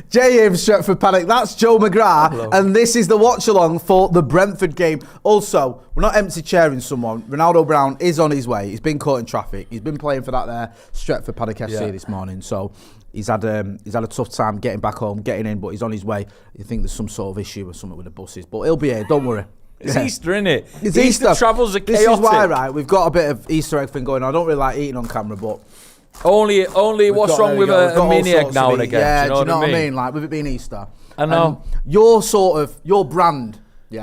J Ames, Stretford, Paddock. That's Joe McGrath, and this is the watch-along for the Brentford game. Also, we're not empty chairing someone. Ronaldo Brown is on his way. He's been caught in traffic. He's been playing for that there Stretford Paddock FC this morning, so he's had a tough time getting back home, getting in, but he's on his way. You think there's some sort of issue or something with the buses, but he'll be here. Don't worry. It's Easter, isn't it? It's Easter travels are chaotic. This is why, right? We've got a bit of Easter egg thing going on. I don't really like eating on camera, but only what's wrong with a mini egg now and again? Yeah, do you know what I mean? Like with it being Easter. I know. Your brand, is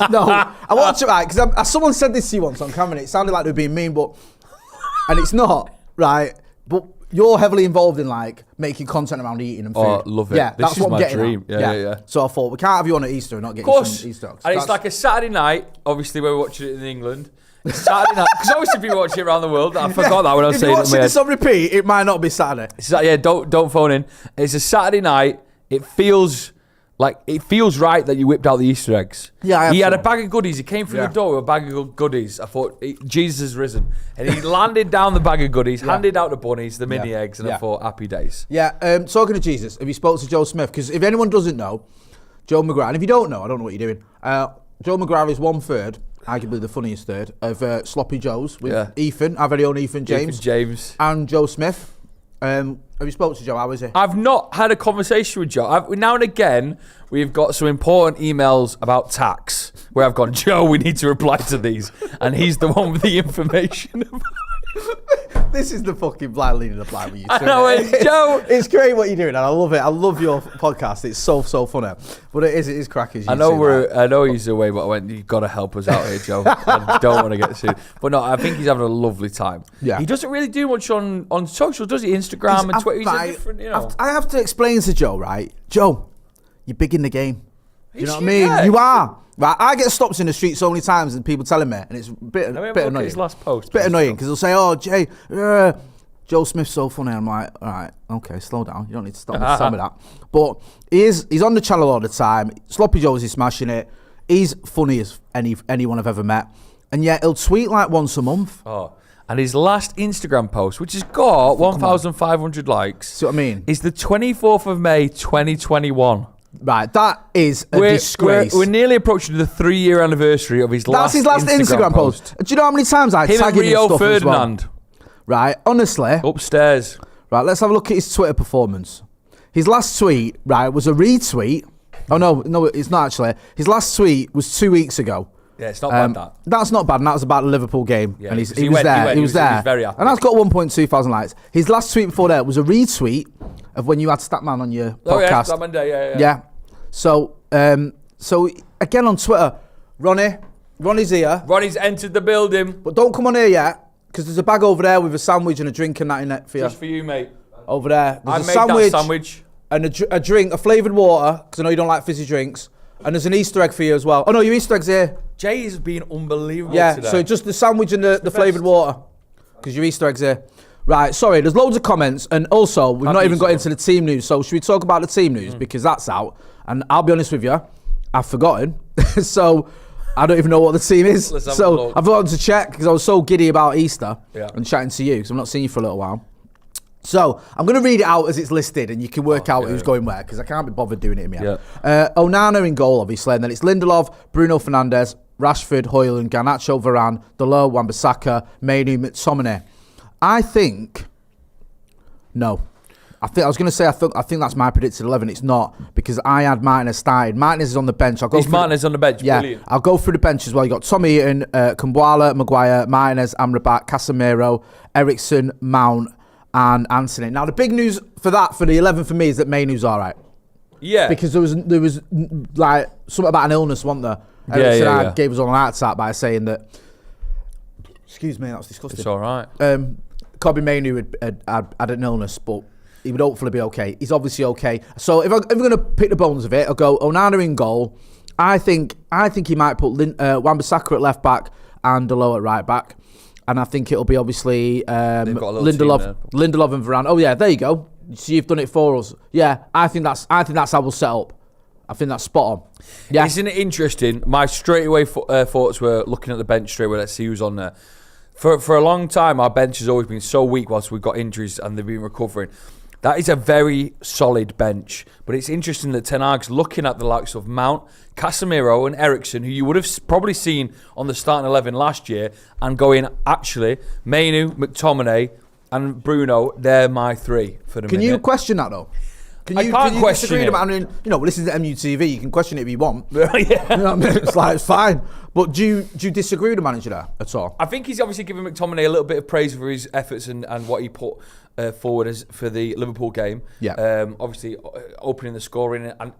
no. I watch it right because someone said this to you once on camera. And it sounded like they were being mean, and it's not right. But you're heavily involved in like making content around eating and food. Oh, love it. Yeah, this that's is what I'm my getting dream. at. Yeah. So I thought we can't have you on at Easter and not get of course. You some Easter eggs. And it's like a Saturday night. Obviously, we're watching it in England. It's Saturday night because obviously people watch it around the world. I forgot that when I was saying it. If you're watching this on repeat, it might not be Saturday. Yeah, don't phone in. It's a Saturday night. It feels right that you whipped out the Easter eggs. Yeah, he had a bag of goodies. He came through the door with a bag of goodies. I thought, Jesus has risen. And he landed down the bag of goodies, handed out the bunnies, the mini eggs, and I thought, happy days. Yeah, talking to Jesus, have you spoke to Joe Smith? Because if anyone doesn't know, Joe McGrath, and if you don't know, I don't know what you're doing. Joe McGrath is 1/3, arguably the funniest third, of Sloppy Joes with Ethan, our very own Ethan James. And Joe Smith. Have you spoke to Joe? How is he? I've not had a conversation with Joe. Now and again, we've got some important emails about tax where I've gone, Joe, we need to reply to these. And he's the one with the information. This is the fucking blind leading the blind with you. I know it, Joe. It's great what you're doing, and I love it. I love your podcast. It's so funny. But it is crackers. I know he's away, but I went, you've got to help us out here, Joe. I don't want to get sued. But no, I think he's having a lovely time. Yeah. He doesn't really do much on social, does he? Instagram and Twitter. He's a different, you know. I have to explain to Joe, right? Joe, you're big in the game. You know what I mean? Yeah. You are. Right, I get stopped in the street so many times and people telling me, and it's a bit annoying. His last post. It's a bit annoying because they'll say, "Oh, Jay, Joe Smith's so funny." I'm like, "All right, okay, slow down. You don't need to stop me telling me that." But he's on the channel all the time. Sloppy Joe's is smashing it. He's funny as anyone I've ever met, and yet he'll tweet like once a month. Oh. And his last Instagram post, which has got 1,500 likes, see what I mean? Is the 24th of May, 2021. Right, that is a disgrace. We're nearly approaching the 3-year anniversary of his last. That's his last Instagram post. Do you know how many times I tag him in stuff Ferdinand. As well? Right, honestly. Upstairs. Right, let's have a look at his Twitter performance. His last tweet, right, was a retweet. Oh no, it's not actually. His last tweet was 2 weeks ago. Yeah, it's not bad, that. That's not bad, and that was about the Liverpool game. Yeah, and he was there. He was there. He was very happy. And that's got 1.2 thousand likes. His last tweet before that was a retweet of when you had Statman on your podcast. Oh yeah, Statman Day, yeah. So again on Twitter, Ronnie's here. Ronnie's entered the building. But don't come on here yet, because there's a bag over there with a sandwich and a drink and that in it for you. Just for you, mate. Over there. There's I made that sandwich. And a drink, a flavoured water, because I know you don't like fizzy drinks. And there's an Easter egg for you as well. Oh no, your Easter egg's here. Jay has been unbelievable today. So just the sandwich and the flavoured water, because your Easter egg's here. Right, sorry, there's loads of comments, and also we've not even got into the team news. So should we talk about the team news, because that's out? And I'll be honest with you, I've forgotten. So I don't even know what the team is. So I've forgotten to check because I was so giddy about Easter and chatting to you, because I've not seen you for a little while. So I'm going to read it out as it's listed, and you can work out who's going where, because I can't be bothered doing it in my head. Onana in goal, obviously, and then it's Lindelof, Bruno Fernandes, Rashford, Højlund, Garnacho, Varane, Dalot, Wan-Bissaka, Mainu, McTominay. I think that's my predicted 11. It's not, because I had Martinez started. Martinez is on the bench. Martinez on the bench. Yeah, brilliant. I'll go through the bench as well. You got Tommy Eaton, Kumbuala, Maguire, Martinez, Amrabat, Casemiro, Eriksen, Mount, and Anthony. Now the big news for the 11 for me is that Mainu's all right. Yeah, because there was like something about an illness, wasn't there? Eriksen gave us all an heart attack by saying that. Excuse me, that's disgusting. It's all right. Kobbie Mainoo had an illness, but he would hopefully be okay. He's obviously okay. So if we're going to pick the bones of it, I'll go Onana in goal. I think he might put Wan-Bissaka at left back and Dalot at right back. And I think it'll be obviously Lindelof and Varane. Oh yeah, there you go. So you've done it for us. Yeah, I think that's how we'll set up. I think that's spot on. Yeah. Isn't it interesting? My straightaway thoughts were looking at the bench straight away. Let's see who's on there. For a long time, our bench has always been so weak whilst we've got injuries and they've been recovering. That is a very solid bench. But it's interesting that Ten Hag's looking at the likes of Mount, Casemiro and Eriksen, who you would have probably seen on the starting 11 last year, and going, actually, Mainu, McTominay and Bruno, they're my 3 for the minute. Can you question that, though? I can't question it. I mean, this is the MUTV. You can question it if you want. Yeah. You know what I mean? It's fine. But do you disagree with the manager there at all? I think he's obviously given McTominay a little bit of praise for his efforts and what he put forward for the Liverpool game. Yeah. Obviously, opening the scoring and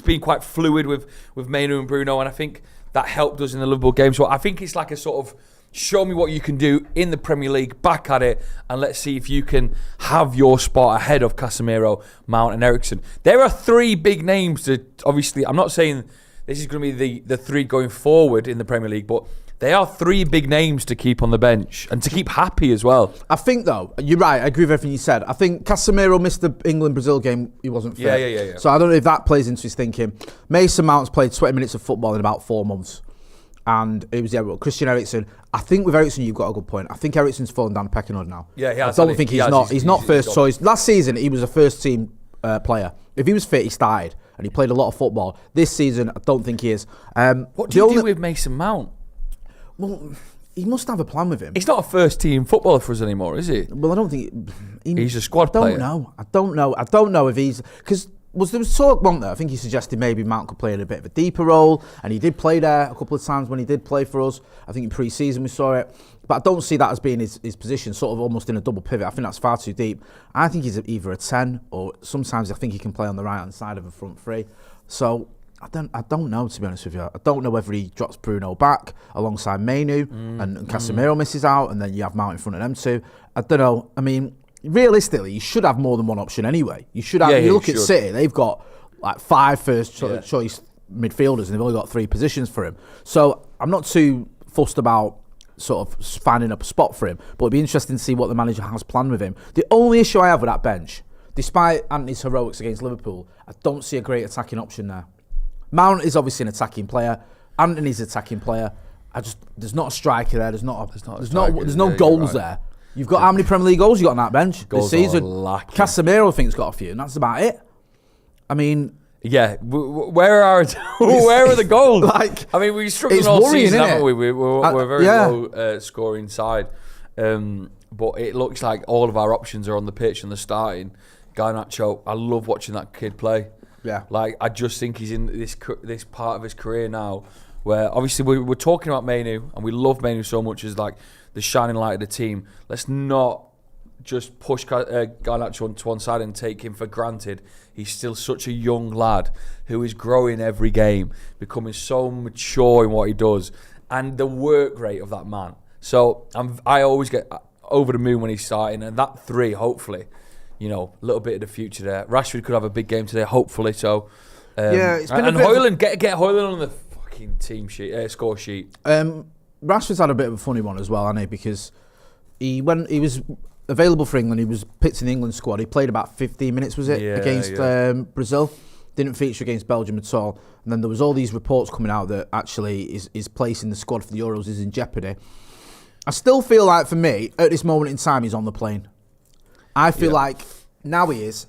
being quite fluid with Mainu and Bruno, and I think that helped us in the Liverpool game. So I think it's like a sort of show me what you can do in the Premier League, back at it, and let's see if you can have your spot ahead of Casemiro, Mount and Eriksen. There are 3 big names to, obviously, I'm not saying this is going to be the 3 going forward in the Premier League, but they are 3 big names to keep on the bench and to keep happy as well. I think, though, you're right, I agree with everything you said. I think Casemiro missed the England-Brazil game, he wasn't fit. Yeah. So I don't know if that plays into his thinking. Mason Mount's played 20 minutes of football in about 4 months. And it was Christian Eriksen. I think with Eriksen, you've got a good point. I think Eriksen's fallen down the pecking order now. Yeah, he has. I don't think he's not first choice. Last season, he was a first team player. If he was fit, he started and he played a lot of football. This season, I don't think he is. What do you do with Mason Mount? Well, he must have a plan with him. He's not a first team footballer for us anymore, is he? Well, I don't think he's a squad player. I don't know if he's because. There was talk, wasn't there? I think he suggested maybe Mount could play in a bit of a deeper role, and he did play there a couple of times when he did play for us. I think in pre-season we saw it, but I don't see that as being his position, sort of almost in a double pivot. I think that's far too deep. I think he's either a 10 or sometimes I think he can play on the right-hand side of a front 3. So I don't know, to be honest with you. I don't know whether he drops Bruno back alongside Mainu and Casemiro misses out, and then you have Mount in front of them 2. I don't know. I mean, realistically, you should have more than one option anyway. You should have. You look at City; they've got like 5 first choice midfielders, and they've only got 3 positions for him. So I'm not too fussed about sort of finding up a spot for him. But it'd be interesting to see what the manager has planned with him. The only issue I have with that bench, despite Anthony's heroics against Liverpool, I don't see a great attacking option there. Mount is obviously an attacking player. Anthony's an attacking player. There's not a striker there. There's no goals there. You've got how many Premier League goals you got on that bench this season? Casemiro, I think, has got a few, and that's about it. I mean, yeah. Where are the goals? We struggled all season, haven't we? We're a very low scoring side, but it looks like all of our options are on the pitch and they're starting. Garnacho, I love watching that kid play. Yeah, I just think he's in this part of his career now where obviously we're talking about Mainu and we love Mainu so much as like the shining light of the team. Let's not just push Garnacho to one side and take him for granted. He's still such a young lad who is growing every game, becoming so mature in what he does, and the work rate of that man. So I always get over the moon when he's starting, and that 3, hopefully, a little bit of the future there. Rashford could have a big game today, hopefully. So it's been and Højlund, get Højlund on the fucking team sheet, score sheet. Rashford's had a bit of a funny one as well, hasn't he? Because when he was available for England, he was picked in the England squad. He played about 15 minutes, was it, against Brazil? Didn't feature against Belgium at all. And then there was all these reports coming out that actually his place in the squad for the Euros is in jeopardy. I still feel like, for me, at this moment in time, he's on the plane. I feel like now he is,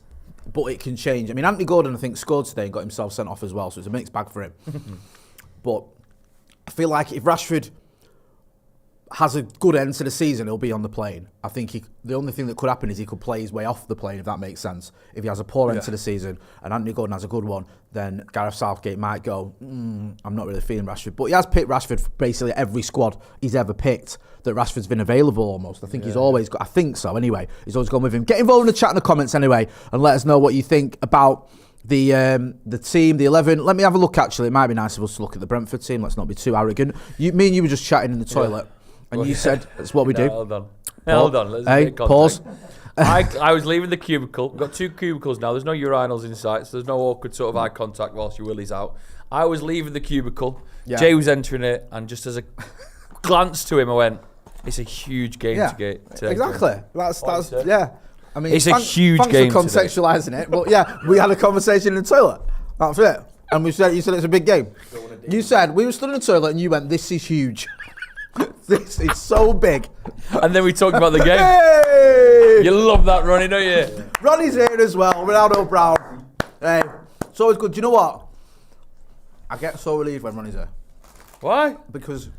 but it can change. I mean, Anthony Gordon, I think, scored today and got himself sent off as well, so it's a mixed bag for him. But I feel like if Rashford has a good end to the season, he'll be on the plane. I think the only thing that could happen is he could play his way off the plane, if that makes sense. If he has a poor end to the season and Anthony Gordon has a good one, then Gareth Southgate might go, I'm not really feeling Rashford. But he has picked Rashford for basically every squad he's ever picked, that Rashford's been available almost. I think he's always got, I think so anyway, he's always gone with him. Get involved in the chat in the comments anyway, and let us know what you think about the team, the 11. Let me have a look, actually. It might be nice of us to look at the Brentford team. Let's not be too arrogant. Me and you were just chatting in the toilet. And you said, that's what we do. Hold on. Let's get pause. I was leaving the cubicle. We've got 2 cubicles now. There's no urinals in sight, so there's no awkward sort of eye contact whilst your willy's out. I was leaving the cubicle. Yeah. Jay was entering it, and just as a glance to him, I went, it's a huge game to get today. Exactly. That's yeah. I mean, it's a huge game for contextualising it, but yeah, we had a conversation in the toilet. That's it. And you said it's a big game. You said, we were stood in the toilet, and you went, this is huge. This is so big. And then we talked about the game. Hey! You love that, Ronnie, don't you? Ronnie's here as well. Ronaldo Brown. Hey, it's always good. Do you know what? I get so relieved when Ronnie's here. Why? Because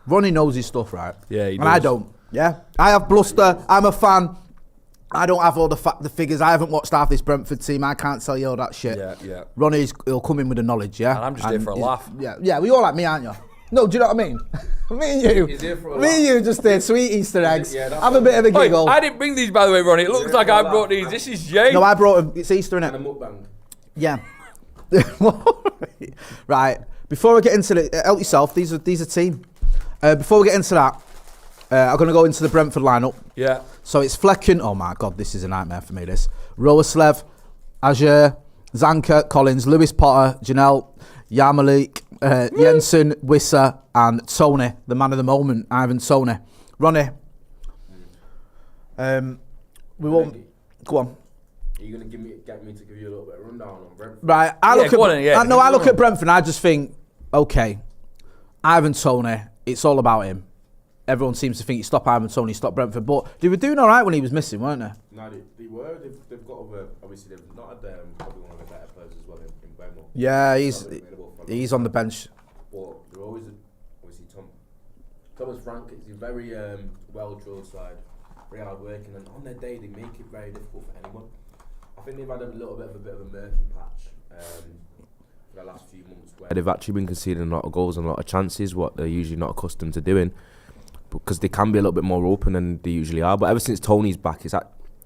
Ronnie knows his stuff, right? Yeah, he does. And I don't. Yeah, I have bluster. I'm a fan. I don't have all the figures. I haven't watched half this Brentford team. I can't tell you all that shit. Yeah. He'll come in with the knowledge, yeah? And I'm just here for a laugh. Yeah, well, you're like me, aren't you? No, do you know what I mean? Me and you. He's here for a Me laugh. and you just did sweet Easter eggs. Yeah, that's have a bit of a Oi, giggle. I didn't bring these, by the way, Ronnie. It looks like I brought these. This is Jay. No, I brought them. It's Easter, innit? And a mukbang. Yeah. Right. Before I get into the help yourself, these are team. Before we get into that, I'm gonna go into the Brentford lineup. Yeah. So it's Flecken. Oh my God, this is a nightmare for me. This Roaslev, Azure, Zanka, Collins, Lewis Potter, Janelle, Yarmalik, Jensen, Wissa, and Tony, the man of the moment, Ivan Tony. Ronnie. We won't. Go on. Are you going to get me to give you a little bit of rundown on Brentford? Right, I look at Brentford and I just think, okay, Ivan Toney, it's all about him. Everyone seems to think you stop Ivan Toney, stop Brentford, but they were doing all right when he was missing, weren't they? No, they were. They've got over. Obviously, they've not had probably one of the better players as well in Brentford. Yeah, he's on the bench. But they're always obviously Thomas Frank is a very well drilled side, very hard working, and on their day they make it very difficult for anyone. I think they've had a little bit of a murky patch for the last few months where They've actually been conceding a lot of goals and a lot of chances, what they're usually not accustomed to doing, because they can be a little bit more open than they usually are. But ever since Tony's back,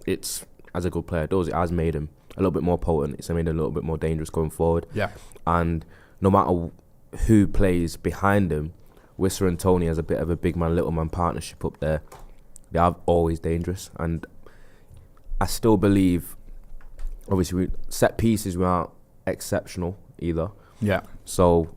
it's as a good player does, it has made him a little bit more potent. It's made him a little bit more dangerous going forward. Yeah. And no matter who plays behind him, Wissa and Tony has a bit of a big man, little man partnership up there. They are always dangerous. And I still believe, obviously, set pieces we aren't exceptional either. Yeah. So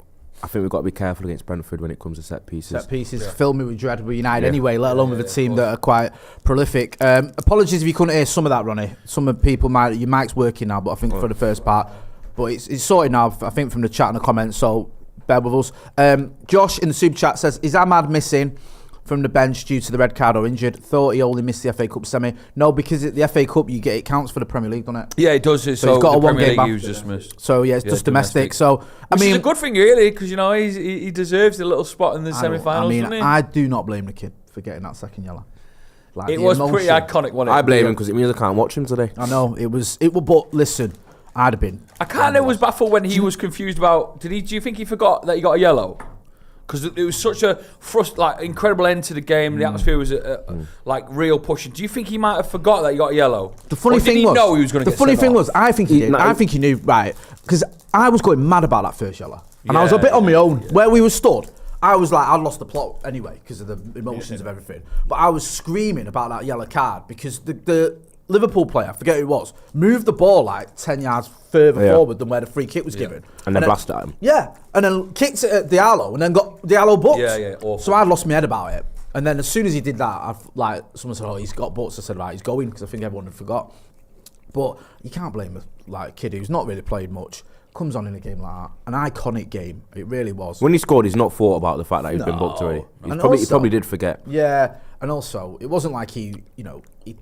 I think we've got to be careful against Brentford when it comes to set pieces. Set pieces fill me with dread with United anyway, let alone with a team that are quite prolific. Apologies if you couldn't hear some of that, Ronnie. Some of people your mic's working now, but I think for the first part. But it's sorted now, I think, from the chat and the comments, so bear with us. Josh in the super chat says, is Ahmad missing from the bench due to the red card or injured? Thought he only missed the FA Cup semi. No, because the FA Cup it counts for the Premier League, doesn't it? Yeah, it does. So he's got a the Premier one-game League ban. he was just missed. So yeah, it's just domestic. So Which is a good thing, really, because he deserves the little spot in the semi-finals. Doesn't he? I do not blame the kid for getting that second yellow. Like, it was pretty iconic, wasn't it? I blame him because it means I can't watch him today. I know it was. But listen, I'd have been. I kind of was baffled when he was confused about. Do you think he forgot that he got a yellow? Because it was such a incredible end to the game. The atmosphere was like real pushing. Do you think he might have forgot that he got a yellow? The funny thing was, know he was going to get sent off? I think he did. I think he knew, right? Because I was going mad about that first yellow, and I was a bit on my own. Where we were stood, I was like, I'd lost the plot anyway because of the emotions of everything. But I was screaming about that yellow card because the Liverpool player, I forget who it was, moved the ball like 10 yards further forward than where the free kick was given. And then blasted at him. Yeah, and then kicked it at Diallo and then got Diallo booked. Yeah, awful. So I'd lost my head about it. And then as soon as he did that, someone said, oh, he's got booked. I said, right, he's going, because I think everyone had forgot. But you can't blame a kid who's not really played much, comes on in a game like that. An iconic game, it really was. When he scored, he's not thought about the fact that he's been booked already. He probably did forget. Yeah, and also, it wasn't like he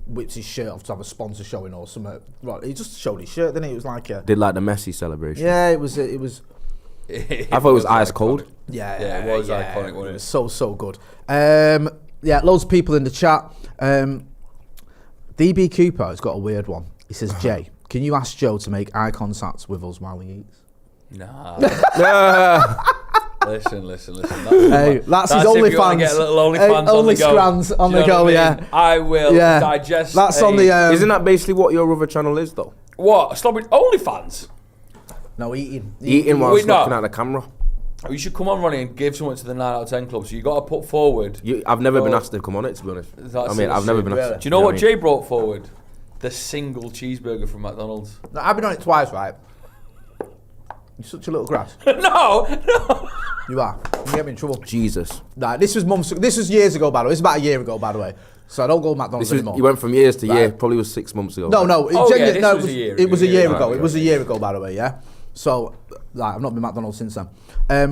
whipped his shirt off to have a sponsor showing or something. Right, he just showed his shirt, didn't he? It was like a... Did like the Messi celebration. Yeah, it was... I thought it was ice cold. Yeah, it was iconic, wasn't it? It was so good. Yeah, loads of people in the chat. DB Cooper has got a weird one. He says, Jay, can you ask Joe to make eye contact with us while he eats? Nah. Listen. That's his OnlyFans. Get a little OnlyFans only scrans on the go, yeah. I will digest. That's on the... Isn't that basically what your other channel is, though? What? Stop with OnlyFans? No, eating. Eating whilst looking at the camera. Oh, you should come on, Ronnie, and give someone to the 9 out of 10 club. So you got to put forward... I've never been asked to come on it, to be honest. I've never been asked. Do you know what Jay brought forward? The single cheeseburger from McDonald's. No, I've been on it twice, right? You're such a little grass. No. You are. You get me in trouble. Jesus. Nah, this was years ago, by the way. This is about a year ago, by the way. So I don't go to McDonald's anymore. You went from years to year. Probably was 6 months ago. No. It was a year ago. Right, it was a year ago, by the way, yeah? So, I've not been McDonald's since then.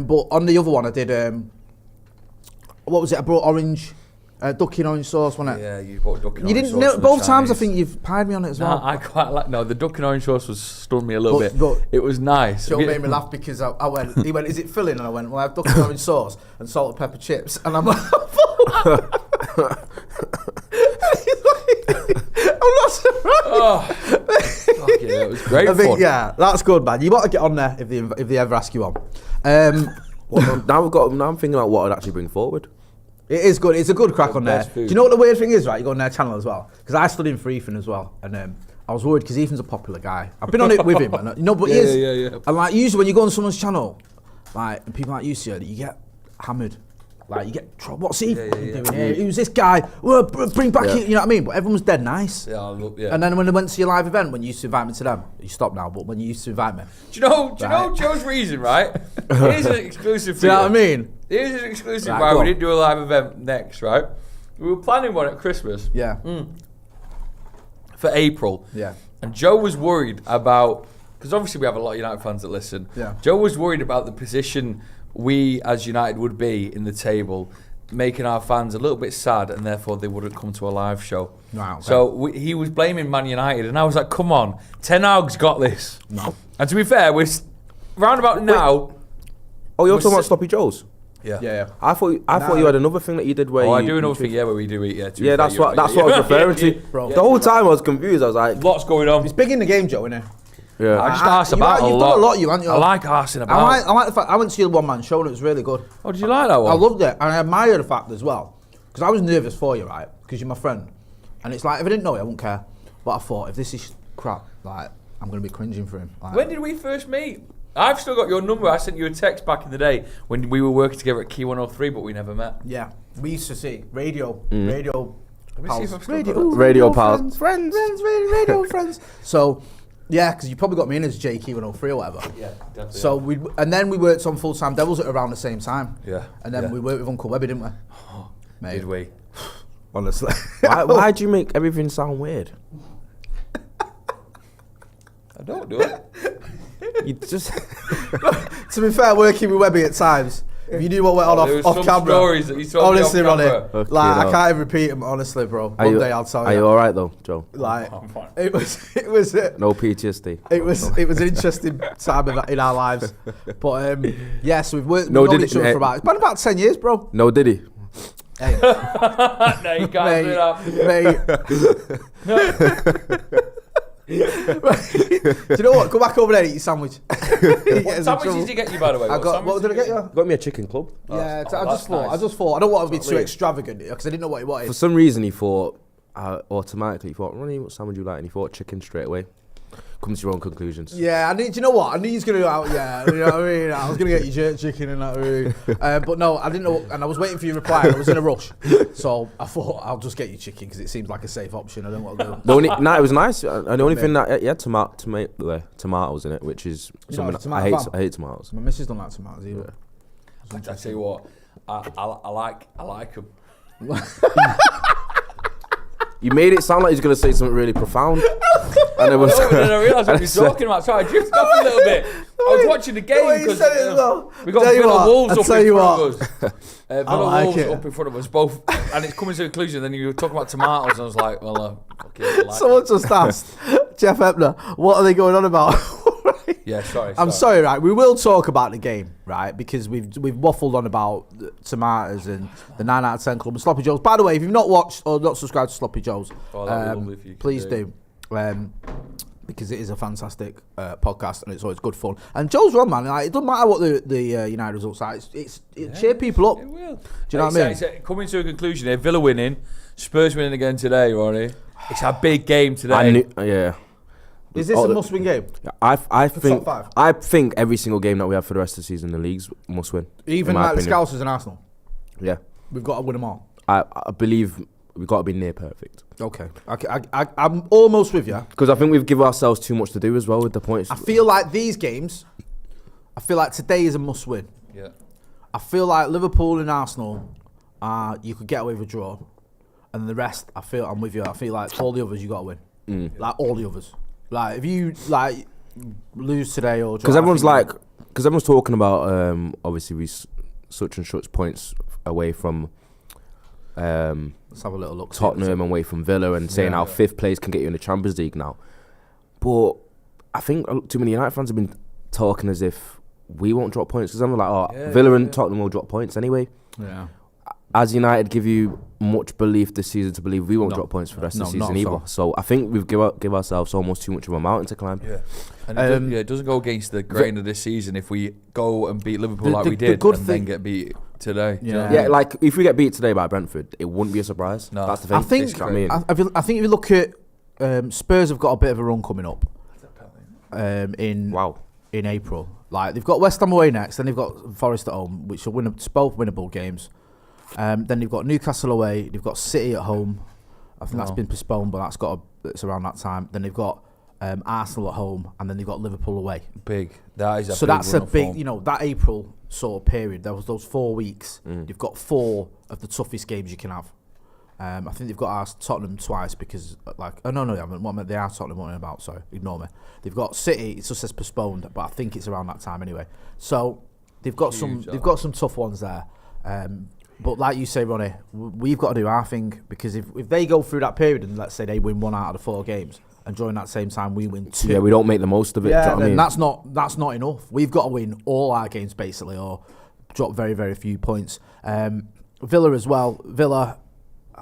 But on the other one, I did... what was it? I brought orange Ducky and orange sauce, wasn't it? Yeah, you bought duck and You orange didn't sauce. know, from both the times I Chinese. think you've pied me on it as well. Nah, I quite like. No, the duck and orange sauce was stunned me a little bit. But It was nice. Joe made me laugh because I went, he went, is it filling? And I went, well, I have duck and orange sauce and salt and pepper chips. And I'm like, I'm not surprised. Oh, fuck yeah, it was great I think, fun. yeah, that's good, man. You want to get on there if they ever ask you on. Now I'm thinking about what I'd actually bring forward. It is good. It's a good crack The on there. best Do food. you know what the weird thing is, right? You go on their channel as well. Because I studied for Ethan as well. And I was worried because Ethan's a popular guy. I've been on it with him. And, but he is. Yeah. And like usually when you go on someone's channel, like and people like you see it, you get hammered. Like you get, what's Ethan doing here? Who's this guy? Well, bring back it, you know what I mean? But everyone's dead nice. Yeah, And then when they went to your live event, when you used to invite me to them, you stopped now, but when you used to invite me. Do you know Joe's reason, right? Here's an exclusive for Do you know what I mean? Here's an exclusive Right, why go we on. didn't do a live event next, right? We were planning one at Christmas Yeah. for April. Yeah. And Joe was worried about, because obviously we have a lot of United fans that listen. Yeah. Joe was worried about the position we as United would be in the table, making our fans a little bit sad, and therefore they wouldn't come to a live show. Right, okay. So he was blaming Man United, and I was like, come on, Ten Hag's got this. No. And to be fair, we're round about now. Oh, you're We're talking about si- Sloppy Joe's? Yeah. I thought you had another thing that you did where Oh, I you... do another thing, yeah, where we do eat, yeah. to be Yeah, fair, that's you're what right, I was referring to. Bro. The whole time I was confused. I was like, Lots going on. He's big in the game, Joe, innit? yeah. I just arse about you've a done lot. a lot, you haven't you? I like arsing I about. like the fact I went to your one-man show and it was really good. Oh, did you like that one? I loved it, and I admire the fact as well, because I was nervous for you, right? Because you're my friend, and it's like if I didn't know you, I wouldn't care. But I thought if this is crap, like I'm gonna be cringing for him. Like, When did we first meet? I've still got your number. I sent you a text back in the day when we were working together at Key 103, but we never met. Yeah, we used to see radio. Let me see if I've still got that. Radio pals. friends, radio friends. So, yeah, because you probably got me in as JK 103 or whatever. Yeah, definitely. So then we worked on Full Time Devils at around the same time. Yeah. And then yeah. we worked with Uncle Webby, didn't we? Mate, Did we? honestly. Why do you make everything sound weird? I don't do it. You just... To be fair, working with Webby at times, if you knew what went on There was off some camera. stories that you told me Honestly, off Ronnie, camera. Okay, like I no. can't even repeat them. Honestly, bro. Are One you- day I'll tell Are you. you alright though, Joe? Like I'm fine. it was No PTSD. it was an interesting time in our lives. But yeah, so we've worked No, we've known did each it- other for about it's been about 10 years, bro. No, did he? Hey, No, you can't do that. mate. Do you know what? Go back over there and eat your sandwich. What sandwiches did you get you, by the way? I got. What did I get you? Got me a chicken club. Yeah, Oh, I that's nice. just thought I don't want to be That's too what I mean. extravagant because I didn't know what he wanted. For some reason, he thought automatically. He thought, Ronnie, what sandwich would you like? And he thought chicken straight away. Come to your own conclusions. Yeah, do you know what? I knew he was going to go out, yeah, you know what I mean? I was going to get you jerk chicken and that, really. But no, I didn't know, and I was waiting for your reply, and I was in a rush. So I thought, I'll just get you chicken, because it seems like a safe option, I don't want to do. The only, it was nice. And the only thing that he had tomatoes in it, which is You're not a something tomato I fan? hate tomatoes. My missus don't like tomatoes either. I tell you what, I like them. You made it sound like he's gonna say something really profound. And it was. No, but then I realised what we were talking about. Sorry, I drifted off a little bit. I was watching the game way you because said it as well. we got Tell you Villa what, Wolves I'll up tell in you front what. of us. Villa like Wolves it. up in front of us both, and it's coming to a conclusion. Then you were talking about tomatoes, and I was like, well, okay, I like Someone just asked Jeff Ebner, what are they going on about? yeah, sorry. I'm sorry, right? We will talk about the game, right? Because we've waffled on about the tomatoes and the 9 out of 10 club and Sloppy Joe's. By the way, if you've not watched or not subscribed to Sloppy Joe's, Oh, that'd be lovely if you could please do. do. Because it is a fantastic podcast and it's always good fun. And Joe's wrong, man. Like, it doesn't matter what the United results are. It cheer people up. It will. Do you know what I mean? It's coming to a conclusion here. Villa winning, Spurs winning again today, Ronnie. It's a big game today. Yeah. Is this a must-win game? I think top 5? I think every single game that we have for the rest of the season, the leagues must win. Even in my like the opinion. Scousers and Arsenal. Yeah, We've got to win them all. I believe we've got to be near perfect Okay. I'm almost with you. because I think we've given ourselves too much to do as well with the points. I feel like these games, I feel like today is a must-win. Yeah. I feel like Liverpool and Arsenal, you could get away with a draw. And the rest, I'm with you. I feel like all the others, you got to win. Like all the others. Like if you like lose today or draw, because everyone's talking about obviously we such and such points away from Let's have a little look. Tottenham away from Villa and saying how 5th place can get you in the Champions League now. But I think too many United fans have been talking as if we won't drop points because I'm like, Villa and Tottenham will drop points anyway. Yeah. As United give you much belief this season to believe we won't drop points for the rest of the season either. So I think we've give ourselves almost too much of a mountain to climb. Yeah, and it doesn't go against the grain of this season if we go and beat Liverpool like we did and then get beat today. Yeah, like if we get beat today by Brentford, it wouldn't be a surprise. No, that's the thing. I think if you look at Spurs have got a bit of a run coming up in April. Like they've got West Ham away next, then they've got Forest at home, which are both winnable games. Then they've got Newcastle away. They've got City at home. I think that's been postponed, but it's around that time. Then they've got Arsenal at home, and then they've got Liverpool away. Big. That is a so big that's a big. That April sort of period. There was those 4 weeks. You've got 4 of the toughest games you can have. I think they've got Tottenham twice because no, they haven't. They are Tottenham. What am I about? Sorry, ignore me. They've got City. It just says postponed, but I think it's around that time anyway. So they've got some tough ones there. But like you say, Ronnie, we've got to do our thing because if they go through that period and let's say they win 1 out of the 4 games and during that same time we win 2, yeah, we don't make the most of it. Yeah, do you know what I mean? That's not enough. We've got to win all our games basically, or drop very very few points. Villa as well. Villa,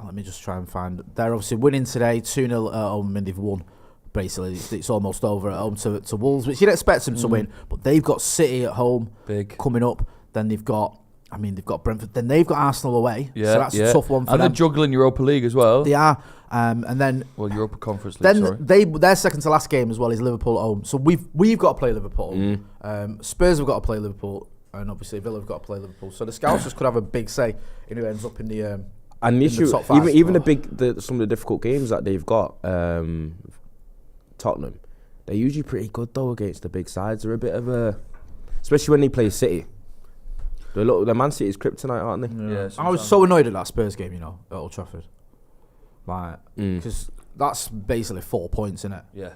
let me just try and find. They're obviously winning today, 2-0 at home, and they've won. Basically, it's almost over at home to Wolves, which you'd expect them to win. But they've got City at home coming up. Then they've got Brentford. Then they've got Arsenal away. Yeah, so that's a tough one for them. And they're juggling Europa League as well. They are. And then Europa Conference League. Then their second to last game as well is Liverpool at home. So we've got to play Liverpool. Spurs have got to play Liverpool, and obviously Villa have got to play Liverpool. So the Scousers could have a big say in who ends up in the. And the issue, even some of the difficult games that they've got, Tottenham, they're usually pretty good though against the big sides. They're a bit of a, especially when they play City. The Man City's kryptonite, aren't they? Yeah, I was so annoyed at that Spurs game, at Old Trafford. Like, because that's basically 4 points, isn't it? Yeah.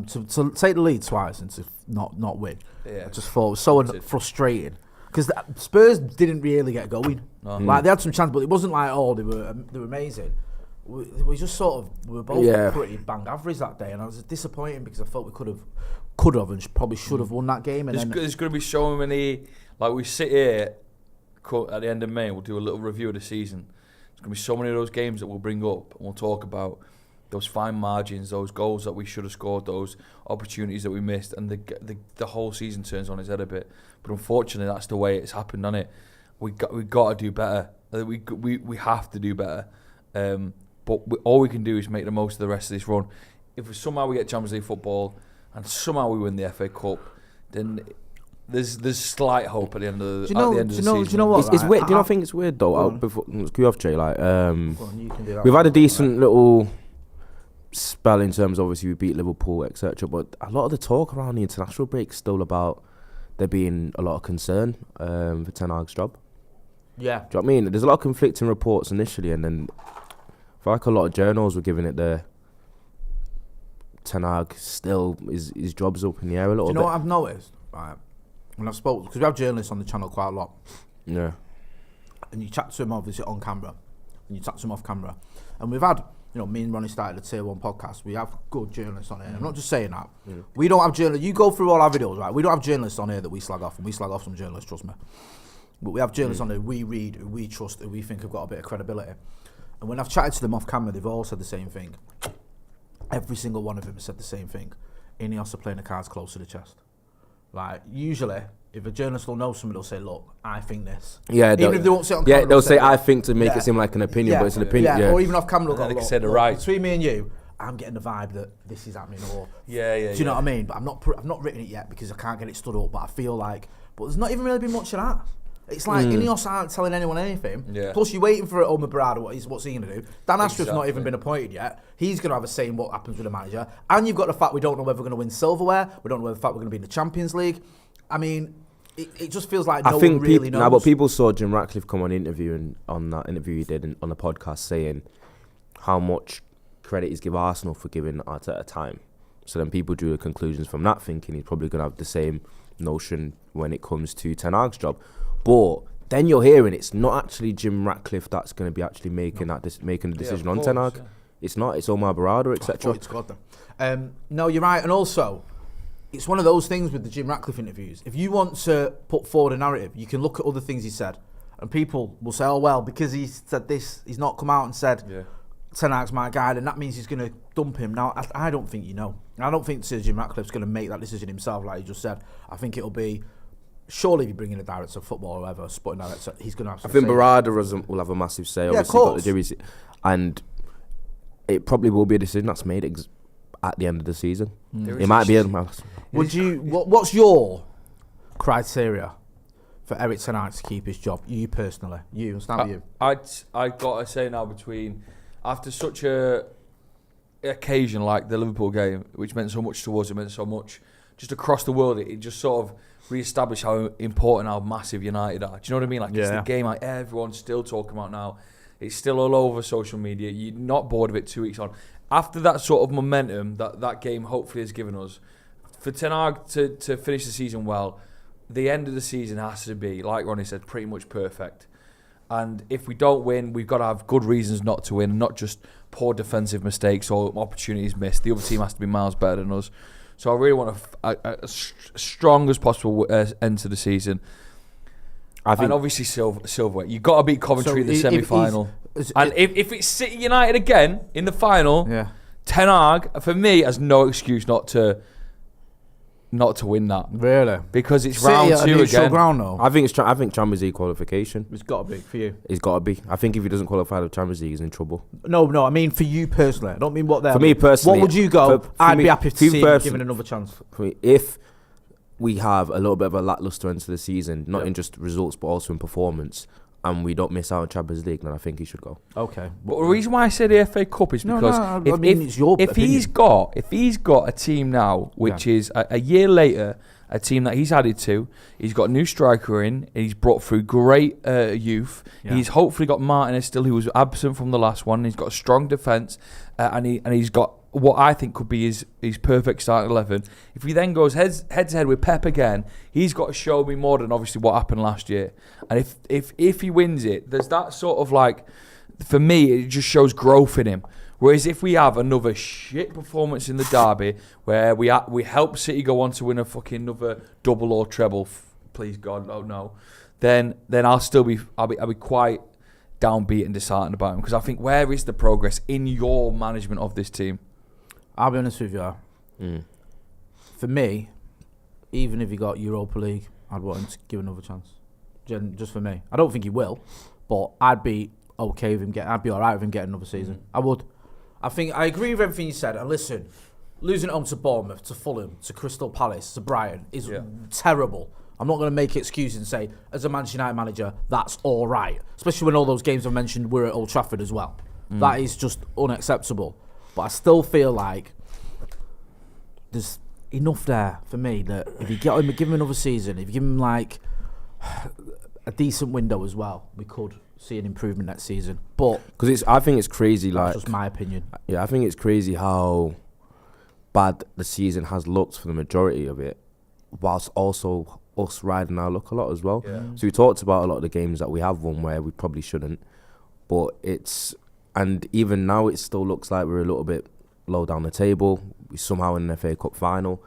To take the lead twice and to not win, I just thought it was so frustrating. Because Spurs didn't really get going. No. Like they had some chance, but it wasn't like they were amazing. We just sort of we were both pretty bang average that day, and I was disappointed because I felt we could have and probably should have won that game. And there's going to be so many. Like we sit here at the end of May, we'll do a little review of the season. There's going to be so many of those games that we'll bring up and we'll talk about those fine margins, those goals that we should have scored, those opportunities that we missed, and the whole season turns on its head a bit. But unfortunately, that's the way it's happened, hasn't it? We got to do better. We have to do better. But all we can do is make the most of the rest of this run. If somehow we get Champions League football and somehow we win the FA Cup, then there's slight hope at the end of the season. Do you know what? It's weird. Do you not think it's weird though? Before you off, Jay, we've had a decent little spell in terms of obviously we beat Liverpool, etc. But a lot of the talk around the international break is still about there being a lot of concern for Ten Hag's job. Yeah. Do you know what I mean? There's a lot of conflicting reports initially, and then I feel like a lot of journals were giving it the Ten Hag still his job's up in the air a little bit. Do you know what I've noticed? Right. When I've spoken, because we have journalists on the channel quite a lot. Yeah. And you chat to them obviously on camera, and you chat to them off camera. And we've had, me and Ronnie started the Tier 1 podcast. We have good journalists on here. I'm not just saying that. We don't have journalists. You go through all our videos, right? We don't have journalists on here that we slag off, and we slag off some journalists, trust me. But we have journalists on here we read, who we trust, who we think have got a bit of credibility. And when I've chatted to them off camera, they've all said the same thing. Every single one of them has said the same thing. Ineos are playing the cards close to the chest. Like, usually, if a journalist will know somebody, they'll say, look, I think this. Yeah, even if they won't say it on camera. Yeah, they'll say, I think, to make it seem like an opinion, but it's an opinion. Yeah, or even off camera, they'll go, look, say the right. Between me and you, I'm getting the vibe that this is happening, or... Do you know what I mean? But I've not written it yet because I can't get it stood up, but I feel like... But there's not even really been much of that. It's like Ineos aren't telling anyone anything. Yeah. Plus, you're waiting for Brad. What's he going to do? Dan Astrup's not even been appointed yet. He's going to have a say in what happens with the manager. And you've got the fact we don't know whether we're going to win silverware. We don't know whether the fact we're going to be in the Champions League. I mean, it just feels like no one really knows. But people saw Jim Ratcliffe come on on that interview he did on the podcast saying how much credit he's give Arsenal for giving Arteta time. So then people drew the conclusions from that, thinking he's probably going to have the same notion when it comes to Ten Hag's job. But then you're hearing it's not actually Jim Ratcliffe that's going to be actually making making the decision on Ten Hag. Yeah. It's not. It's Omar Barada, etc. It's God then. No, you're right, and also it's one of those things with the Jim Ratcliffe interviews. If you want to put forward a narrative, you can look at other things he said, and people will say, "Oh well, because he said this, he's not come out and said Ten Hag's my guy, and that means he's going to dump him." Now, I don't think I don't think Sir Jim Ratcliffe's going to make that decision himself, like you just said. I think it'll be. Surely, if you bring in a director of football or whatever, sporting director, he's going to have some say. I think Barada will have a massive say. Yeah, of course. And it probably will be a decision that's made at the end of the season. It might be. Would you? What's your criteria for Eric Ten Hag to keep his job? You personally, you. Start with you. I got to say now, after such a occasion like the Liverpool game, which meant so much to us, it meant so much just across the world. It just sort of re-establish how important, how massive United are. Do you know what I mean? Like it's the game like everyone's still talking about now. It's still all over social media. You're not bored of it 2 weeks on. After that sort of momentum that game hopefully has given us, for Ten Hag to finish the season well, the end of the season has to be, like Ronnie said, pretty much perfect. And if we don't win, we've got to have good reasons not to win, not just poor defensive mistakes or opportunities missed. The other team has to be miles better than us. So I really want a strong as possible end to the season. And obviously silverweight. You've got to beat Coventry in the semi-final. And if it's City United again in the final, Ten Hag, for me, has no excuse not to win that. Really? Because it's City round 2 again. Ground, though. I think Champions League qualification. It's got to be for you. It's got to be. I think if he doesn't qualify the Champions League, he's in trouble. No. I mean for you personally. I don't mean what they're. For me personally, what would you go? I'd be happy to see him given another chance. For me, if we have a little bit of a lackluster end to the season, not in just results but also in performance, and we don't miss out on Champions League, then I think he should go. Okay. But the reason why I say the FA Cup is because if he's got a team now, which is a year later, a team that he's added to, he's got a new striker in, and he's brought through great youth. Yeah. He's hopefully got Martinez still, who was absent from the last one. He's got a strong defence, and he's got what I think could be his perfect starting 11. If he then goes head to head with Pep again, he's got to show me more than obviously what happened last year. And if he wins it, there's that sort of like, for me, it just shows growth in him. Whereas if we have another shit performance in the derby where we help City go on to win a fucking another double or treble, please God, oh no, then I'll be quite downbeat and disheartened about him, because I think, where is the progress in your management of this team? I'll be honest with you. For me, even if he got Europa League, I'd want him to give another chance. Just for me. I don't think he will, but I'd be okay with him I'd be alright with him getting another season. I would. I think I agree with everything you said. And listen, losing at home to Bournemouth, to Fulham, to Crystal Palace, to Brighton is terrible. I'm not going to make excuses and say, as a Manchester United manager, that's all right. Especially when all those games I mentioned were at Old Trafford as well. That is just unacceptable. But I still feel like there's enough there for me that if you give him another season, if you give him like a decent window as well, we could see an improvement next season. But because I think it's crazy. That's just my opinion. Yeah, I think it's crazy how bad the season has looked for the majority of it, whilst also us riding our luck a lot as well. Yeah. So we talked about a lot of the games that we have won where we probably shouldn't, but and even now it still looks like we're a little bit low down the table. We're somehow in an FA Cup final,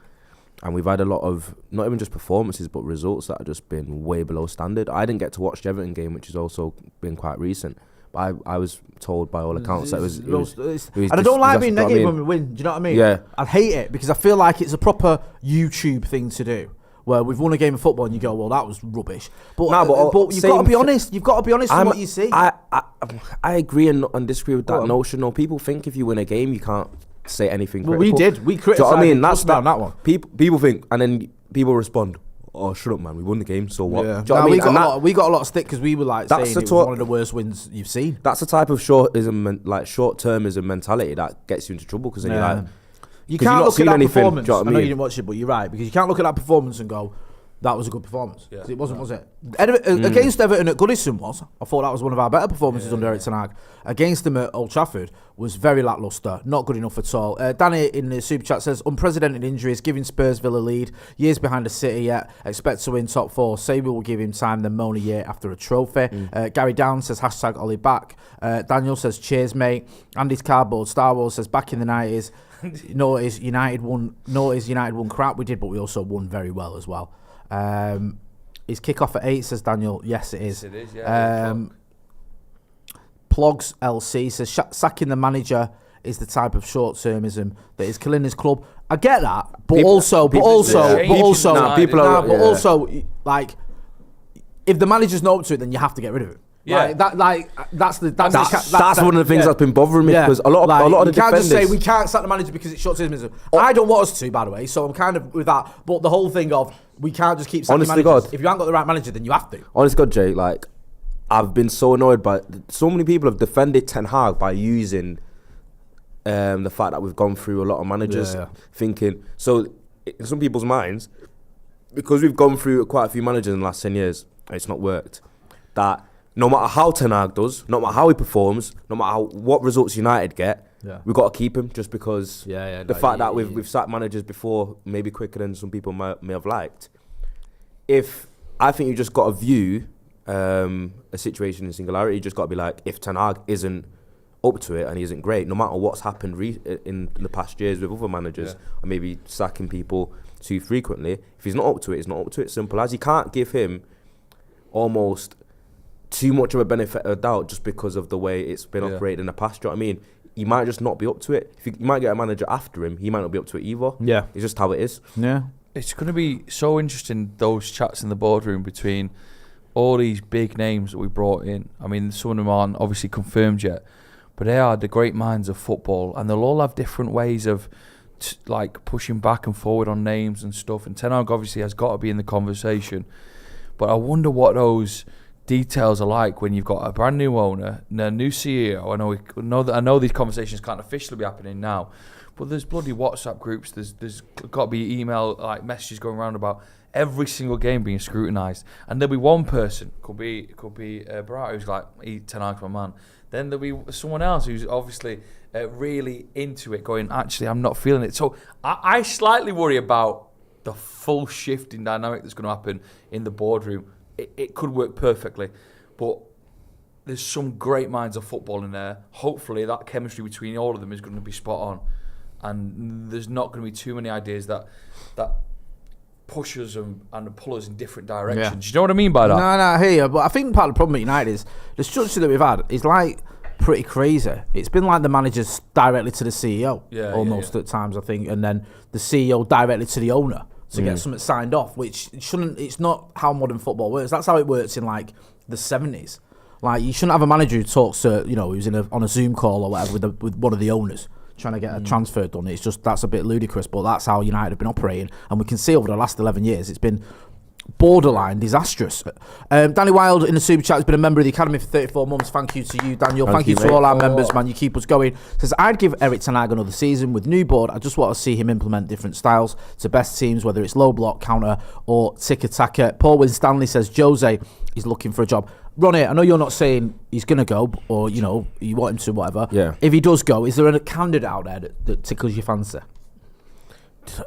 and we've had a lot of not even just performances but results that have just been way below standard. I didn't get to watch the Everton game, which has also been quite recent, but I was told by all accounts that it was and I don't like being negative when we win. Do you know what I mean? Yeah. I hate it because I feel like it's a proper YouTube thing to do, where we've won a game of football and you go, well, that was rubbish. But you've got to be honest. You've got to be honest with what you see. I agree and disagree with that notion. No, people think if you win a game, you can't say anything critical. Well, we did. We criticised. So, I mean, that's that one. People think, and then people respond, "Oh, shut up, man. We won the game. So what?" Yeah. We got a lot of stick because we were like saying it was one of the worst wins you've seen. That's the type of short-termism mentality that gets you into trouble, because then you're like, you can't look at that performance. I know you didn't watch it, but you're right, because you can't look at that performance and go, that was a good performance. Yeah. 'Cause it wasn't, was it? Against Everton at Goodison I thought that was one of our better performances under Eric Ten Hag. Against them at Old Trafford was very lacklustre, not good enough at all. Danny in the super chat says, unprecedented injuries, giving Spurs Villa lead, years behind the City yet, expect to win top 4, say we will give him time, then moan a year after a trophy. Gary Down says, hashtag Ollie back. Daniel says, cheers mate. Andy's Cardboard Star Wars says, back in the 90s, notice United won crap, we did, but we also won very well as well. Is kick-off at 8, says Daniel. Yes, it is. Yes, it is, yeah. Plogs LC says, sacking the manager is the type of short-termism that is killing his club. I get that, but also, like, if the manager's not up to it, then you have to get rid of it. Yeah, that's one of the things that's been bothering me because a lot of the defenders. You can't just say we can't sack the manager because it's short-termism. I don't want us to, by the way, so I'm kind of with that. But the whole thing of we can't just keep sacking managers. God, if you haven't got the right manager, then you have to. Honest God, Jay, like I've been so annoyed by so many people have defended Ten Hag by using the fact that we've gone through a lot of managers, thinking so in some people's minds because we've gone through quite a few managers in the last 10 years, and it's not worked. That. No matter how Ten Hag does, no matter how he performs, no matter what results United get, we've got to keep him just because the fact that we've sacked managers before, maybe quicker than some people may have liked. I think you just got to view a situation in singularity, you just got to be like, if Ten Hag isn't up to it and he isn't great, no matter what's happened in the past years with other managers, or maybe sacking people too frequently, if he's not up to it, he's not up to it. Simple as. You can't give him almost too much of a benefit of the doubt just because of the way it's been operated in the past. Do you know what I mean? He might just not be up to it. You might get a manager after him, he might not be up to it either. Yeah. It's just how it is. Yeah. It's going to be so interesting, those chats in the boardroom between all these big names that we brought in. I mean, some of them aren't obviously confirmed yet, but they are the great minds of football, and they'll all have different ways of like pushing back and forward on names and stuff. And Ten Hag obviously has got to be in the conversation. But I wonder what those details are like when you've got a brand new owner and a new CEO. I know these conversations can't officially be happening now, but there's bloody WhatsApp groups. There's got to be email like messages going around about every single game being scrutinised, and there'll be one person could be Barat who's like, Ten Hag's my man. Then there'll be someone else who's obviously really into it, going, actually I'm not feeling it. So I slightly worry about the full shift in dynamic that's going to happen in the boardroom. It could work perfectly, but there's some great minds of football in there. Hopefully that chemistry between all of them is going to be spot on, and there's not going to be too many ideas that push us and pull us in different directions. You know what I mean by that? No, I hear you, but I think part of the problem at United is the structure that we've had is like pretty crazy. It's been like the managers directly to the CEO almost at times, I think, and then the CEO directly to the owner to get something signed off, which it's not how modern football works. That's how it works in like the 70s. Like you shouldn't have a manager who talks to, who's on a Zoom call or whatever with one of the owners trying to get a transfer done. It's just, that's a bit ludicrous, but that's how United have been operating. And we can see over the last 11 years, it's been borderline disastrous. Danny Wilde in the super chat has been a member of the academy for 34 months. Thank you to you, Daniel. Thank you to all our members, man. You keep us going. Says, I'd give Eric Ten Hag another season with new board. I just want to see him implement different styles to best teams, whether it's low block, counter, or tick-attacker. Paul Winstanley says Jose is looking for a job. Ronnie, I know you're not saying he's going to go, or you want him to, whatever. Yeah. If he does go, is there a candidate out there that tickles your fancy?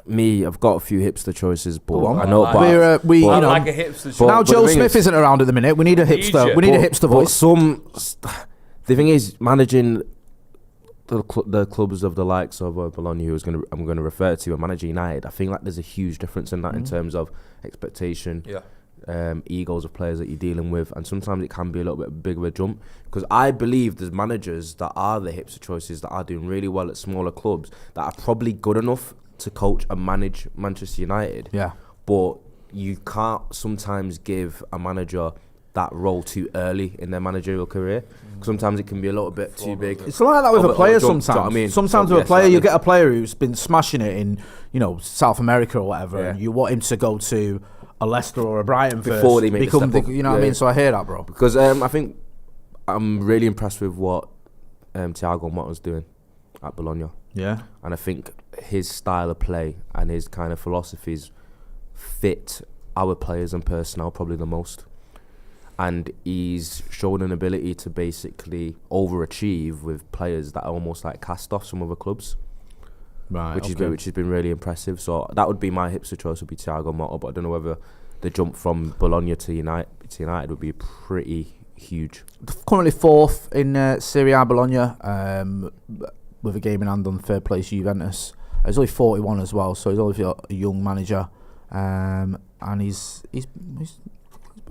Me, I've got a few hipster choices, but I know. But I like a hipster choice. Now Joe Smith isn't around at the minute. We need a hipster. We need a hipster voice. The thing is, managing the clubs of the likes of Bologna, I'm going to refer to, and managing United, I think like there's a huge difference in that in terms of expectation. Yeah. Egos of players that you're dealing with, and sometimes it can be a little bit big of a jump, because I believe there's managers that are the hipster choices that are doing really well at smaller clubs that are probably good enough to coach and manage Manchester United. Yeah. But you can't sometimes give a manager that role too early in their managerial career. Sometimes it can be a little bit too big. It's like that with a player sometimes. You know what I mean? Sometimes with a player, you get a player who's been smashing it in, South America or whatever, and you want him to go to a Leicester or a Brighton before they make the step up. You know what I mean? So I hear that, bro. Because I think I'm really impressed with what Thiago Motta's doing at Bologna. Yeah. And I think his style of play and his kind of philosophies fit our players and personnel probably the most. And he's shown an ability to basically overachieve with players that are almost like cast off some other clubs. Right, which has been really impressive. So that would be my hipster choice, would be Thiago Motta, but I don't know whether the jump from Bologna to United would be pretty huge. Currently 4th in Serie A, Bologna, with a game in hand on 3rd place Juventus. He's only 41 as well, so he's only a young manager, and he's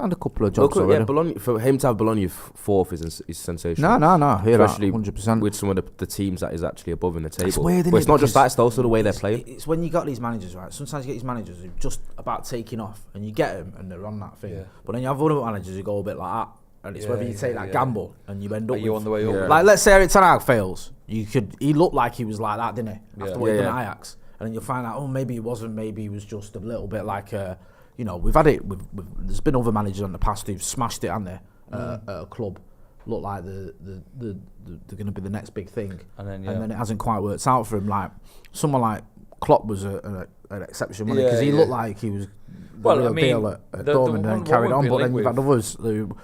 had a couple of jobs already. Yeah, Bologna, for him to have Bologna 4th is sensational. No, hear that, especially 100%. with some of the teams that is actually above in the table. It's weird, but it's not just that; it's also the way they're playing. It's when you got these managers, right? Sometimes you get these managers who are just about taking off, and you get them, and they're on that thing. Yeah. But then you have other managers who go a bit like that, and it's whether you take that gamble and you end up. Are you on the way up? Yeah. Like, let's say Erik Ten Hag fails. He looked like he was like that, didn't he? After what he done at Ajax, and then you'll find out, maybe he wasn't. Maybe he was just a little bit like we've had it. There's been other managers in the past who've smashed it, haven't they? At a club, look like they're going to be the next big thing, and then it hasn't quite worked out for him. Like someone like Klopp was an exception, wasn't he? Because he looked like he was the real deal at Dortmund and carried on. But then you've had others who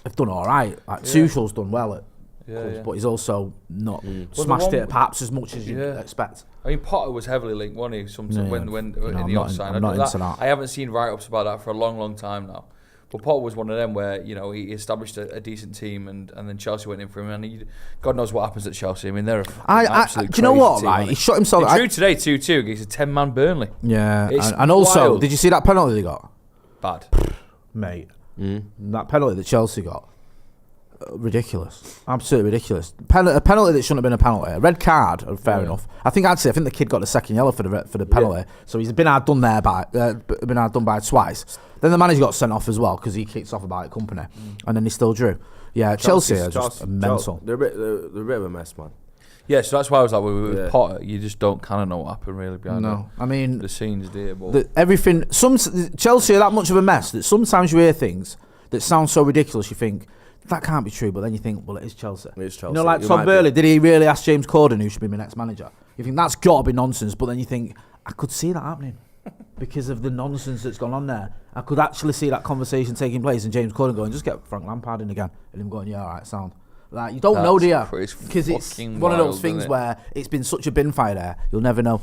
have done all right. Like Tuchel's done well at clubs, but he's also not smashed it perhaps as much as you expect. I mean, Potter was heavily linked, wasn't he? Sometimes when in the offside. I'm not into that. I haven't seen write-ups about that for a long, long time now. But Potter was one of them where he established a decent team, and then Chelsea went in for him, and God knows what happens at Chelsea. I mean, they're absolute. Do you know what? Team, right, he shot himself. They drew today 2-2 against a 10-man Burnley. Yeah, and also, wild. did you see that penalty they got? Bad, mate. That penalty that Chelsea got. Ridiculous, absolutely ridiculous. A penalty that shouldn't have been a penalty. A red card, fair enough. I think the kid got the second yellow for the penalty, so he's been hard done by twice. Then the manager got sent off as well because he kicked off about company, and then he still drew. Yeah, Chelsea are just mental. They're a bit of a mess, man. Yeah, so that's why I was like, with Potter, you just don't kind of know what happened really behind it. I mean, the scenes there, but everything. Chelsea are that much of a mess that sometimes you hear things that sound so ridiculous. You think, that can't be true, but then you think, well, it is Chelsea. It is Chelsea. You know, like Todd Burley, did he really ask James Corden who should be my next manager? You think that's got to be nonsense, but then you think, I could see that happening because of the nonsense that's gone on there. I could actually see that conversation taking place and James Corden going, just get Frank Lampard in again, and him going, yeah, all right, sound. Like, you don't know, do you? Because it's one of those things where it's been such a bin fire there, you'll never know.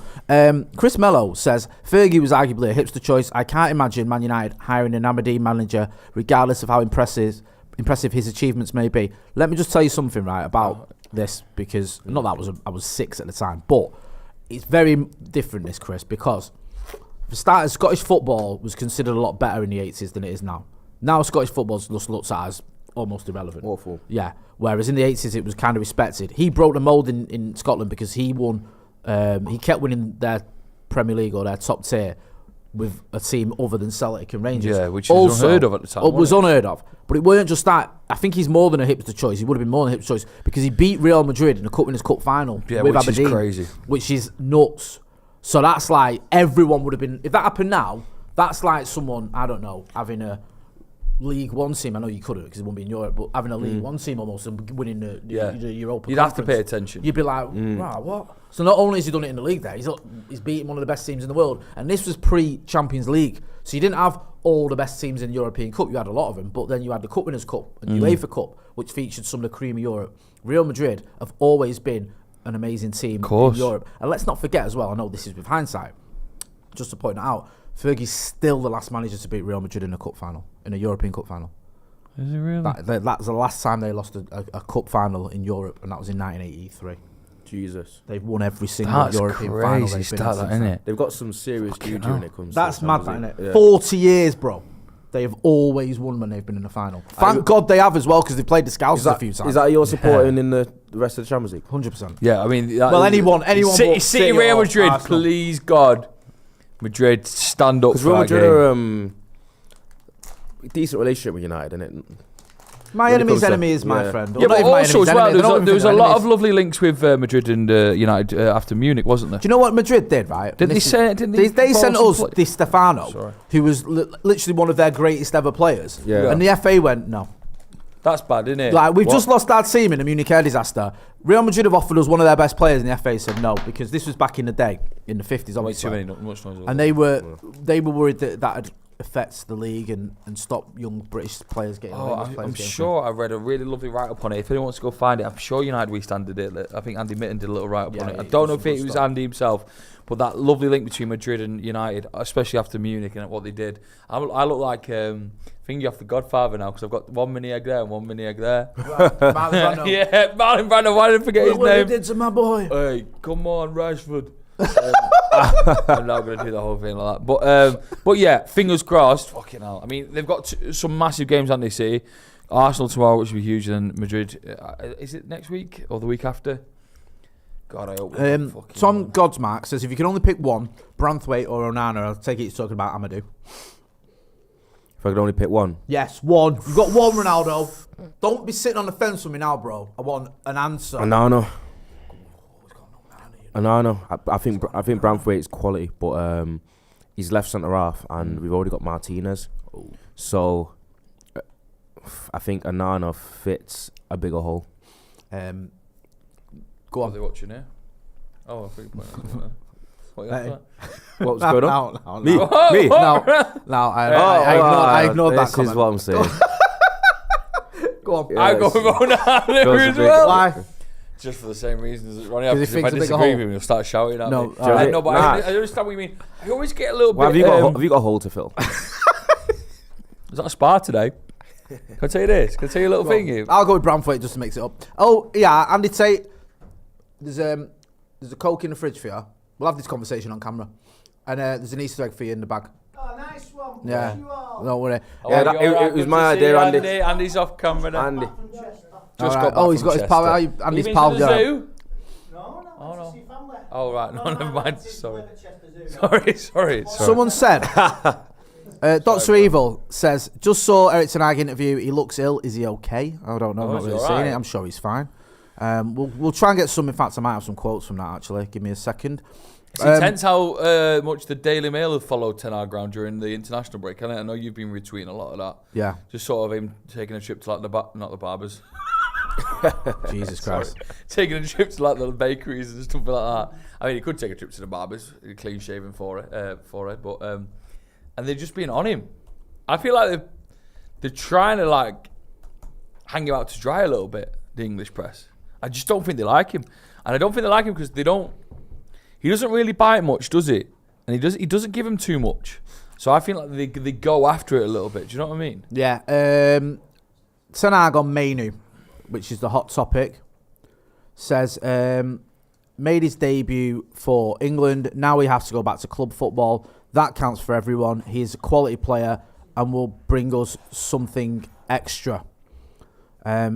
Chris Mello says, Fergie was arguably a hipster choice. I can't imagine Man United hiring an Aberdeen manager, regardless of how impressive his achievements may be. Let me just tell you something, right, about this, because not that I was 6 at the time, but it's very different, this, Chris, because for starters, Scottish football was considered a lot better in the 80s than it is now. Now Scottish football just looks at as almost irrelevant. Awful. Yeah, whereas in the 80s it was kind of respected. He broke the mould in Scotland because he won, he kept winning their Premier League or their top tier with a team other than Celtic and Rangers. Yeah, which was unheard of at the time. It was unheard of. But it weren't just that. I think he's more than a hipster choice. He would have been more than a hipster choice because he beat Real Madrid in the Cup Winners' Cup final with Aberdeen. Which is crazy. Which is nuts. So that's like, everyone would have been... If that happened now, that's like someone, I don't know, having a League One team. I know you couldn't because it wouldn't be in Europe, but having a League One team almost and winning the Europa You'd Conference. have to pay attention. You'd be like, wow, what? So not only has he done it in the league there, he's beaten one of the best teams in the world. And this was pre-Champions League. So you didn't have all the best teams in the European Cup. You had a lot of them. But then you had the Cup Winners' Cup and UEFA Cup, which featured some of the cream of Europe. Real Madrid have always been an amazing team in Europe. And let's not forget as well, I know this is with hindsight, just to point it out, Fergie's still the last manager to beat Real Madrid in a cup final, in a European Cup final. Is it really? That's the last time they lost a cup final in Europe, and that was in 1983. Jesus. They've won every single European final they've been in. Isn't it? They've got some serious juju when it comes That's to mad, Champions isn't it? League. 40 years, bro. They have always won when they've been in the final. Thank God they have as well, because they've played the Scousers a few times. Is that you're supporting in the rest of the Champions League? 100%. Yeah, I mean... Well, anyone City, Real Madrid, Arsenal. please, God. Madrid, stand up for Real that Madrid game. are decent relationship with United, isn't it? My enemy's enemy is my friend. Yeah, but also as well, there was a lot of love. lovely links with Madrid and United after Munich, wasn't there? Do you know what Madrid did, right? Didn't they sent us Di Stefano, who was literally one of their greatest ever players. Yeah. And the FA went, no. That's bad, isn't it? Like, we've just lost our team in the Munich air disaster. Real Madrid have offered us one of their best players, and the FA said no, because this was back in the day, in the 50s, obviously. Much noise. And they were worried that affect the league and stop young British players getting? I'm sure I read a really lovely write-up on it. If anyone wants to go find it, I'm sure United We Stand did it. I think Andy Mitten did a little write-up on it. I don't know if it was Andy himself, but that lovely link between Madrid and United, especially after Munich and what they did. I look like thingy off The Godfather now because I've got one mini egg there and one mini egg there. Marlon Brando. Yeah, Marlon Brando. Why did I forget his name? What you did to my boy? Hey, come on, Rashford. I'm not going to do the whole thing like that. But yeah, fingers crossed. Fucking hell. I mean, they've got some massive games, haven't they, City? Arsenal tomorrow, which will be huge, and Madrid. Is it next week or the week after? God, I hope. Tom Godsmark says, if you can only pick one, Branthwaite or Onana, I'll take it he's talking about Amadou. If I could only pick one? Yes, one. You've got one, Ronaldo. Don't be sitting on the fence with me now, bro. I want an answer. Onana. I think Branthwaite's quality, but he's left centre half, and we've already got Martinez. So I think Onana fits a bigger hole. Go on. Are they watching here? Oh, I think you're pointing at What was going on? No. Me? No, I ignored that comment. This is what I'm saying. Go on. Yeah, I go with Ronaldo as well. Why? Just for the same reasons as Ronnie. Because If I disagree with him, he'll start shouting at me. No, But I understand what you mean. I always get a little bit. Have you got a hole to fill? Is that a spa today? Can I tell you this? Can I tell you a little thing here? I'll go with Branthwaite just to mix it up. Oh, yeah, Andy Tate. There's a Coke in the fridge for you. We'll have this conversation on camera. And there's an Easter egg for you in the bag. Oh, nice one. Yeah. Don't worry. It was my idea, Andy. Andy's off camera now. Andy. Just right. got back Oh, he's from got his pal. Chester. Andy's You pal. been to the zoo? No, no. to see family. Oh, right. No, never mind. Sorry. Sorry. Sorry. Someone said, Dr. Evil says, just saw Eric Ten Hag interview. He looks ill. Is he okay? I don't know. I'm not really seeing it. I'm sure he's fine. We'll try and get some. In fact, I might have some quotes from that, actually. Give me a second. It's intense how much the Daily Mail have followed Ten Hag ground during the international break. I know you've been retweeting a lot of that. Yeah. Just sort of him taking a trip to like not the barbers. Jesus Christ. Taking a trip to like the bakeries and stuff like that. I mean, he could take a trip to the barbers, clean shaven for it, but and they're just being on him. I feel like they're trying to like hang him out to dry a little bit, the English press. I just don't think they like him, and I don't think they like him because they don't. He doesn't really bite much, does he? And he doesn't give him too much. So I feel like they go after it a little bit. Do you know what I mean? Yeah. Ten Hag on Mainu, which is the hot topic, says made his debut for England. Now he has to go back to club football. That counts for everyone. He's a quality player and will bring us something extra.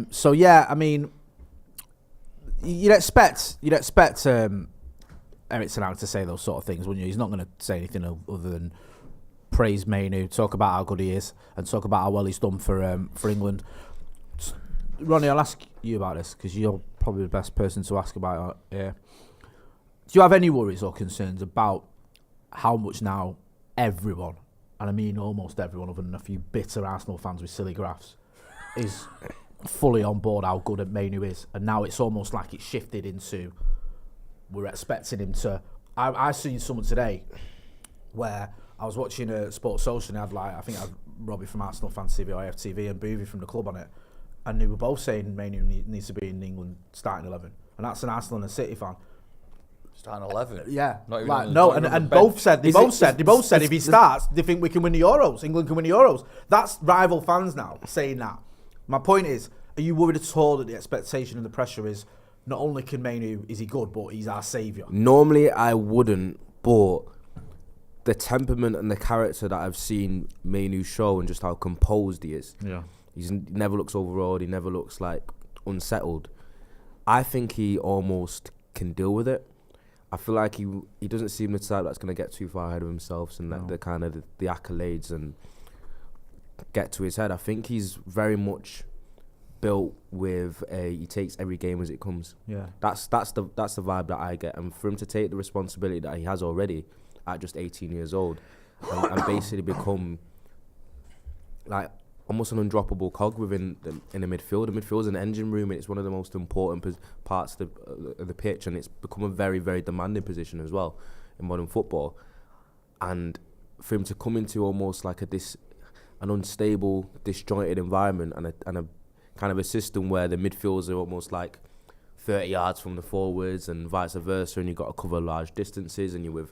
So yeah, I mean, you'd expect Eric Ten Hag to say those sort of things, wouldn't you? He's not going to say anything other than praise Mainu, talk about how good he is, and talk about how well he's done for England. Ronnie, I'll ask you about this because you're probably the best person to ask about it. Yeah. Do you have any worries or concerns about how much now everyone, and I mean almost everyone other than a few bitter Arsenal fans with silly graphs, is fully on board how good Mainu is, and now it's almost like it's shifted into we're expecting him to. I seen someone today where I was watching a Sports Social and I had Robbie from Arsenal Fans TV or AFTV and Boovy from the club on it, and they were both saying Mainu needs to be in England starting 11, and that's an Arsenal and a City fan. Starting 11. Yeah, not even like, on the, no, not even and on the both said they both said if he starts, they think we can win the Euros. England can win the Euros. That's rival fans now saying that. My point is, are you worried at all that the expectation and the pressure is not only can Mainu is he good, but he's our saviour? Normally I wouldn't, but the temperament and the character that I've seen Mainu show and just how composed he is. Yeah, he never looks overawed. He never looks like unsettled. I think he almost can deal with it. I feel like he doesn't seem the type that's going to get too far ahead of himself and let the kind of the accolades and get to his head. I think he's very much built with he takes every game as it comes. Yeah, that's the vibe that I get, and for him to take the responsibility that he has already at just 18 years old and basically become like almost an undroppable cog within in the midfield. The midfield is an engine room, and it's one of the most important parts of the pitch, and it's become a very, very demanding position as well in modern football. And for him to come into almost like an unstable, disjointed environment and a kind of a system where the midfielders are almost like 30 yards from the forwards and vice versa, and you've got to cover large distances, and you're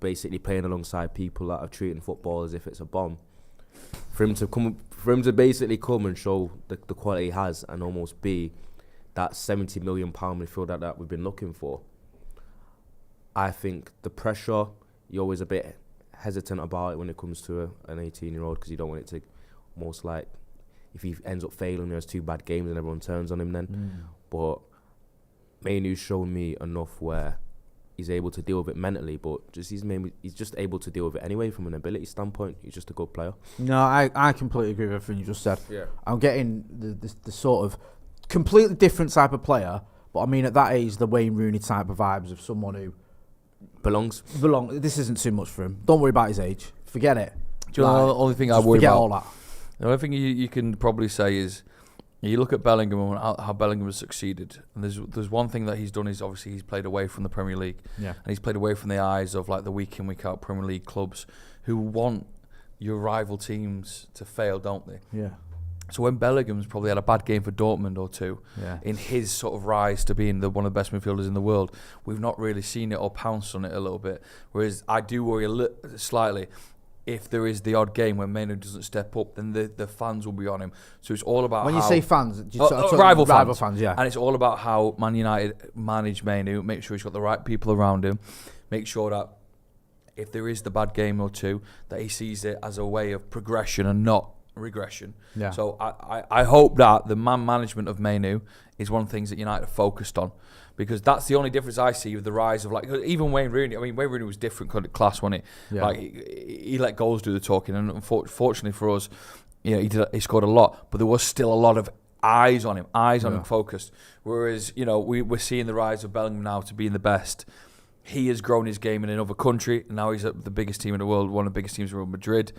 basically playing alongside people that are treating football as if it's a bomb. For him to basically come and show the quality he has and almost be that £70 million midfielder that we've been looking for, I think the pressure, you're always a bit hesitant about it when it comes to an 18-year-old, because you don't want it to almost like, if he ends up failing, there's 2 bad games and everyone turns on him then. But Mainu's shown me enough where he's able to deal with it mentally, but he's just able to deal with it anyway from an ability standpoint. He's just a good player. No, I completely agree with everything you just said. Yeah. I'm getting the sort of completely different type of player, but I mean at that age, the Wayne Rooney type of vibes of someone who belongs. This isn't too much for him. Don't worry about his age. Forget it. Do you know the only thing I worry forget about? all that. The only thing you can probably say is, you look at Bellingham and how Bellingham has succeeded, and there's one thing that he's done is obviously he's played away from the Premier League, and he's played away from the eyes of like the week in week out Premier League clubs who want your rival teams to fail, don't they? Yeah. So when Bellingham's probably had a bad game for Dortmund or two, in his sort of rise to being one of the best midfielders in the world, we've not really seen it or pounced on it a little bit. Whereas I do worry slightly. If there is the odd game when Maynard doesn't step up, then the fans will be on him. So it's all about when how... you say fans, rival fans, yeah. And it's all about how Man United manage Maynard, make sure he's got the right people around him, make sure that if there is the bad game or two, that he sees it as a way of progression and not regression. Yeah. So I hope that the man management of Maynard is one of the things that United are focused on, because that's the only difference I see with the rise of, like, even Wayne Rooney. I mean, Wayne Rooney was different kind of class, wasn't he? Yeah. Like he let goals do the talking, and unfortunately for us, he scored a lot, but there was still a lot of eyes on him focused. Whereas we're seeing the rise of Bellingham now to being the best. He has grown his game in another country, and now he's at the biggest team in the world, one of the biggest teams in Real Madrid,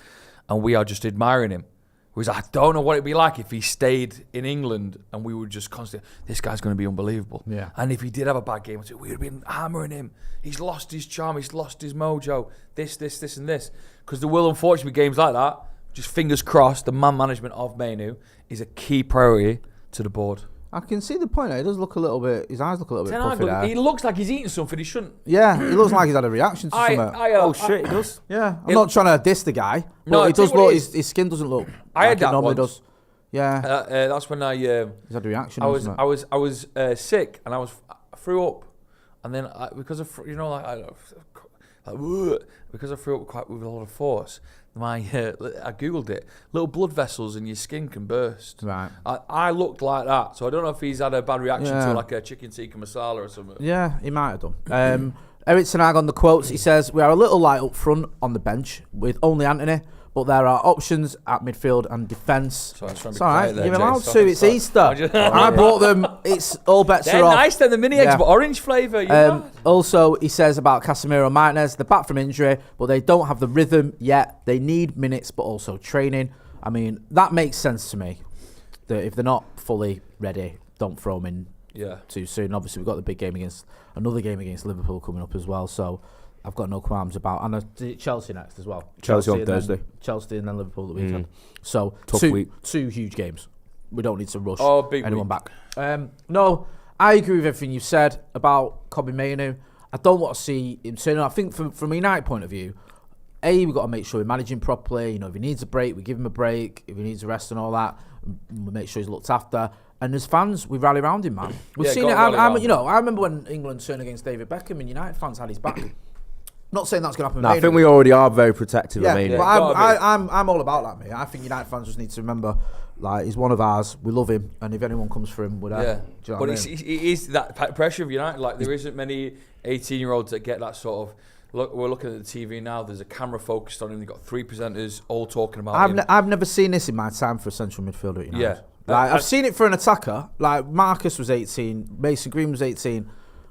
and we are just admiring him. Whereas I don't know what it'd be like if he stayed in England and we would just constantly, this guy's going to be unbelievable. Yeah. And if he did have a bad game or two, we would have been hammering him. He's lost his charm, he's lost his mojo, this, and this. Because there will unfortunately be games like that. Just fingers crossed, the man management of Mainu is a key priority to the board. I can see the point. He does look a little bit. His eyes look a little bit puffy there. He looks like he's eating something he shouldn't. Yeah, he looks like he's had a reaction to something. Oh shit, he does. Yeah, I'm not trying to diss the guy, but he does look. His skin doesn't look. I had that normally once. Does. Yeah, that's when he's had a reaction. I was sick and I threw up, and then because of because I threw up with a lot of force. I googled it. Little blood vessels in your skin can burst. Right. I looked like that, so I don't know if he's had a bad reaction to like a chicken tikka masala or something. Yeah, he might have done. Eric Tenag on the quotes. He says, "We are a little light up front on the bench with only Anthony, but there are options at midfield and defence." It's all right. You're allowed to. It's Easter. I brought them. It's all bets are off. They're nice. They're the mini eggs, but orange flavour. Also, he says about Casemiro Martinez, they're back from injury, but they don't have the rhythm yet. They need minutes, but also training. I mean, that makes sense to me. That if they're not fully ready, don't throw them in too soon. Obviously, we've got another game against Liverpool coming up as well, so I've got no qualms about. And Chelsea next as well. Chelsea on Thursday. Chelsea and then Liverpool the weekend. So tough week. Two huge games. We don't need to rush anyone back. No, I agree with everything you said about Kobbie Mainoo. I don't want to see him turn. I think from a United point of view, we've got to make sure we manage him properly. If he needs a break, we give him a break. If he needs a rest and all that, we make sure he's looked after. And as fans, we rally around him, man. We've seen it. I remember when England turned against David Beckham, and United fans had his back. Not saying that's going to happen. I think we already are very protective of Mainoo. But I'm all about that, mate. I think United fans just need to remember, like, he's one of ours. We love him, and if anyone comes for him, we're there. Yeah. Do you know but it is that pressure of United. Like, there isn't many 18-year-olds that get that sort of. Look, we're looking at the TV now. There's a camera focused on him. They've got 3 presenters all talking about him. I've never seen this in my time for a central midfielder at United. Yeah. Like, I've seen it for an attacker. Like, Marcus was 18, Mason Green was 18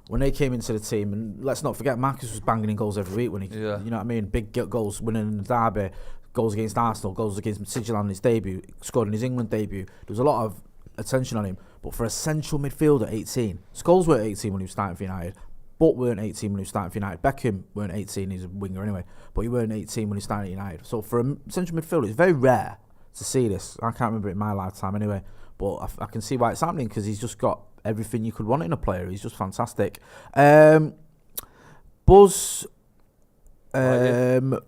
when they came into the team. And let's not forget, Marcus was banging in goals every week when you know what I mean? Big goals, winning in the derby, goals against Arsenal, goals against Manchester in his debut, scored in his England debut. There was a lot of attention on him. But for a central midfielder, 18, Scholes were 18 when he was starting for United. but weren't 18 when he was starting for United. Beckham weren't 18, he's a winger anyway, but he weren't 18 when he started at United. So for a central midfielder, it's very rare to see this. I can't remember it in my lifetime anyway, but I can see why it's happening, because he's just got everything you could want in a player. He's just fantastic. Buzz... Brentford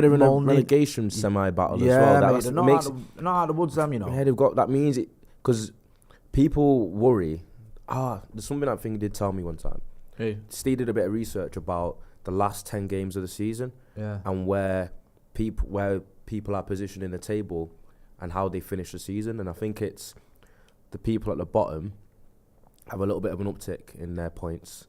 are in a relegation semi-battle as well. Mate, they're not out of the woods, them, you know. Yeah, they've got, that means it, because people worry. There's something I think he did tell me one time. Who? Steve did a bit of research about the last 10 games of the season, and where people are positioned in the table and how they finish the season. And I think it's the people at the bottom have a little bit of an uptick in their points,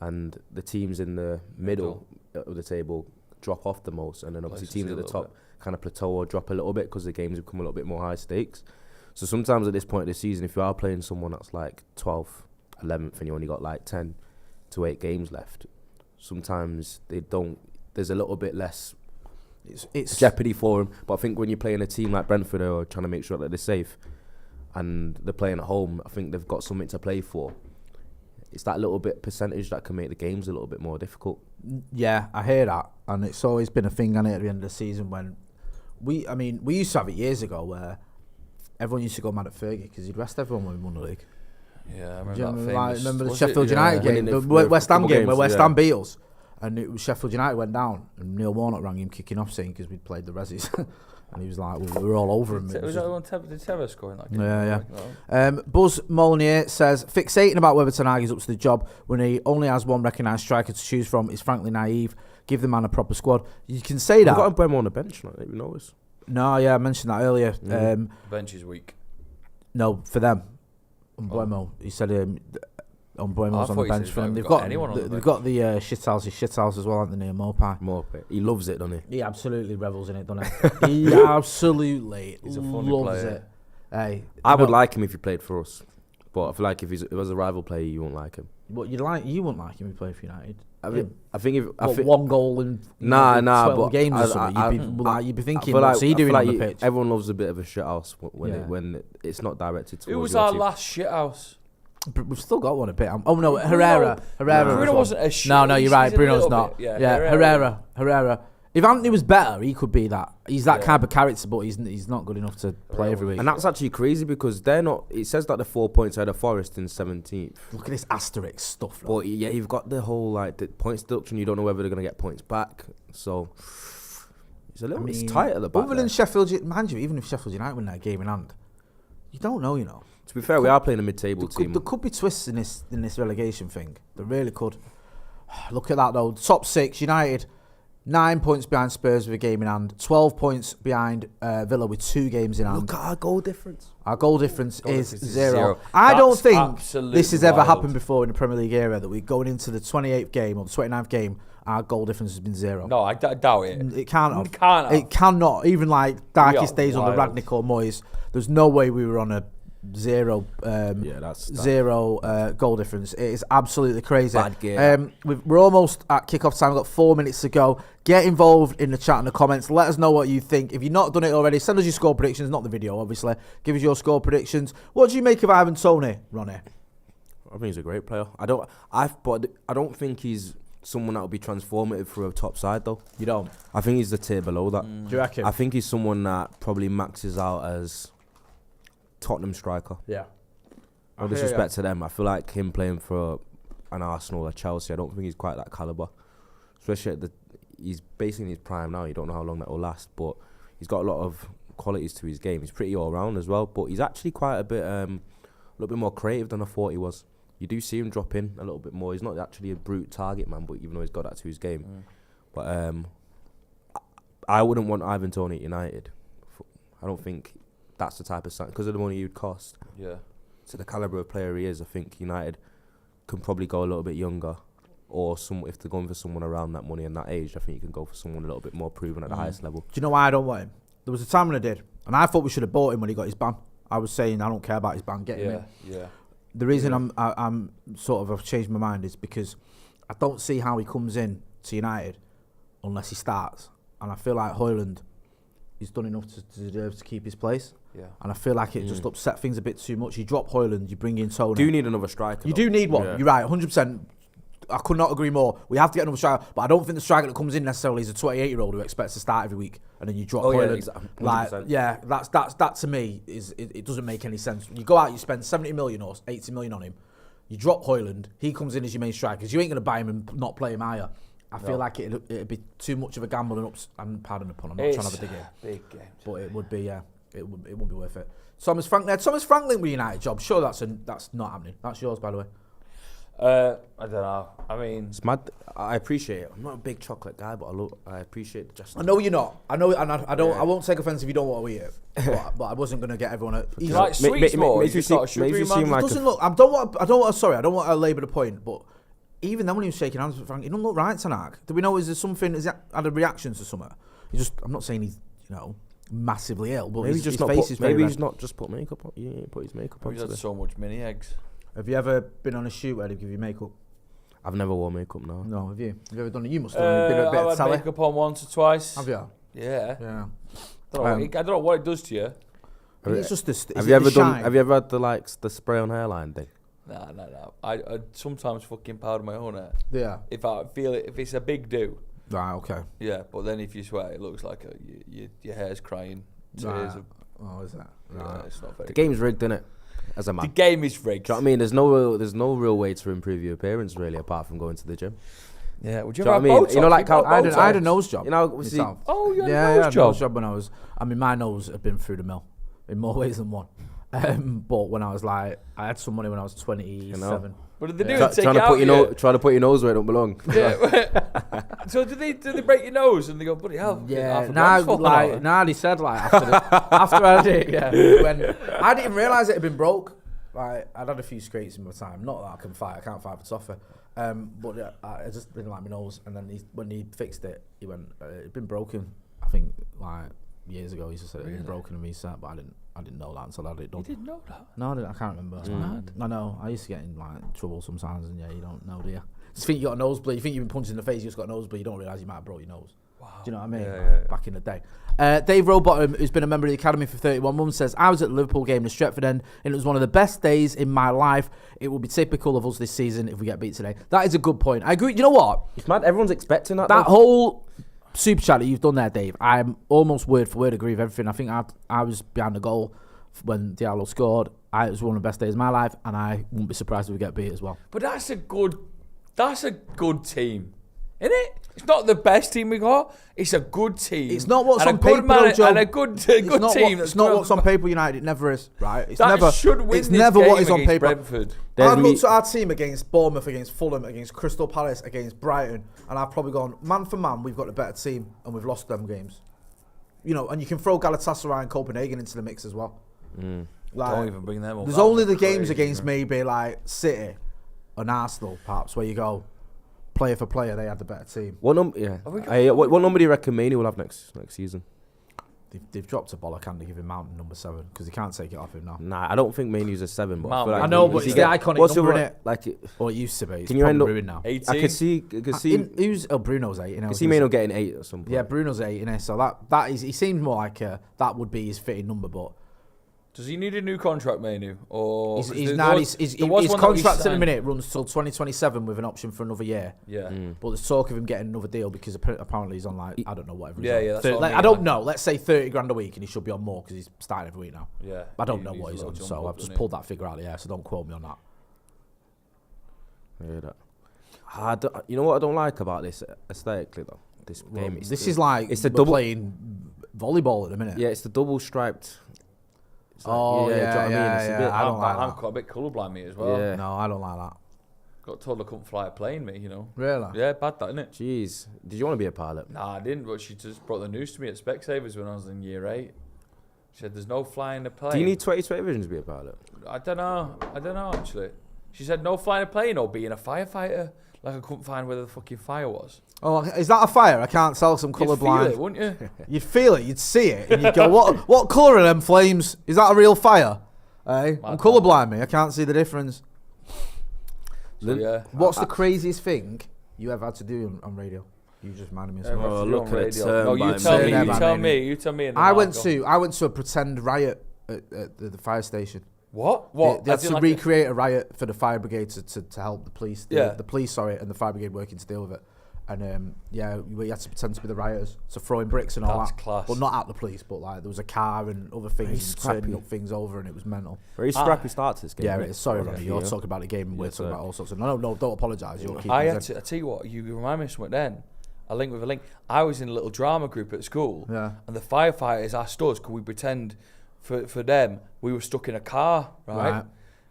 and the teams in the middle of the table drop off the most, and then obviously teams at the top kind of plateau or drop a little bit because the games become a little bit more high stakes. So sometimes at this point of the season, if you are playing someone that's like 12th, 11th, and you only got like 10 to 8 games left, sometimes there's a little bit less it's jeopardy for them. But I think when you're playing a team like Brentford or trying to make sure that they're safe and they're playing at home, I think they've got something to play for. It's that little bit percentage that can make the games a little bit more difficult. Yeah, I hear that, and it's always been a thing, hasn't it, at the end of the season when we used to have it years ago where everyone used to go mad at Fergie because he'd rest everyone when we won the league. Yeah, I remember the Sheffield United game, the West Ham game where West Ham beat us, and it was Sheffield United went down, and Neil Warnock rang him kicking off saying because we'd played the Rezzies. And he was like, we were all over him. Was that one? Did Terra score in that game? Yeah. Buzz Molyneux says, fixating about whether Ten Hag is up to the job when he only has one recognised striker to choose from is frankly naive. Give the man a proper squad. You can say that. We've got Mbeumo on the bench, I didn't even notice. No, I mentioned that earlier. Bench is weak. No, for them. Mbeumo. He said Mbeumo's on the bench for them. They've got the shithouse as well, haven't they, near Mopai. He loves it, doesn't he? He absolutely revels in it, doesn't he? He absolutely He's a funny loves player. it. Hey, I would like him if he played for us, but I feel like if he was a rival player, you won't like him. What you wouldn't like him if he played for United. I think one goal in 12 but games or something. You'd be thinking, what's he doing on the pitch? Everyone loves a bit of a shithouse when it's not directed towards. Who was our last shithouse? We've still got one a bit. Oh no, Herrera. Bruno wasn't a shit. No, you're right. Bruno's not. Yeah, Herrera. If Anthony was better, he could be that. He's that kind of character, but he's not good enough to play every week. And that's actually crazy because they're not. It says that the 4 points ahead of Forest in 17th. Look at this asterisk stuff. But yeah, you've got the whole the points deduction. You don't know whether they're going to get points back. So it's a little. It's tight at the back. Other than Sheffield, mind you, even if Sheffield United win that game in hand, you don't know. To be fair, we are playing a mid-table team. There could be twists in this relegation thing. There really could. Look at that though. Top 6, United, 9 points behind Spurs with a game in hand. 12 points behind Villa with 2 games in hand. Look at our goal difference. Our goal difference is 0. I don't think this has ever happened before in the Premier League era that we're going into the 28th game or the 29th game. Our goal difference has been 0. No, I doubt it. It can't have. It cannot. Even like darkest days on the Ragnick or Moyes, there's no way we were on a 0 goal difference. It is absolutely crazy. Bad game. We're almost at kick-off time. We've got 4 minutes to go. Get involved in the chat and the comments. Let us know what you think. If you've not done it already, send us your score predictions, not the video obviously. Give us your score predictions. What do you make of Ivan Toney, Ronnie? I think he's a great player. I don't think he's someone that will be transformative for a top side though. You don't? I think he's the tier below that. Do you reckon? I think he's someone that probably maxes out as Tottenham striker. Yeah. No disrespect to them. I feel like him playing for an Arsenal or Chelsea, I don't think he's quite that calibre. Especially he's basically in his prime now. You don't know how long that will last, but he's got a lot of qualities to his game. He's pretty all round as well, but he's actually quite a little bit more creative than I thought he was. You do see him drop in a little bit more. He's not actually a brute target man, but even though he's got that to his game. But I wouldn't want Ivan Toney at United. I don't think that's the type of sign because of the money you'd cost. Yeah. To the calibre of player he is, I think United can probably go a little bit younger, or if they're going for someone around that money and that age, I think you can go for someone a little bit more proven at the highest level. Do you know why I don't want him? There was a time when I did, and I thought we should have bought him when he got his ban. I was saying I don't care about his ban, get him in. Yeah. The reason I'm sort of I've changed my mind is because I don't see how he comes in to United unless he starts, and I feel like Højlund he's done enough to deserve to keep his place. Yeah. And I feel like it just upset things a bit too much. You drop Højlund, you bring in Toney. Do you need another striker? You do need one. Yeah. You're right, 100%. I could not agree more. We have to get another striker, but I don't think the striker that comes in necessarily is a 28-year-old who expects to start every week, and then you drop Højlund. That to me it doesn't make any sense. You go out, you spend 70 million or 80 million on him, you drop Højlund, he comes in as your main striker, because you ain't gonna buy him and not play him either. I feel like it'd be too much of a gamble and pardon the pun, I'm not trying to have a dig in. Big game. But it would be, it wouldn't be worth it. Thomas Franklin with United job. Sure, that's not happening. That's yours, by the way. I don't know. I mean, It's mad. I appreciate it. I'm not a big chocolate guy, but I appreciate the justice. I know you're not. I know, and I don't. I won't take offence if you don't want to eat it. but I wasn't going to get everyone. you like sweets more? makes you seem like doesn't look. I don't want to labour the point, but even then when he was shaking hands with Frank, he don't look right tonight. Do we know? Is there something? Has he had a reaction to something? I'm not saying he's massively ill, but maybe his face is very maybe red. he's not just put makeup on. He ain't put his makeup on. He's had so much mini eggs. Have you ever been on a shoot where they give you makeup? I've never worn makeup. No. Have you? Have you ever done it? You must have been a bit I've of had telly. makeup on once or twice. Have you? Yeah. Yeah. I don't know what it does to you. It's just this. Have you ever had the spray on hairline thing? No. I sometimes fucking powder my own hair. Yeah. If I feel it, if it's a big do. Right. Okay. Yeah, but then if you sweat, it looks like your hair's crying. Right. Oh, is that? Yeah, Right. it's not very. The game's rigged, innit? As a man. The game is rigged. Do you know what I mean? There's no real way to improve your appearance really, apart from going to the gym. Yeah, would you Do you ever know what I have mean? Botox? You know, like how I had a nose job. You know, see, myself. Oh, you had I a had nose a job. nose job when I was. I mean, my nose had been through the mill in more ways than one. But when I was I had some money when I was 27. What did they do? Take trying it to out put your trying to put your nose where it don't belong. Yeah. So did they break your nose and they go, bloody hell? Yeah, they said after I did it, yeah. When I didn't realise it had been broke. Like I'd had a few scrapes in my time. Not that I can fight. I can't fight for tougher. But I just didn't like my nose. And then when he fixed it, he went, it'd been broken. I think years ago. He just said it'd been broken and reset, but I didn't know that until I had it done. You didn't know that? No, I can't remember. That's mad. I know. I used to get in trouble sometimes, and you don't know, do you? Just think you got a nosebleed. You think you've been punched in the face. You just got a nosebleed. You don't realise you might have broke your nose. Wow. Do you know what I mean? Yeah. Back in the day. Dave Rowbottom, who's been a member of the academy for 31 months, says, I was at the Liverpool game in the Stretford end, and it was one of the best days in my life. It will be typical of us this season if we get beat today. That is a good point. I agree. You know what? It's mad. Everyone's expecting that. That whole super chat that you've done there, Dave, I'm almost word for word agree with everything. I think I was behind the goal when Diallo scored. It was one of the best days of my life, and I wouldn't be surprised if we get beat as well. But that's a good team, isn't it? It's not the best team we got. It's a good team. It's not what's and on a good paper, Joe. and a good team. It's not what's on paper, United. It never is, right? It's that never. should win it's this never game what is on against paper. Brentford. I've looked at our team against Bournemouth, against Fulham, against Crystal Palace, against Brighton, and I've probably gone man for man. We've got a better team, and we've lost them games. And you can throw Galatasaray and Copenhagen into the mix as well. Don't even bring them up. There's only the games against maybe like City and Arsenal, perhaps, where you go player for player, they had the better team. What number? Yeah. What number do you reckon Mane will have next season? They've dropped a bollock and they give him Mountain number 7 because he can't take it off him now. Nah, I don't think Mane uses 7. But I know, but it's the iconic number, innit? Like Well, it used to be. It's can you end up ruined now. 18? I could see. Bruno's 8. I could see Mane getting 8 or something. Yeah, Bruno's 8, innit? So that is. He seems more like that would be his fitting number, but. Does he need a new contract, Manu? Or his contract at the minute runs till 2027 with an option for another year. Yeah. But there's talk of him getting another deal because apparently he's on I don't know whatever. Yeah, that's what I mean. I don't know. Let's say 30 grand a week, and he should be on more because he's starting every week now. Yeah. I don't know what he's on, so I've just pulled that figure out of the air. So don't quote me on that. I hear that. You know what I don't like about this aesthetically though? This game. This is like it's the double playing volleyball at the minute. Yeah, it's the double striped. Oh, do you know what I mean? I don't like I'm that. quite a bit colourblind, me as well. Yeah. No, I don't like that. Got told I couldn't fly a plane, me. Really? Yeah, bad that, innit? Jeez, did you want to be a pilot? Nah, I didn't. But she just brought the news to me at Specsavers when I was in year 8. She said, "There's no flying a plane." Do you need 20/20 vision to be a pilot? I don't know actually. She said, "No flying a plane or being a firefighter." Like I couldn't find where the fucking fire was. Oh, is that a fire? I can't tell. Some You'd colourblind. feel it, wouldn't you? You'd feel it. You'd see it, and you'd go, "What colour are them flames? Is that a real fire?" I'm colourblind, me. I can't see the difference. So, yeah. What's the craziest thing you ever had to do on radio? You just reminded me of something. Oh, look at it. No, you tell me. You tell me. I went to a pretend riot at the fire station. What? They had As in to like recreate a riot for the fire brigade to help the police. Yeah. The police, and the fire brigade working to deal with it. And we had to pretend to be the rioters, so throwing bricks and all That's that. class. But not at the police, but like there was a car and other things, and turning scrappy. up things over, and it was mental. Very scrappy start to this game. Yeah, isn't it is. Sorry, Yeah. Ronnie, you're talking about the game, and we're talking about all sorts of. No, don't apologise. You're keeping I us in. tell you what, you remind me of something then. A link with a link. I was in a little drama group at school, Yeah. and the firefighters asked us, could we pretend for them we were stuck in a car,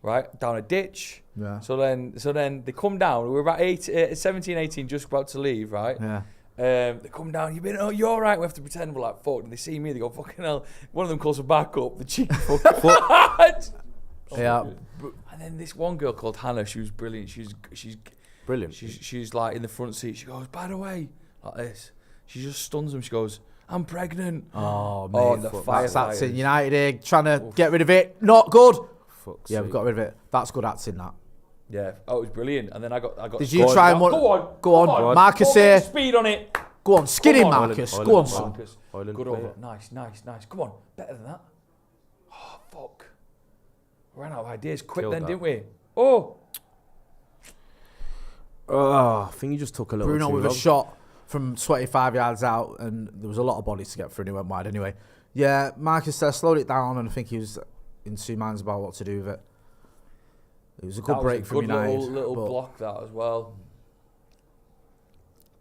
right, down a ditch. Yeah. So then they come down. We were about 17, 18, just about to leave, right? Yeah. They come down. You're all right. We have to pretend we're like fucked. And they see me. They go, fucking hell. One of them calls for backup. The cheeky fuck. Yeah. And then this one girl called Hannah. She was brilliant. She's Brilliant. She's like in the front seat. She goes, by the way, like this. She just stuns them. She goes, I'm pregnant. Oh, Oh, mate. the That's acting. firefighters. United here, trying to get rid of it. Not good. Fuck's Yeah, we've sake. got rid of it. That's good acting, that. Yeah. Oh, it was brilliant. And then I got. Did you try and Go on. Go on. Marcus Go on, here. get the speed on it. Go on. Skin Come him, on, Marcus. Ireland, Go on, Ireland, son. Marcus. Ireland Good player. over. Nice. Come on. Better than that. Oh, fuck. Ran out of ideas quick Killed then, that. didn't we? Oh. Oh, I think you just took a little Bruno too with long. a shot from 25 yards out, and there was a lot of bodies to get through, and he went wide anyway. Yeah, Marcus slowed it down, and I think he was in two minds about what to do with it. It was a good That break was a from good United. little but block that as well.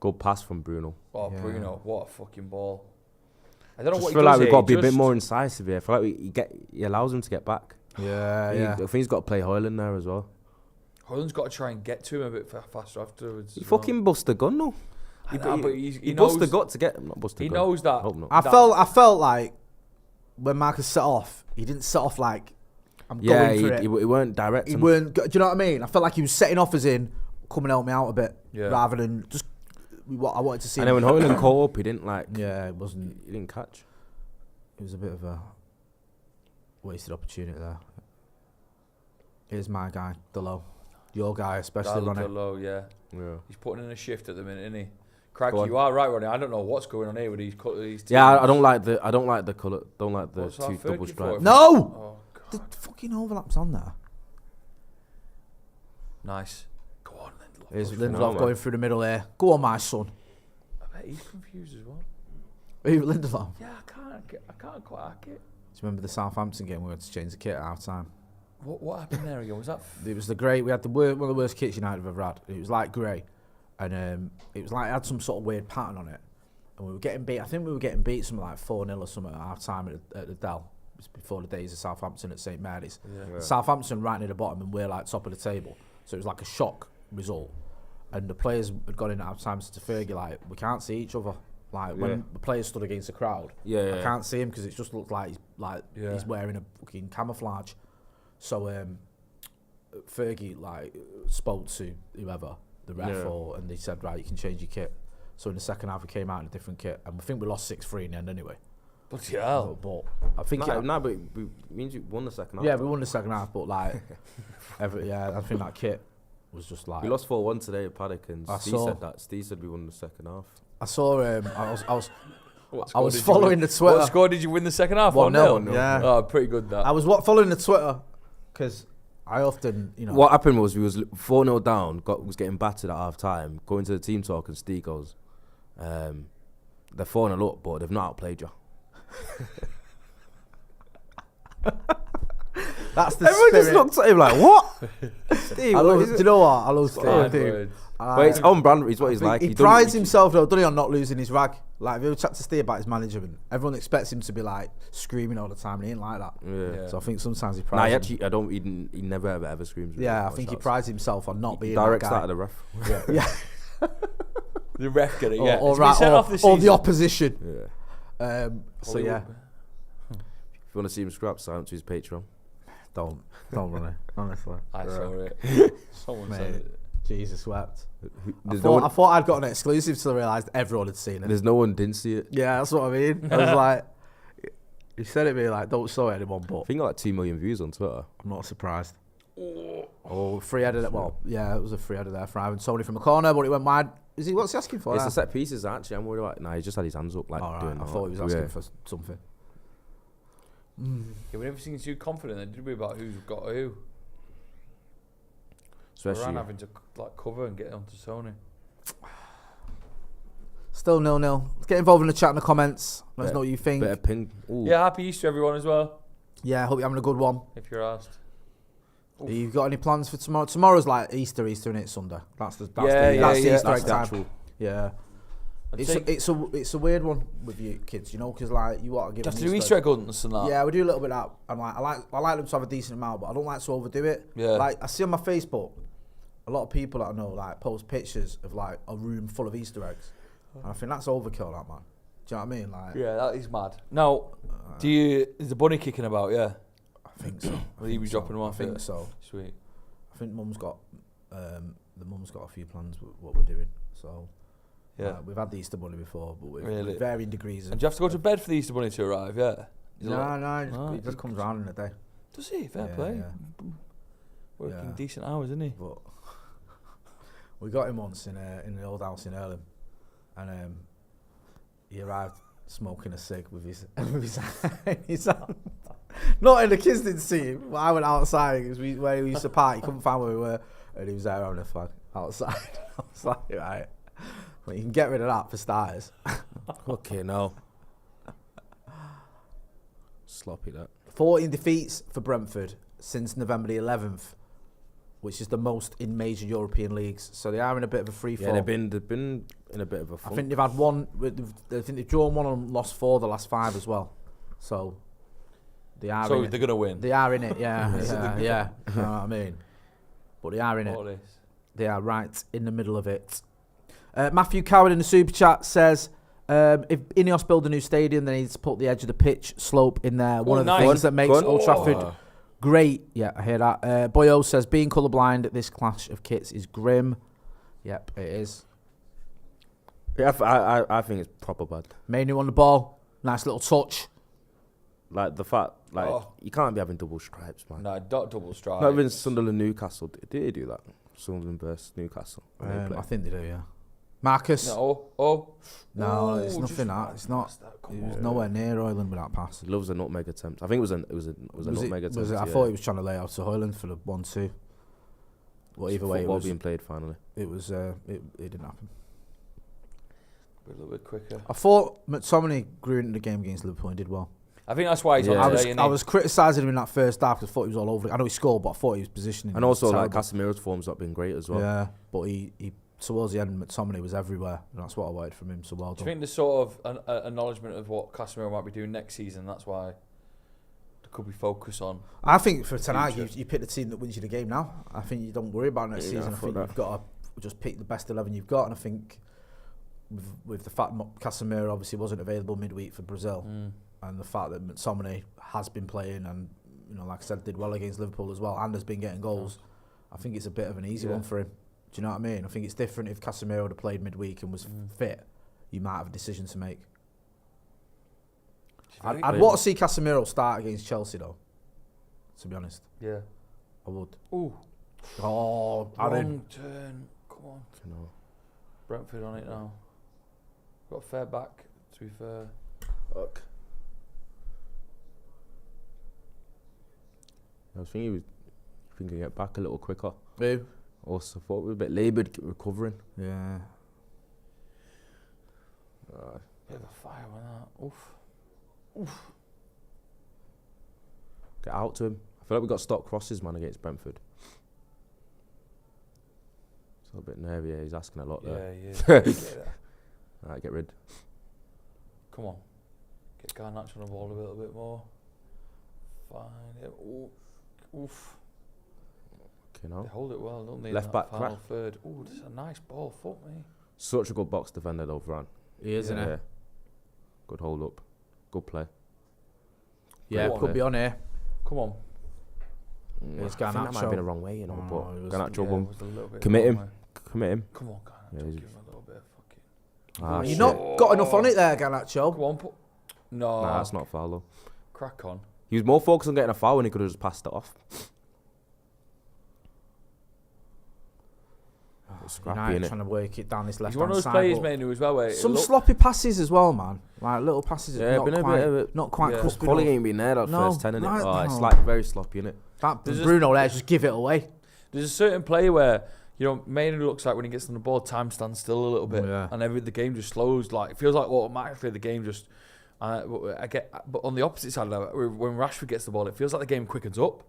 Good pass from Bruno. Oh, Yeah. Bruno, what a fucking ball. I don't know Just what he feel does like we've here, got to be a bit just- more incisive here. I feel like he allows him to get back. Yeah. I think he's got to play Hoyland there as well. Holland's got to try and get to him a bit faster afterwards. He as well. fucking bust the gun though. I know, but he He knows, bust the gut to get him. Not bust the he gun. knows that. I hope not. I felt like when Marcus set off, he didn't set off like I'm Yeah, going for it. he weren't direct. He weren't. Do you know what I mean? I felt like he was setting off as in, come and help me out a bit, Yeah. rather than just what I wanted to see. And then when Hoyland caught up, he didn't like. Yeah, it wasn't. He didn't catch. It was a bit of a wasted opportunity there. Here's my guy, Delo. Your guy, especially Ronnie. Low, yeah. Yeah. He's putting in a shift at the minute, isn't he? Crikey, Go on. you are right, Ronnie. I don't know what's going on here with these teams. Yeah, I don't like the colour. Don't like the What's our two Fergie double for? stripes. No, Oh, the God. fucking overlaps on there. Nice. Go on, Lindelof. Here's Push Lindelof forward. man. going through the middle here. Go on, my son. I bet he's confused as well. Who, Lindelof? Yeah, I can't quite hack it. Do you remember the Southampton game we had to change the kit at half time? What happened there again? Was that? It was the grey. We had one of the worst kits United have ever had. It was like grey, and it was like it had some sort of weird pattern on it. And we were getting beat. I think we were getting beat something like 4-0 or something at half time at the Dell. It was before the days of Southampton at St Mary's. Yeah. Southampton right near the bottom, and we're like top of the table. So it was like a shock result. And the players had gone in at half time to Fergie like, we can't see each other. Like when the players stood against the crowd, I can't see him because it just looked like he's wearing a fucking camouflage. So Fergie like spoke to whoever, the ref, and they said, right, you can change your kit. So in the second half we came out in a different kit, and I think we lost 6-3 in the end anyway. Bloody hell. But I think But it means you won the second half. yeah, we won the second half, but like I think that kit was just like We lost 4-1 today at Paddock, and I Steve saw- said that. Steve said we won the second half. I saw I was What I score was did you following win? the Twitter. What score did you win the second half? 1-0. 1-0. Yeah. Oh, pretty good that. I was following the Twitter because I often, What happened was we was 4-0 down, was getting battered at half time, going to the team talk, and Steve goes, they're 4-0 up, but they've not outplayed you. that's the Everyone spirit. just looked at him like, what? Steve, I what love, is do it? you know what? I love Steve. Five dude. words. But it's on brand, it's what he's like. He don't- prides himself though, doesn't he, on not losing his rag. Like if you ever chat to Steve about his management, everyone expects him to be like screaming all the time, and he ain't like that. Yeah. Yeah. So I think sometimes he Nah, prides. he actually, I don't, he never ever screams. with yeah, me I or think he shouts. prides himself on not He being directs that that guy. at the ref. Yeah, The ref get it, yeah. or, It's been sent off this or the season. opposition. Yeah. So yeah, If you want to see him scrap, sign up to his Patreon. don't run it. Honestly, I saw it. Someone said Mate. it. Jesus wept. I There's no thought I'd got an exclusive till I realised everyone had seen it. There's no one didn't see it. Yeah, that's what I mean. I was like, he said it to me like, don't show anyone, but I think I got like 2 million views on Twitter. I'm not surprised. Oh, free header. Well, yeah, it was a free header there for Ivan Tony from the corner, but it went wide. What's he asking for? It's there? the set pieces actually. I'm worried about. Nah, he just had his hands up like All right, doing. I thought he was asking for something. Yeah, we never seemed too confident then, did we, about who's got who? Especially Around having to like cover and get onto Sony. Still 0-0. Get involved in the chat in the comments. Let us know what you think. bit of ping. Ooh. Yeah, happy Easter everyone as well, Yeah, I hope you're having a good one. if you're asked. Have you got any plans for tomorrow? Tomorrow's like Easter, isn't it? Sunday. That's the Yeah, Easter That's egg the time. actual. Yeah. I'd It's a weird one with you kids, you know, because like you want to give have them to do Easter egg hunts and that. Yeah, we do a little bit of that. And like I like them to have a decent amount, but I don't like to overdo it. Yeah. Like I see on my Facebook, a lot of people that I know like post pictures of like a room full of Easter eggs, and I think that's overkill, that man. Do you know what I mean? Like, Yeah, that is mad. Now, is the bunny kicking about? Yeah. I think so. Will you be dropping them I off? think Yeah. so. Sweet. I think mum's got the mum's got a few plans with what we're doing. So Yeah. we've had the Easter bunny before, but with Really? varying degrees. And do you have to go to bed for the Easter bunny to arrive? Yeah. No, it just comes around in a day. Does he? Fair Yeah, play. yeah. Working Yeah. decent hours, isn't he? But we got him once in the old house in Earlham, and he arrived smoking a cig with his in his hand. Not in the kids didn't see him. But I went outside because where we used to park. He couldn't find where we were, and he was there having a fag outside. I was like, right, well, you can get rid of that for starters. Okay, no. Sloppy that. 14 defeats for Brentford since November the 11th, which is the most in major European leagues. So they are in a bit of a free fall. Yeah, they've been in a bit of a I funk. think they've had one. I think they've drawn one and lost 4 the last 5 as well. So they are. So in they're gonna win. They are in it. Yeah, yeah. You know what I mean? But they are in it. What is? They are right in the middle of it. Matthew Coward in the super chat says, if Ineos build a new stadium, they need to put the edge of the pitch slope in there. One of the nice. things that makes Go on. Old Trafford great. Yeah, I hear that. Boyo says, being colourblind at this clash of kits is grim. Yep, it is. Yeah, I think it's proper bad. Manu on the ball. Nice little touch. Like the fact, you can't be having double stripes, man. No, not double strike. Not even Sunderland Newcastle. Did they do that? Sunderland versus Newcastle. when they I played? think they do, yeah. Marcus. No, No, it's Ooh, nothing just that. It's not. Come It was on. nowhere near Hoyland with that pass. He loves a nutmeg attempt. I think it was a nutmeg attempt. I thought he was trying to lay out to Hoyland for the 1-2. Well, either way, it Football was. being played finally. It was. It didn't happen. We're a little bit quicker. I thought McTominay grew into the game against Liverpool and did well. I think that's why he's Yeah. on today, I was criticising him in that first half because I thought he was all over it. I know he scored, but I thought he was positioning. And also, like Casemiro's form's not been great as well. Yeah, but he towards the end, McTominay was everywhere, and that's what I wanted from him. So well Do you done. think there's sort of an acknowledgement of what Casemiro might be doing next season? That's why there could be focus on. I think for tonight, future. you pick the team that wins you the game now. I think you don't worry about next Yeah, season. I I think thought you've got to just pick the best 11 you've got, and I think with the fact Casemiro obviously wasn't available midweek for Brazil, and the fact that McTominay has been playing and, you know, like I said, did well against Liverpool as well, and has been getting goals, I think it's a bit of an easy one for him. Do you know what I mean? I think it's different if Casemiro had played midweek and was fit. You might have a decision to make. I'd want to see Casemiro start against Chelsea, though. To be honest, Yeah. I would. Ooh. Oh, Aaron. Wrong turn. Come on. You know. Brentford on it now. Got a fair back, to be fair. Fuck. I was thinking he'd get back a little quicker. Who? Also thought we were a bit laboured recovering. Yeah. Bit of a fire on that. Oof. Get out to him. I feel like we got stock crosses, man, against Brentford. It's a little bit nervy. Yeah, he's asking a lot there. Yeah. Alright, get rid. Come on. Get Garnacho on the ball a little bit more. Find it. Oof. Okay, They now. hold it well, don't they? Left in back that final crack. third. Ooh, this is a nice ball. Fuck me. Such a good box defender though, Varane. He is, isn't he? Good hold up. Good play. Yeah, Go could on. be on here. Come on. It's I think that might have Garnacho. been a wrong way, you know, Oh, it was- but Garnacho Yeah, it won. was a little bit Commit wrong, him. mate. Commit him. Come on, Garnacho. Yeah, Give he's- him a little bit of fucking. Ah, You've shit. not got enough on it there, Garnacho. Come on, no. Nah, that's not a foul though. Crack on. He was more focused on getting a foul when he could have just passed it off. scrappy, United innit? trying to work it down this left He's one hand of those side. players, but mate, as well. Where some sloppy passes as well, man. Like little passes. Yeah, not been a quite, bit of a- not quite Yeah. crispy Quality enough. ain't been there that No, first 10, innit? right, Oh, it's no. like very sloppy, innit? That There's Bruno there, just give it away. There's a certain player where, you know, Maynard looks like when he gets on the ball, time stands still a little bit, Yeah. and the game just slows. Like, it feels like automatically the game just. But on the opposite side of that, when Rashford gets the ball, it feels like the game quickens up,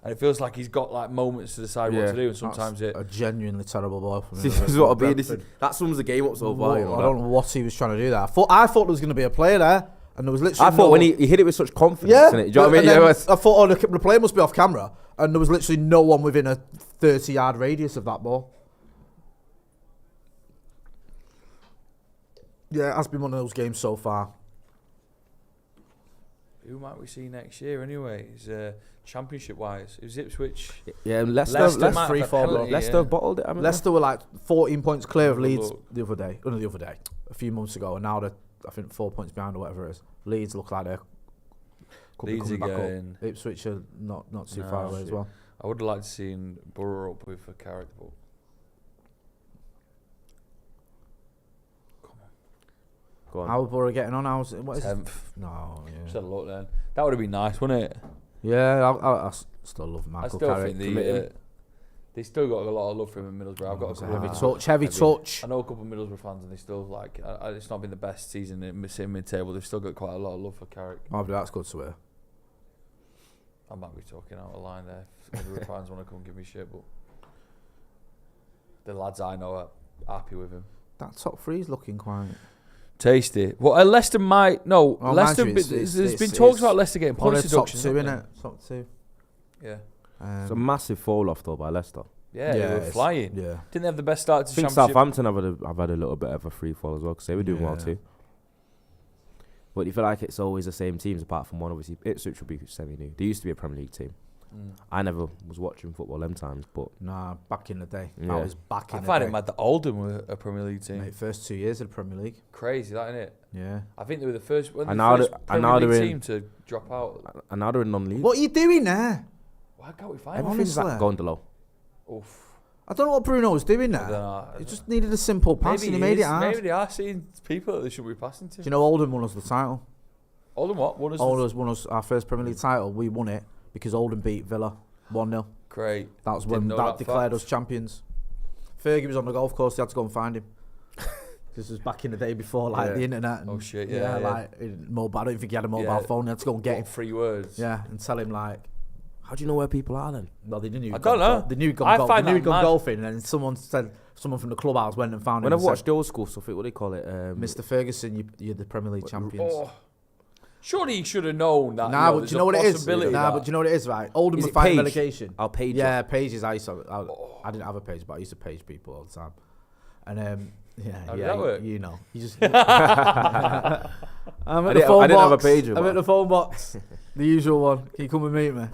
and it feels like he's got like moments to decide what Yeah. to do. And sometimes That's a genuinely terrible ball for me. This is what I mean. Brentford. That sums the game up so far. You know, I don't know what he was trying to do there. I thought there was going to be a player there, and there was literally. I thought when he hit it with such confidence, yeah, innit? Do you know what I mean? and then Yeah, I thought the player must be off camera, and there was literally no one within a 30-yard radius of that ball. Yeah, it has been one of those games so far. who might we see next year anyway? Is championship wise? Is Ipswich? yeah, Leicester Leicester have might have a 3-4 penalty, block. Leicester yeah. have bottled it. haven't they? Leicester were like 14 points clear of Have a Leeds look. the other day, a few months ago, and now they're, I think, 4 points behind or whatever it is. Leeds look like they're could be Leeds coming back again. up. Ipswich are not too No, far away as shit. well. I would have liked to see Borough up with a character, but Go on. How are Borough getting on? What is it? 10th. No, Just yeah. had a look then. That would have been nice, wouldn't it? Yeah, I still love Michael I still Carrick. think they still got a lot of love for him in Middlesbrough. I've got a It's a couple heavy of touch. I know a couple of Middlesbrough fans, and they still like. It's not been the best season in sitting mid-table. They've still got quite a lot of love for Carrick. Oh, but that's good to hear. I might be talking out of line there. If Middlesbrough fans want to come give me shit, but the lads I know are happy with him. That top three is looking quite. Tasty. Well, Leicester might no. Oh, Leicester. mind you, There's been talks about Leicester getting One points of the top deductions. two, haven't innit? Top two. they? Yeah. It's a massive fall off though by Leicester. Yeah, they were it's- flying. Yeah. Didn't they have the best start to I think championship? Southampton have had a little bit of a free fall as well because they were doing well Yeah. too. But you feel like it's always the same teams apart from one. Obviously, Ipswich will be semi-new. They used to be a Premier League team. I never was watching football them times, but Nah, back in the day. Yeah. That was back in I the find day. it mad that Oldham were a Premier League team. Mate, first 2 years of the Premier League. Crazy, that isn't it? Yeah. I think they were the first, And the now first they- and Premier now League they're in- team to drop out. and now they're in non-league. What are you doing there? Why can't we find Everything- one? Everything's like honestly? Gondolo. Oof. I don't know what Bruno was doing I don't there. know. He just needed a simple pass and he made it hard. Maybe they are seeing people that they should be passing to. Do you know Oldham won us the title? Oldham what? What is Oldham won us our first Premier League title. We won it because Oldham beat Villa 1-0. Great. That was Didn't when know that that declared fact. us champions. Fergie was on the golf course. They had to go and find him. This was back in the day before like Yeah. the internet. And, Oh, shit, yeah. like mobile. I don't think he had a mobile Yeah. phone. They had to go and get him. What 3 words? Yeah, and tell him like. How do you know where people are then? Well, they knew. I don't know. They knew he'd I gone, find they knew that he'd gone mad. golfing, and then someone from the clubhouse went and found When him. I've and watched the old school stuff, what do they call it? Mr. Ferguson, you're the Premier League champions. Oh. Surely he should have known that. Nah, but there's do you know a what it is? possibility Nah, that- but do you know what it is, right? Oldham Is were it fighting Page? relegation. I'll page you. Yeah, pages. I didn't have a page, but I used to page people all the time. And How did that work? you know, you just. I didn't have a page, I'm at the phone box, the usual one. Can you come and meet me?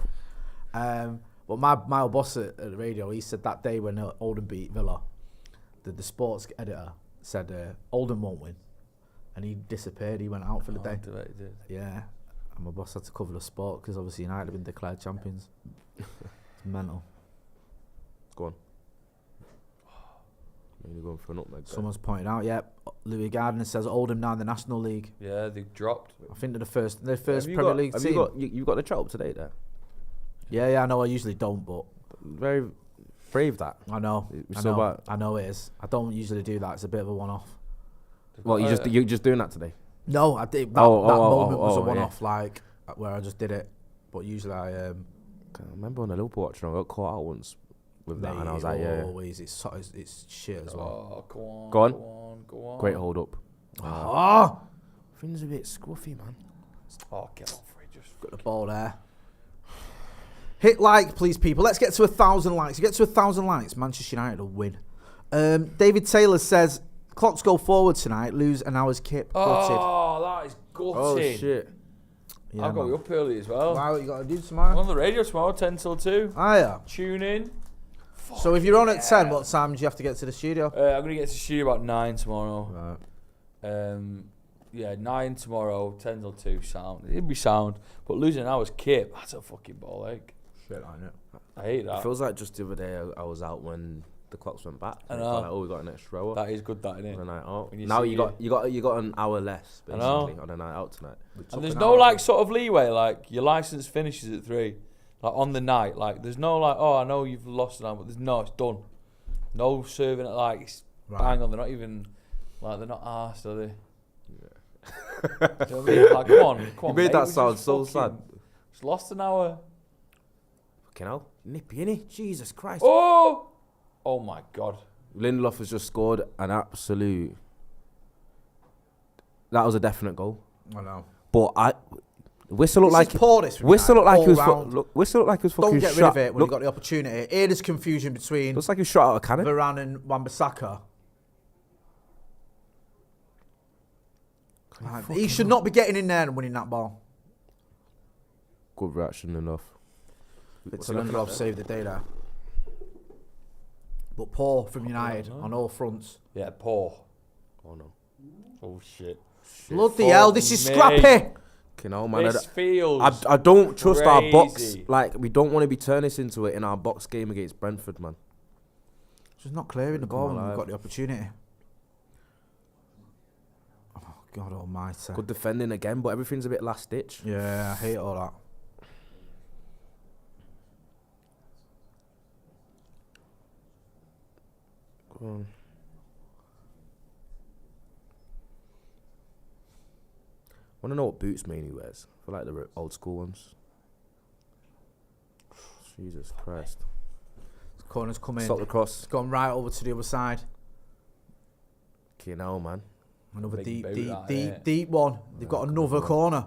But my old boss at the radio, he said that day when Oldham beat Villa, the sports editor said Oldham won't win, and he disappeared. He went out for the day. Oh, he did. Yeah, and my boss had to cover the sport because obviously United have been declared champions. It's mental. Go on. You're going for an nutmeg. Someone's pointed out, yeah, Louis Gardner says Oldham now in the National League. Yeah, they dropped. I think they're the first Premier League have team. you got the chat up to date there? Yeah, I know I usually don't, but Very brave that. I know. It's I so know, bad. I know it is. I don't usually do that. It's a bit of a one-off. Well, you're just doing that today. No, I did. That moment was a one-off, like where I just did it. But usually I I remember on the Liverpool watch, I got caught out once with that, and I was like, yeah, always it's shit as well. Oh, go on. Go on. Go on. Go on. great hold up. Oh, Things a bit scruffy, man. Oh, get off it. Just got the ball there. Hit like, please, people. Let's get to 1,000 likes. You get to 1,000 likes, Manchester United will win. David Taylor says, clocks go forward tonight, lose an hour's kip. Gutted. Oh, that is gutting. Oh shit! Yeah, I've got to be up early as well. Wow, what you got to do I'm tomorrow? on the radio tomorrow, 10 till 2. Ah, yeah. Tune in. So if you're on at 10, what time do you have to get to the studio? I'm going to get to the studio about 9 tomorrow. Right. Yeah, 9 tomorrow, 10 till 2, sound. It'd be sound. But losing an hour's kip, that's a fucking ball ache. Shit, I know. I hate It that. feels like just the other day I was out when the clocks went back. I It's know. like, oh, we got an extra hour. That is good, that, isn't it? On a night out. When you Now see you got an hour less I know. basically on a night out tonight. And there's no like sort of leeway, like your license finishes at 3, like on the night. Like there's no like, oh, I know you've lost an hour, but it's done. No serving it like it's bang on. They're not even like they're not arsed, are they? Do you know what I mean? Like, come on, You made mate, that we sound just so fucking- sad. Just lost an hour. Fucking hell, nippy innit? Jesus Christ. Oh my God. Lindelof has just scored an absolute. That was a definite goal. I know. But Whistle looked like poor, this from Whistle looked like he was all Whistle looked like he was fucking Don't get rid shot. of it when you got the opportunity. Here, there's confusion between Looks like he was shot out of a cannon. Varane and Wan-Bissaka. He should not be getting in there and winning that ball. Good reaction enough. It's Lindelof saved the day there. But poor from United no. on all fronts. Yeah, poor. Oh no. Oh shit. Bloody hell, this is me. scrappy. You know, man. This feels. I don't trust our box. crazy. Like, we don't want to be turning this into it in our box game against Brentford, man. Just not clearing the ball Come when we've alive. got the opportunity. Oh, God almighty. Good defending again, but everything's a bit last ditch. Yeah, I hate all that. Go on. I want to know what boots mainly wears. I feel like the old school ones. Jesus Christ. Corner's come in. Stop the cross. It's gone right over to the other side. You know, man. Another Big deep, boot deep, that, deep, innit? deep one. They've got another corner.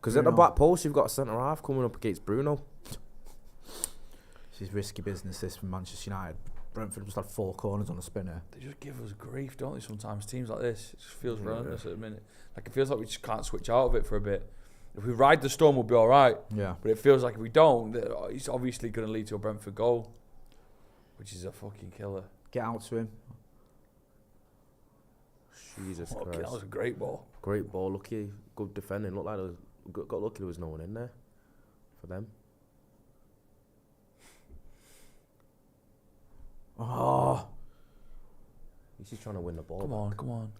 Because at the Bruno. back post, you've got a centre half coming up against Bruno. This is risky business, this, from Manchester United. Brentford just had 4 corners on a spinner. They just give us grief, don't they? Sometimes teams like this, it just feels relentless at the minute. Like it feels like we just can't switch out of it for a bit. If we ride the storm, we'll be all right. Yeah. But it feels like if we don't, it's obviously going to lead to a Brentford goal, which is a fucking killer. Get out to him. Jesus Fucking, Christ. that was a great ball. Great ball, lucky, good defending. Looked like there was, got lucky there was no one in there for them. Oh. He's just trying to win the ball. Come on.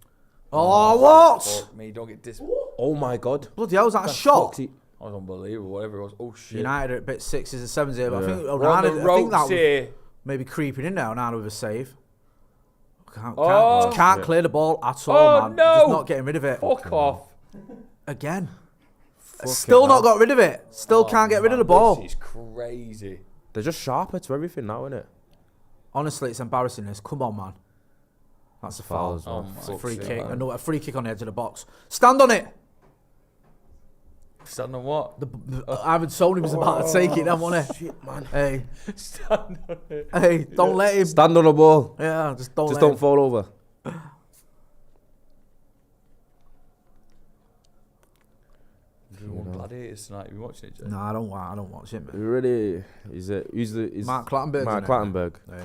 Oh, what? Fuck me, don't get dis. Oh my God. Bloody hell, was that a shot? That was unbelievable, whatever it was. Oh shit. United are at bit 6s and 7s here, but I Yeah. think We're on the Onana, I think ropes that was here. maybe creeping in there. Onana with a save. Can't Oh. clear the ball at all, Oh, man. no. Just not getting rid of it. Fuck off. Again. Fucking Still hell. not got rid of it. Still can't get rid of the ball. This is crazy. They're just sharper to everything now, innit? Honestly, it's embarrassing this. Come on, man. That's a foul. Foul as well. Oh It's a my free God. kick. A free kick on the edge of the box. Stand on it. Stand on what? Ivan Sony was about to take it, then, wasn't he? Shit, man. Hey, Stand on it. hey, don't let him. Stand on the ball. Yeah, just don't Just let don't him. fall over. Gladiators tonight. You watching it, Jay? No, I don't watch him, man. Really? Is it? Who's the? Is Mark Clattenburg. Mark Clattenburg. Hey.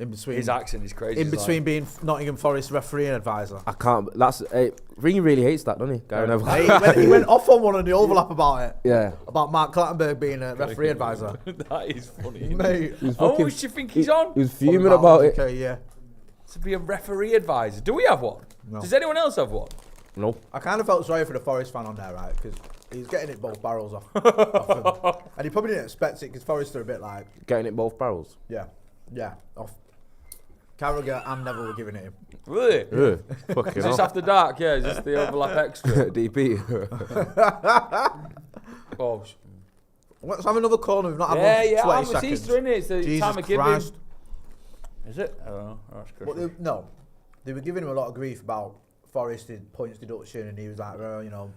In between. His accent is crazy. In It's between like, being Nottingham Forest referee and advisor. I can't. That's. Hey, Ringy really hates that, doesn't he? Guy never. Hey, he went off on one on the overlap about it. Yeah. About Mark Clattenburg being a referee advisor. that is funny. Mate. How much do you think he's on? He was fuming about it. Okay, yeah. To be a referee advisor. Do we have one? No. Does anyone else have one? No. I kind of felt sorry for the Forest fan on there, right? Because he's getting it both barrels off him. And he probably didn't expect it because Forest are a bit like, Getting it both barrels. yeah, off. Carragher and Neville were giving it him. Really? Yeah. Fucking Is this hell. after dark? Yeah, is this the overlap extra? DP. Oh, Let's have another corner. We've not had yeah, one yeah. for 20 It's seconds. Easter, innit? It's the Jesus time of giving. Christ. Is it? I don't know. Oh, that's But Christmas. no, they were giving him a lot of grief about Forest did points deduction, and he was like, well, you know,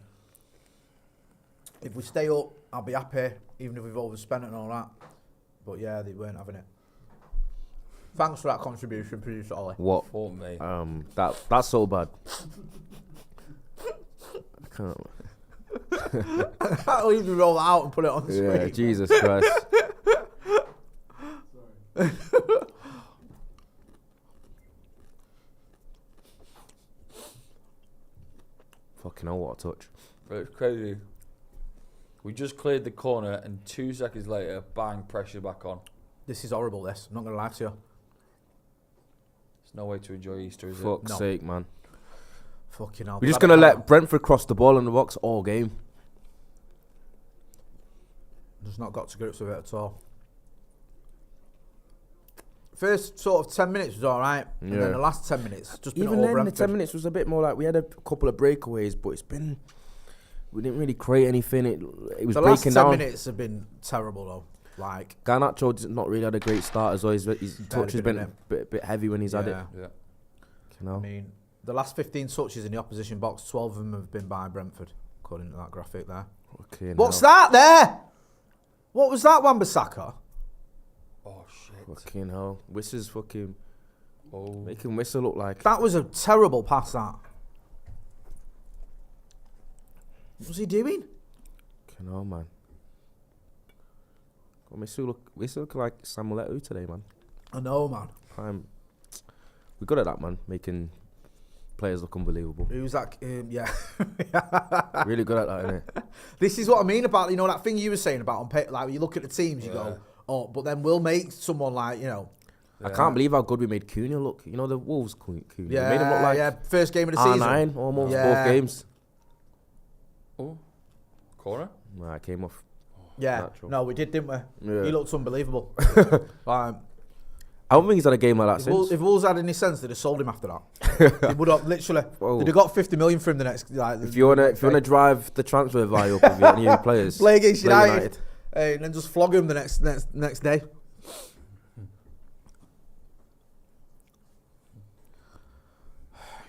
if we stay up, I'll be happy, even if we've overspent and all that. But yeah, they weren't having it. Thanks for that contribution, producer Ollie. What? For me. That's so bad. I can't. I'll even roll it out and put it on the Yeah, screen. Jesus Christ. Fucking hell, what a touch. But it's crazy. We just cleared the corner, and 2 seconds later, bang, pressure back on. This is horrible, this. I'm not going to lie to you. It's no way to enjoy Easter, is Fuck's No. sake, man. Fucking hell. We're just gonna let Brentford cross the ball in the box all game. Just not got to grips with it at all. First sort of 10 minutes was all right, and then the last 10 minutes just been Even all then, Brentford. the 10 minutes was a bit more like we had a couple of breakaways, but we didn't really create anything. It was The last breaking 10 down. minutes have been terrible though. Like, Garnacho's not really had a great start as well. His touch has been a been bit heavy when he's had it. Yeah. You know? I mean, the last 15 touches in the opposition box, 12 of them have been by Brentford, according to that graphic there. Okay, What's that there? What was that, Wan-Bissaka? Oh shit. Fucking hell. Whistle's fucking making Oh. Whistle look like... That was a terrible pass, that. What was he doing? Fucking hell, man. Well, Whistle look like Samuel Eto'o today, man. I know, man. Prime. We're good at that, man. Making players look unbelievable. Who's that? Yeah. Really good at that, innit? This is what I mean about, you know, that thing you were saying about on paper, like when you look at the teams, you go, oh, but then we'll make someone like, you know. I can't believe how good we made Cunha look. You know, the Wolves Cunha. Yeah, We made him look like yeah, first game of the season. R9 almost, Yeah. both games. Oh. Corner. Nah, it came off. Yeah, Natural. no, we did, didn't we? Yeah. He looked unbelievable. I don't think he's had a game like that since. If Wolves had any sense, they'd have sold him after that. They would have literally. Whoa. They'd have got 50 million for him the next. Like, If you wanna drive the transfer value up of your new players, play against United, and then just flog him the next day.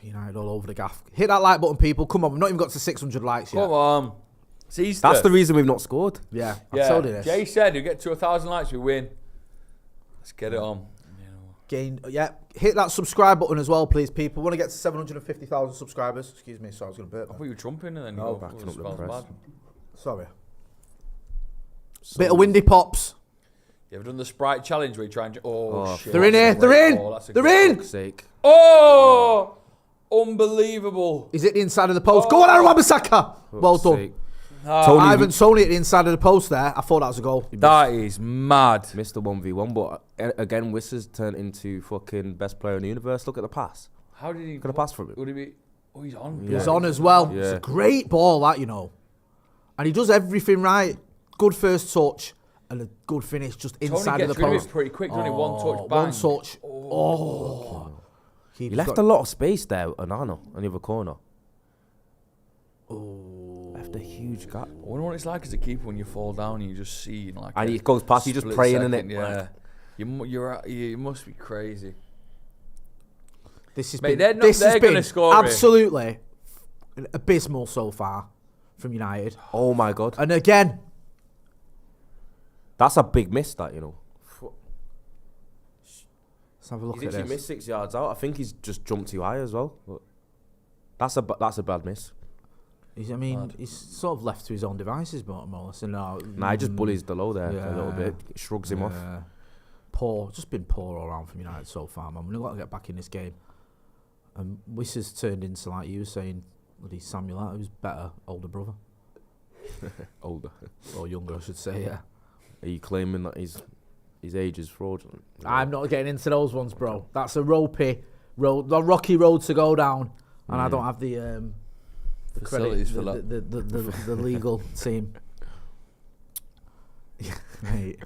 United all over the gaff. Hit that like button, people. Come on, we've not even got to 600 likes yet. Come on. It's Easter. That's the reason we've not scored. Yeah, Yeah. I told you this. Jay said you get to 1,000 likes, we win. Let's get it on. Hit that subscribe button as well, please, people. We want to get to 750,000 subscribers. Excuse me, sorry, I was going to burp. I thought you were trumping and then No, you go, backing up the smells press. bad. Sorry. Bit of windy pops. You ever done the Sprite challenge where you try and... Oh, shit. They're in here. That's a great They're in. ball, that's a They're great in. For fuck's sake. Oh! Unbelievable. He's at the inside of the post. Go on, Aaron Wan-Bissaka. Well Fuck's done. sake. Tony, Ivan Toney at the inside of the post there. I thought that was a goal. that is mad. Missed the 1v1, but again, Whistler's turned into fucking best player in the universe. Look at the pass. How did he... Got a pass from him. Would he be... Oh, he's on. He was on as well. Yeah. It's a great ball, that, you know. And he does everything right. Good first touch and a good finish just Tony inside of the gets rid of post. it pretty quick, doesn't he? One touch, bang. One touch. Oh. He left a lot of space there, Onana, on the other corner. Oh. Left a huge gap. I wonder what it's like as a keeper when you fall down and you just see like... And a he goes past, you just split praying in second, it. Yeah. You must be crazy. This has Mate, been, they're gonna score it. absolutely abysmal so far from United. Oh my God. And again, That's a big miss, that, you know. let's have a look He's at actually this. missed 6 yards out. I think he's just jumped too high as well. But that's a bad miss. He's sort of left to his own devices, more or less. And now, Nah, he just bullies the low there a Yeah. little bit. Shrugs him off. Poor, just been poor all around from United so far, man. We've got to get back in this game. And Wiss's turned into, like you were saying, bloody Samuel, who's better, older brother. Older. Or younger, I should say, yeah. Are you claiming that his age is fraudulent? I'm not getting into those ones, bro. That's a rocky road to go down. And I don't have the Facilities for credit, that. the legal team. Mate.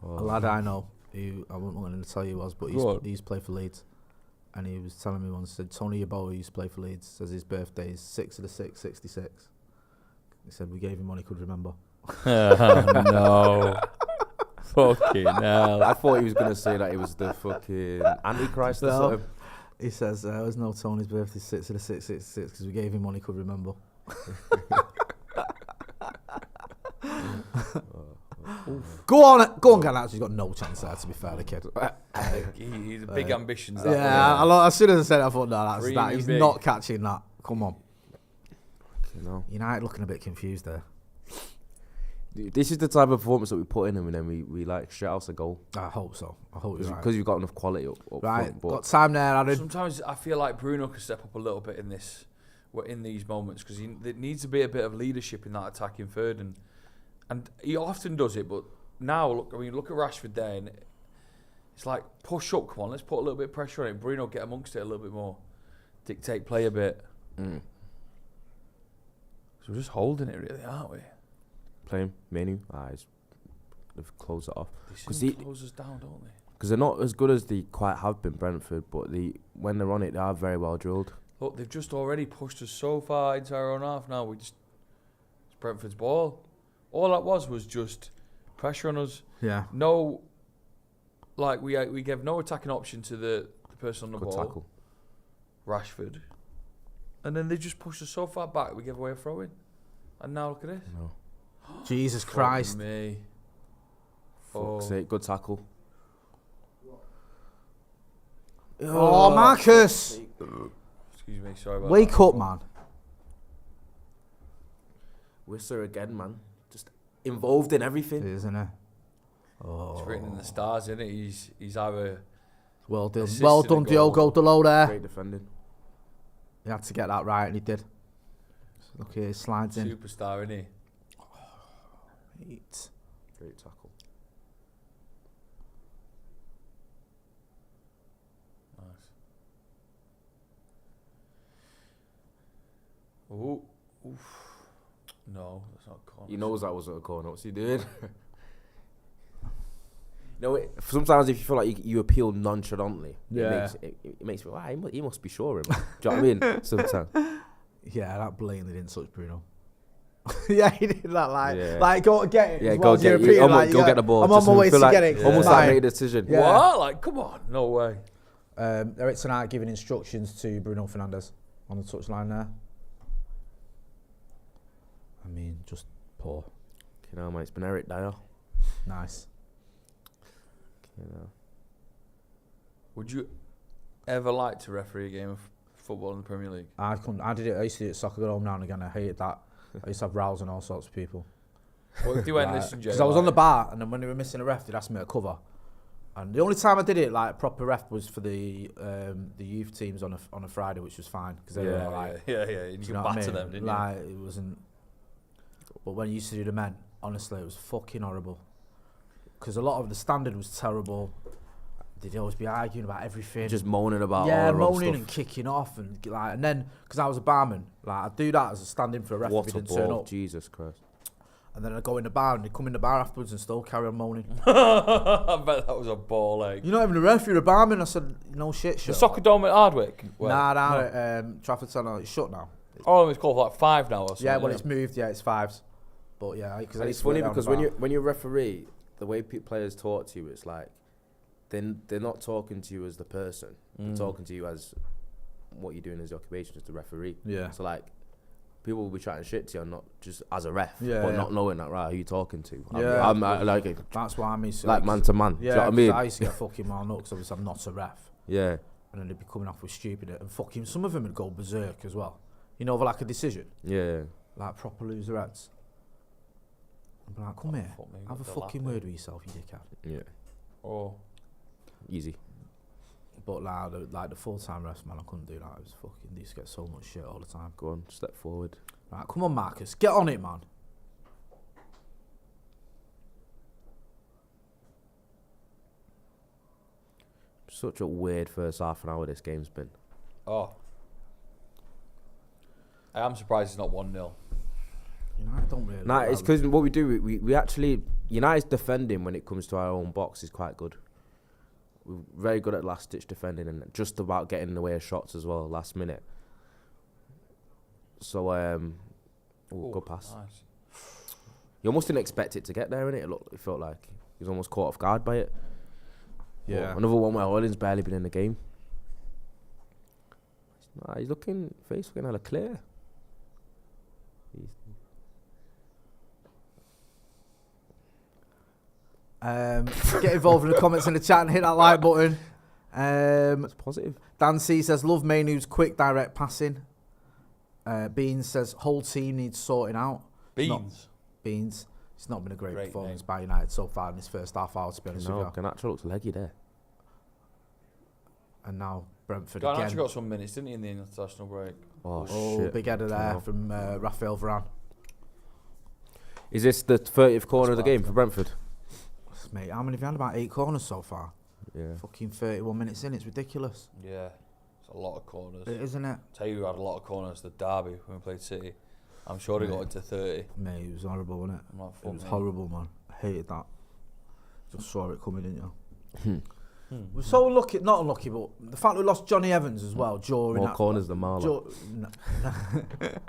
A lad I know, who I wasn't going to tell you who he was, but he used to play for Leeds. And he was telling me once, said Tony Yeboah used to play for Leeds, says his birthday is 6 of the 6, 66. He said we gave him one he could remember. No. Fucking hell. I thought he was going to say that he was the fucking Antichrist or No. something. He says, there's no Tony's birthday 6 of the 6, 66, because we gave him one he could remember. Go on, Garnacho. He's got no chance there, to be fair, the kid. He's big ambitions. As soon as I said it, I thought, no, that's Dreaming that. He's big. not catching that. Come on. You know, United looking a bit confused there. this is the type of performance that we put in him, and then we like shut out a goal I hope so. I hope you're right. because you've got enough quality up Right, front. But got time there, Adam. Sometimes I feel like Bruno could step up a little bit in these moments because there needs to be a bit of leadership in that attacking third, and he often does it. But now look at Rashford there, and It's like, push up, come on, let's put a little bit of pressure on it. Bruno, get amongst it a little bit more. Dictate play a bit. Mm. So we're just holding it, really, aren't we? Playing Manu. They've closed it off. They seem to close us down, don't they? Because they're not as good as they quite have been, Brentford, but when they're on it, they are very well drilled. Look, they've just already pushed us so far into our own half now. It's Brentford's ball. All that was just pressure on us. Yeah. No, like we gave no attacking option to the person on the Good ball. tackle. Rashford. And then they just pushed us so far back, we gave away a throw-in. And now look at this. No. Jesus Fuck Christ. me. Fuck's sake, good tackle. Oh, Marcus. Excuse me, sorry about Wake that. up, man. Whistler again, man. Just involved in everything. Isn't it? It's written in the stars, isn't it? He's either Well done. assisted Well a done, goal. Diogo Dalot there. Great defending. He had to get that right, and he did. Look here, slides in. superstar, isn't he? Eight. Great tackle. Nice. Ooh. Oof. No, that's not a corner. He knows that wasn't a corner. What's he doing? Sometimes if you feel like you appeal nonchalantly, Yeah. it makes me, wow, he must be sure. Do you know what I mean? Sometimes. Yeah, that blatantly didn't touch Bruno. Yeah, he did that Yeah. like go get it. Yeah, as go well as get you're it. repeating, Almost like, go yeah, get the ball. I'm on Just my way feel to like, get it. almost Fine. like make a decision. Yeah. What? Like, come on, no way. Eric tonight giving instructions to Bruno Fernandes on the touchline there. I mean, just poor. You know, mate, it's been Eric Dyer. Nice. You know. Would you ever like to referee a game of football in the Premier League? I couldn't. I did it. I used to do it at soccer at home now and again. I hated that. I used to have rows and all sorts of people. What if they went, listen, Jay? Because I was on the bar, and then when they were missing a ref, they'd ask me to cover. And the only time I did it like proper ref was for the youth teams on a Friday, which was fine because they were like, yeah. And you do could know what I batter mean? them, didn't Like it wasn't. But when you used to do the men, honestly, it was fucking horrible. Because a lot of the standard was terrible. They'd always be arguing about everything. Just moaning about yeah, all the wrong moaning stuff. and kicking off and then because I was a barman, like I'd do that as a stand-in for a ref What if a he didn't turn ball, up. Jesus Christ. And then I'd go in the bar and they'd come in the bar afterwards and still carry on moaning. you? I bet that was a ball egg. You're not even a ref, you're a barman. I said, no shit, The shut. soccer dome at Hardwick? Nah, Trafford Centre, it's shut now. Oh, it's called like 5 now or something. Yeah, well, it's moved. Yeah, it's 5s. But yeah, because And it's funny because when you referee, the way players talk to you, it's like they're not talking to you as the person. They're talking to you as what you're doing as your occupation as the referee. Yeah. So like people will be chatting shit to you, not just as a ref, Yeah, but yeah. not knowing that, right? Who you talking to? Yeah. I like it. That's why I mean. So Like man to man. Yeah, Do you know what I mean? I used to get fucking mal nuts because I'm not a ref. Yeah. And then they'd be coming off with stupid and fucking. Some of them would go berserk as well. You know, over like a decision, Yeah. like proper lose their heads. I'd be like, come here, fuck me, have a got the fucking laugh word with yourself, you dickhead. Yeah. Oh. Easy. But like the full-time refs, man, I couldn't do that. It was fucking. They used to get so much shit all the time. Go on, step forward. Right, come on, Marcus, get on it, man. Such a weird first half an hour this game's been. Oh. I am surprised it's not 1-0. United don't really. Nah, it's because what we do, we actually, United's defending when it comes to our own box is quite good. We're very good at last ditch defending and just about getting in the way of shots as well, last minute. So, good pass. Nice. You almost didn't expect it to get there, innit? It felt like he was almost caught off guard by it. Yeah. But another one where Oilin's barely been in the game. Nah, he's looking hella clear. Get involved in the comments in the chat and hit that like button. It's positive. Dan C says, love Mainu's quick direct passing. Beans says, whole team needs sorting out. Beans. Beans. It's not been a great Great performance name. by United so far in this first half hour, to be honest No, with you. Garnacho looks leggy there. And now Brentford Garnacho again. got some minutes, didn't he, in the international break? Oh, Oh, shit. big header there Wow. from Raphael Varane. Is this the 30th corner of the That's game for Brentford? Mate, how many have you had? About 8 corners so far. Yeah. Fucking 31 minutes in, it's ridiculous. Yeah, it's a lot of corners. It, isn't it? Tell you, we had a lot of corners. The derby when we played City. I'm sure they got into 30. Mate, it was horrible, wasn't it? I'm not It full, was mate. horrible, man. I hated that. Just saw it coming, didn't you? We're so unlucky, not unlucky, but the fact we lost Johnny Evans as well during More that. corners than Marlon. No.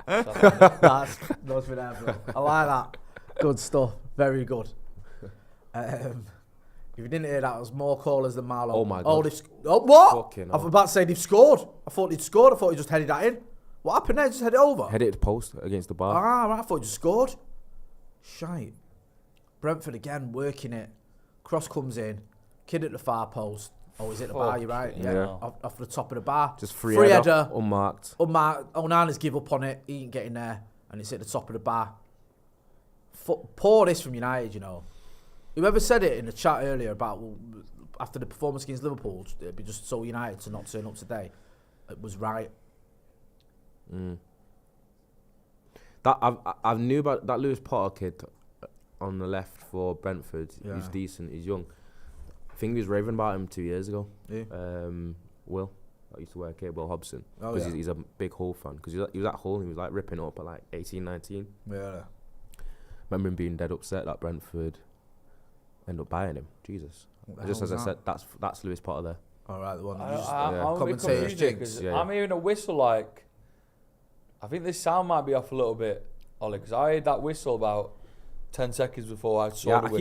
That's been ever. I like that. Good stuff. Very good. If you didn't hear that, it was more callers than Marlon. Oh my God. What? Fucking I was hell. about to say they've scored. I thought they'd scored. I thought he just headed that in. What happened there? Just head it over? Headed to post against the bar. Ah, right. I thought he just scored. Shite. Brentford again, working it. Cross comes in. Kid at the far post. Oh, he's at the bar, you're right. Yeah. Yeah. Off the top of the bar. Just free header. header, unmarked. Onana's give up on it. He ain't getting there. And it's at the top of the bar. Poor this from United, you know. Whoever said it in the chat earlier about after the performance against Liverpool, it'd be just so United to not turn up today. It was right. That I knew about that Lewis Potter kid on the left for Brentford. Yeah. He's decent. He's young. I think he was raving about him 2 years ago. Yeah. Will, I used to work here, Will Hobson, Oh, because yeah. he's a big Hull fan. Because he was at Hull and he was like ripping up at like 18, 19. Yeah. Remember him being dead upset that Brentford ended up buying him. Jesus. Just as I said, that's Lewis Potter there. All right, the one that I'm you just a bit commentators confused here jinx. 'cause Yeah, I'm hearing a whistle like. I think this sound might be off a little bit, Ollie, because I heard that whistle about 10 seconds before I saw Yeah, the I whistle.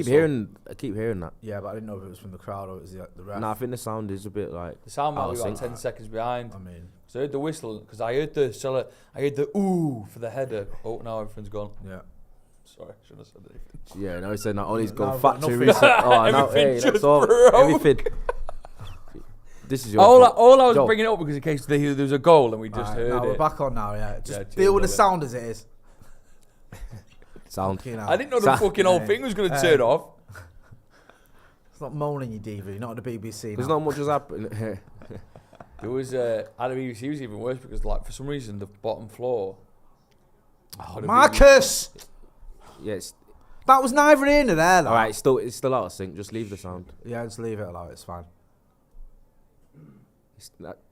keep hearing that. Yeah, but I didn't know if it was from the crowd or it was the ref. Nah, I think the sound is a bit like. The sound might out be of about sync. 10 seconds behind. I mean, So I heard the whistle because I heard the ooh for the header. Oh, now everything's gone. yeah. Sorry, shouldn't have said anything. Yeah, now he's saying that Ollie's No, gone I've got factory nothing. reset. Oh, now Everything hey, that's just all. broke. Everything. This is your All fault. I was Joe. bringing it up because in case there was a goal and we just Right, heard now it. we're back on now, yeah. Just Yeah, deal with the cheers, sound as it is. Sound. Fucking hell. I didn't know the fucking whole thing was going to turn off. It's not moaning you, Diva. You're not at the BBC There's now. not much has happened here. There was at the BBC was even worse because like for some reason the bottom floor. Oh, Marcus! Yes. That was neither here nor there, though. All right, it's still out of sync. Just leave the sound. Yeah, just leave it alone. It's fine.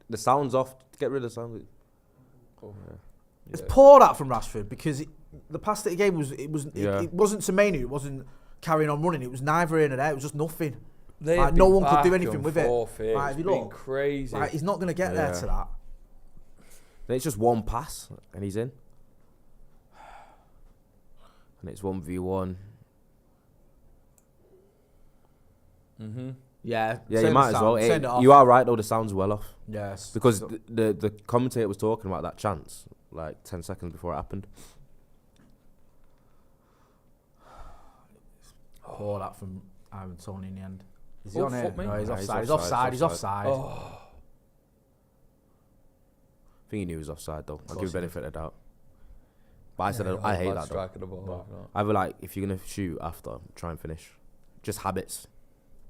The sound's off. Get rid of the sound. It's poor that from Rashford because the pass that he gave Yeah. it wasn't to Mainu. It wasn't carrying on running. It was neither here nor there. It was just nothing. They Like, have no been one could do back anything and with it. forth here. Like, It's if you been look, crazy. Like, he's not going to get there Yeah. to that. Then it's just one pass and he's in. And it's 1v1. Yeah. Yeah, turn you might the as well. sound, turn it off. You are right though. The sound's well off Yes. because So- the commentator was talking about that chance like 10 seconds before it happened. poor that from Ivan Toney in the end. Is he Oh, on it? fuck me. No, he's Nah, he's offside. He's offside, offside. He's he's offside. Oh, I think he knew he was offside though. I'll course give he benefit of the doubt. But I said I hate that though. striking the ball. like Either like if you're gonna shoot after, try and finish. Just habits.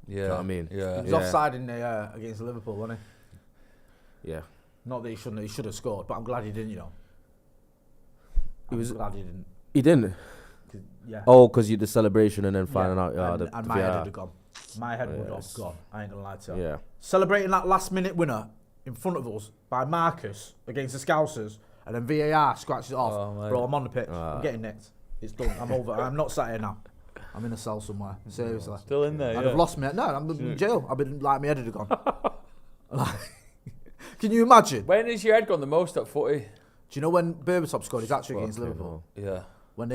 that. Yeah, know what I mean? Yeah, He was Yeah. offside in the against Liverpool, wasn't he? Yeah. Not that he shouldn't. He should have scored, but I'm glad he didn't. You know. He was. I'm glad he didn't. He didn't. 'Cause, yeah. Oh, because you the celebration and then finding out. and, Yeah, and the my head VAR. would have gone. My head would have Yes. gone. I ain't gonna lie to you. Yeah. Celebrating that last minute winner in front of us by Marcus against the Scousers, and then VAR scratches it off. Oh, mate. Bro, I'm on the pitch. I'm getting nicked. It's done. I'm over. I'm not sat here now. I'm in a cell somewhere. Seriously. Still in there. I'd Yeah. have lost me. No, I'm in jail. I've been like my head would have gone. Like, can you imagine? When has your head gone the most at footy? Do you know when Berbatov scored his hat-trick against Fucking Liverpool? Yeah. When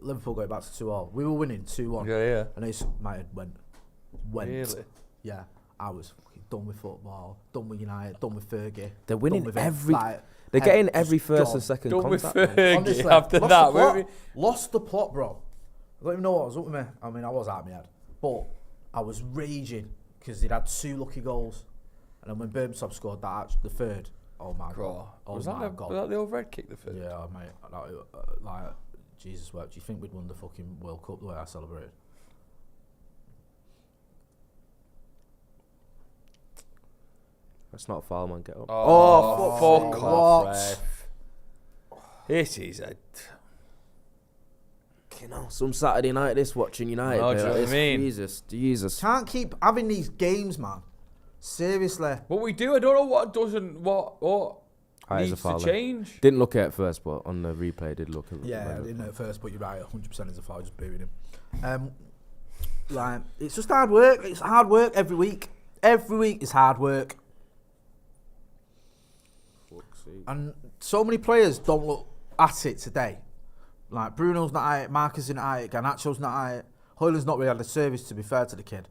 Liverpool got it back to 2-2. We were winning 2-1. Yeah. And my head went. Really? Yeah. I was fucking done with football, done with United, done with Fergie. They're done winning with every. like, They're head getting just every first gone. and second Done with contact. Fergie Honestly, after lost that. the plot. weren't Lost the plot, bro. I don't even know what was up with me. I mean, I was out of my head. But I was raging because they'd had 2 lucky goals. And then when Berbatov scored the third, oh my God. Oh was my that God. was that the overhead kick? The first? Yeah, mate. Like, Jesus, what, do you think we'd won the fucking World Cup the way I celebrated? That's not a foul, man. Get up. Oh, fuck off, what? ref. This is a. You know, some Saturday night, this watching United. No, do play you know like what I this. mean? Jesus. Can't keep having these games, man. Seriously. What we do, I don't know what doesn't, what That is a needs foul to there. change. Didn't look at it first, but on the replay, did look at it. Yeah, I didn't know at first, but you're right. 100% is a foul. Just booing him. Like, it's just hard work. It's hard work every week. Every week is hard work. And so many players don't look at it today. Like, Bruno's not at it, Marcus isn't at it, Garnacho's not at it. Hoyland's not really had a service, to be fair to the kid.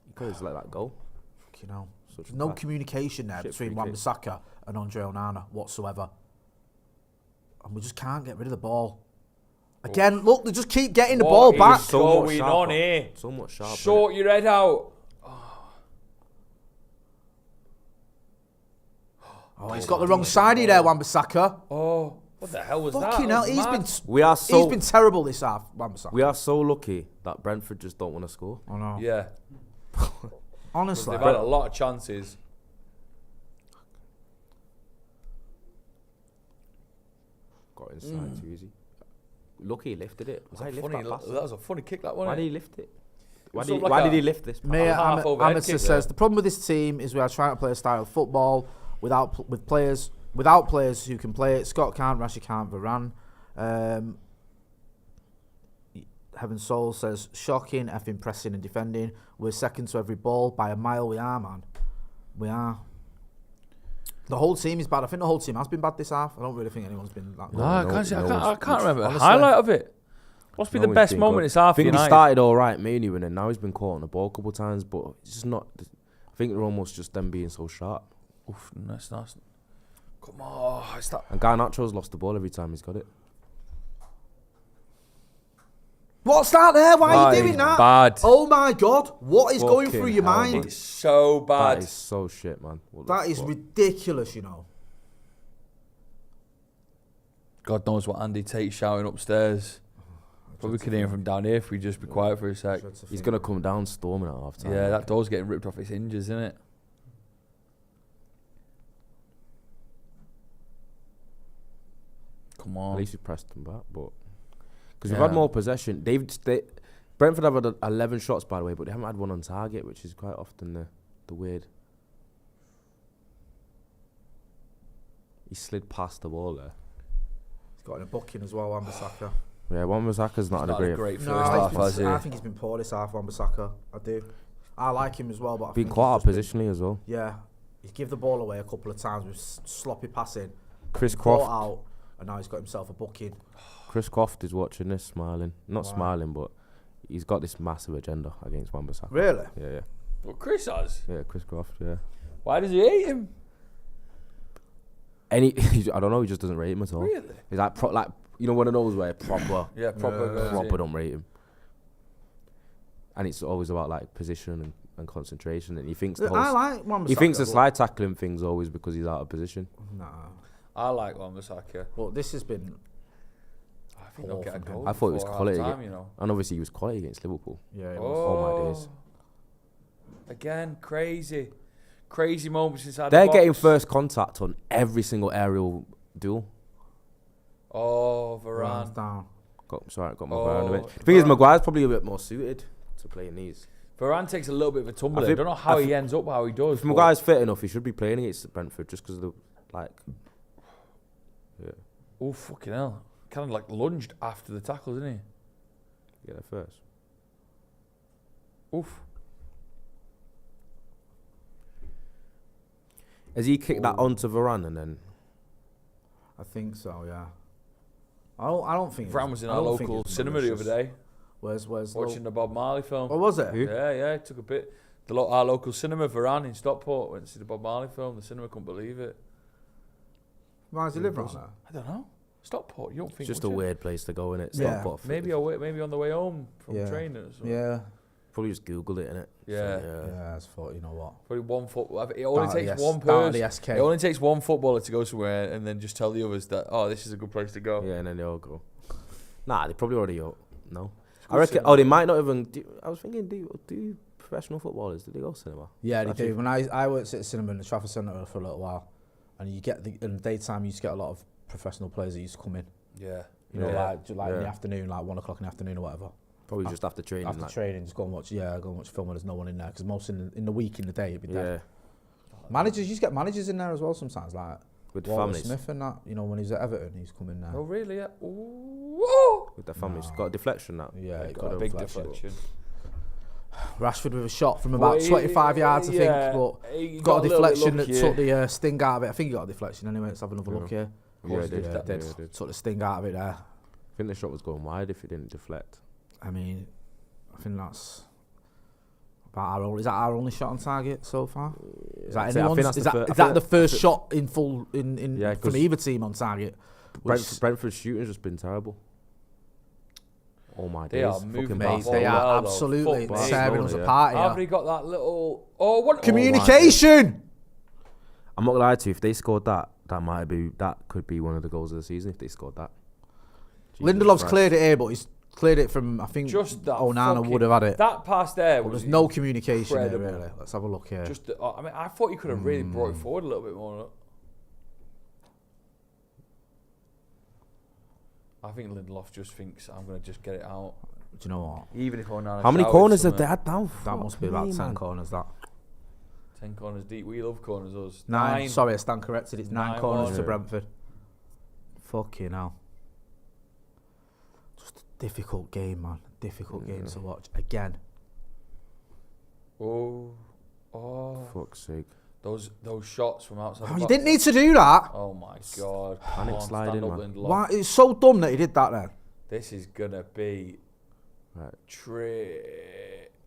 You could just let that go. You know, Such there's a no bad- communication there shit between free kick. Wan-Bissaka and Andre Onana whatsoever. And we just can't get rid of the ball. Again, look, they just keep getting the ball What back. is So much going sharper. on here? So much sharper. Sort your head out. Oh, he's got the wrong sidey there, Wan-Bissaka. Oh, what the hell was that? Fucking hell, That was mad. We are he's so been terrible this half, Wan-Bissaka. we are so lucky that Brentford just don't want to score. I know. Yeah, Honestly. they've had a lot of chances. Got inside too easy. Lucky he lifted it. Why lift Funny, that pass? that was a funny kick, that Why one. did he lift it? Why was did, sort of why like did a- he lift this? Mia half overhead Amitsa kick says there. the problem with this team is we are trying to play a style of football without players who can play it. Scott can't, Rashi can't, Varane. Heaven Soul says shocking, effing pressing and defending. We're second to every ball by a mile. We are, man. We are. The whole team is bad. I think the whole team has been bad this half. I don't really think anyone's been that good. No, I no, can't, see, no I one's- can't remember a honestly. highlight of it. What's been No the one's best been moment good. this half? I think he United? started all right, mainly, and then now he's been caught on the ball a couple of times, but it's just not. I think they're almost just them being so sharp. Oof, that's nice. Come on, it's that. And Garnacho's lost the ball every time he's got it. What's that there? Why are That you doing is that? bad. Oh my God. What is going Fucking through your hell, mind? man. It's so That bad. is so shit, man. What the That is fuck? ridiculous, you know. God knows what Andy Tate shouting upstairs. Probably could hear him from down here if we just be quiet for a sec. He's gonna come down storming at half time. Yeah, that door's getting ripped off its hinges, isn't it? Come At on. least we pressed them back, but because we've Yeah. had more possession. Brentford have had 11 shots, by the way, but they haven't had one on target, which is quite often the weird. He slid past the ball there. He's got in a booking as well, Wan-Bissaka. Yeah, Wan-Bissaka's not had a Not a great. great No, first half, has he? I think he's been poor this half, Wan-Bissaka. I do. I like him as well, but I Been think quite he's out just positionally as well. yeah, he give the ball away a couple of times with sloppy passing. Chris Caught Croft. out, and now he's got himself a booking. Chris Croft is watching this, smiling. Not Wow. smiling, but he's got this massive agenda against Wan-Bissaka. Really? Yeah. Well, Chris has. Yeah, Chris Croft. Yeah. Why does he hate him? I don't know. He just doesn't rate him at all. Really? He's like one of those where proper. Yeah, proper. goes Proper in. don't rate him. And it's always about like position and concentration, and he thinks the whole I like Wan-Bissaka. he thinks the but- slide tackling thing's always because he's out of position. Nah, I like Wan-Bissaka. but this has been. I think they'll get a goal. I thought it was before quality. half-time, you know. And obviously he was quality against Liverpool. Yeah. It was. Oh my days. Again, crazy moments inside They're the box. getting first contact on every single aerial duel. Oh, Varane's Varane. down. Got Maguire on Oh, the bench. The thing is, Maguire's probably a bit more suited to play in these. Varane takes a little bit of a tumble. I think- don't know how I he thi- ends up how he does. If but- Maguire's fit enough, he should be playing against Brentford just because of the like. Yeah, Oh, fucking hell. Kind of like lunged after the tackle, didn't he? get there first. Oof. Has he kicked that onto Varane and then? I think so. Yeah. I don't think. it Varane was in I our don't think local it's cinema the other malicious. day Where's watching the Bob Marley film. Oh, was it? Who? Yeah, it took a bit. Our local cinema, Varane in Stockport, went to see the Bob Marley film. The cinema couldn't believe it. Why does he live around there? I don't know. Stockport, you don't think It's just would a you? weird place to go in it. Yeah. Maybe on the way home from Yeah. training or something. Yeah. Probably just Googled it, innit? Yeah. Yeah. I thought, you know what? Probably one football. It only Down at takes the one S- down at person. the SK. It only takes one footballer to go somewhere and then just tell the others that, oh, this is a good place to go. Yeah, and then they all go. Nah, they probably already no. I good reckon. cinema. Oh, they might not even. I was thinking, do professional footballers do they go cinema? Yeah, they Actually- do. When I worked at the cinema in the Trafford Centre for a little while, and you get in the daytime, you used to get a lot of professional players that used to come in. Yeah. You know, Yeah. like in the Yeah. afternoon, like 1 o'clock in the afternoon or whatever. Probably just after training. After training, just go and watch film when there's no one in there, because most in the week, in the day, it'd be dead. Managers, you just get managers in there as well sometimes, like With the Walter families. Smith and that. You know, when he's at Everton, he's coming there. Oh, really? Yeah. Ooh. With the families. Got a deflection now. Yeah, he Got a big deflection. Rashford with a shot from about 25 yards, I think, but he got a little bit deflection that lucky, took the sting out of it. I think he got a deflection anyway. Let's have another look here. Yeah, it did. Yeah, it did. Took the sting out of it there. I think the shot was going wide if it didn't deflect. I mean, I think that's about is that our only shot on target so far? Is that anyone's? Is that the first shot in full from either team on target? Brentford's shooting has just been terrible. Oh my They days. are moving Mate, that ball they are well, though. absolutely Fuck me. tearing us Yeah. apart Have they here. got that little... Oh, what? Communication! I'm not gonna lie to you, if they scored that could be one of the goals of the season if they scored that. Jesus Lindelof's Christ. cleared it here, but he's cleared it from, I think, Just that Onana fucking- would have had it. That pass there But was... there's no communication there, incredible. really. Let's have a look here. Just, I mean, I thought you could have really brought it forward a little bit more. I think Lindelof just thinks I'm going to just get it out. Do you know what? Even if Onana How many shouted corners have something. they had down? That must be about 10 corners, that. 10 corners deep. We love corners, us. 9. Sorry, I stand corrected. It's 9 corners 9-1. to Brentford. Fucking hell. Just a difficult game, man. Difficult game to watch. Again. Oh. Fuck's sake. Those shots from outside the Oh, you box. didn't need to do that. Oh my God. Panic Come on, slide stand in, up, man. Lindelof. Why? It's so dumb that he did that then. This is going to be... Right.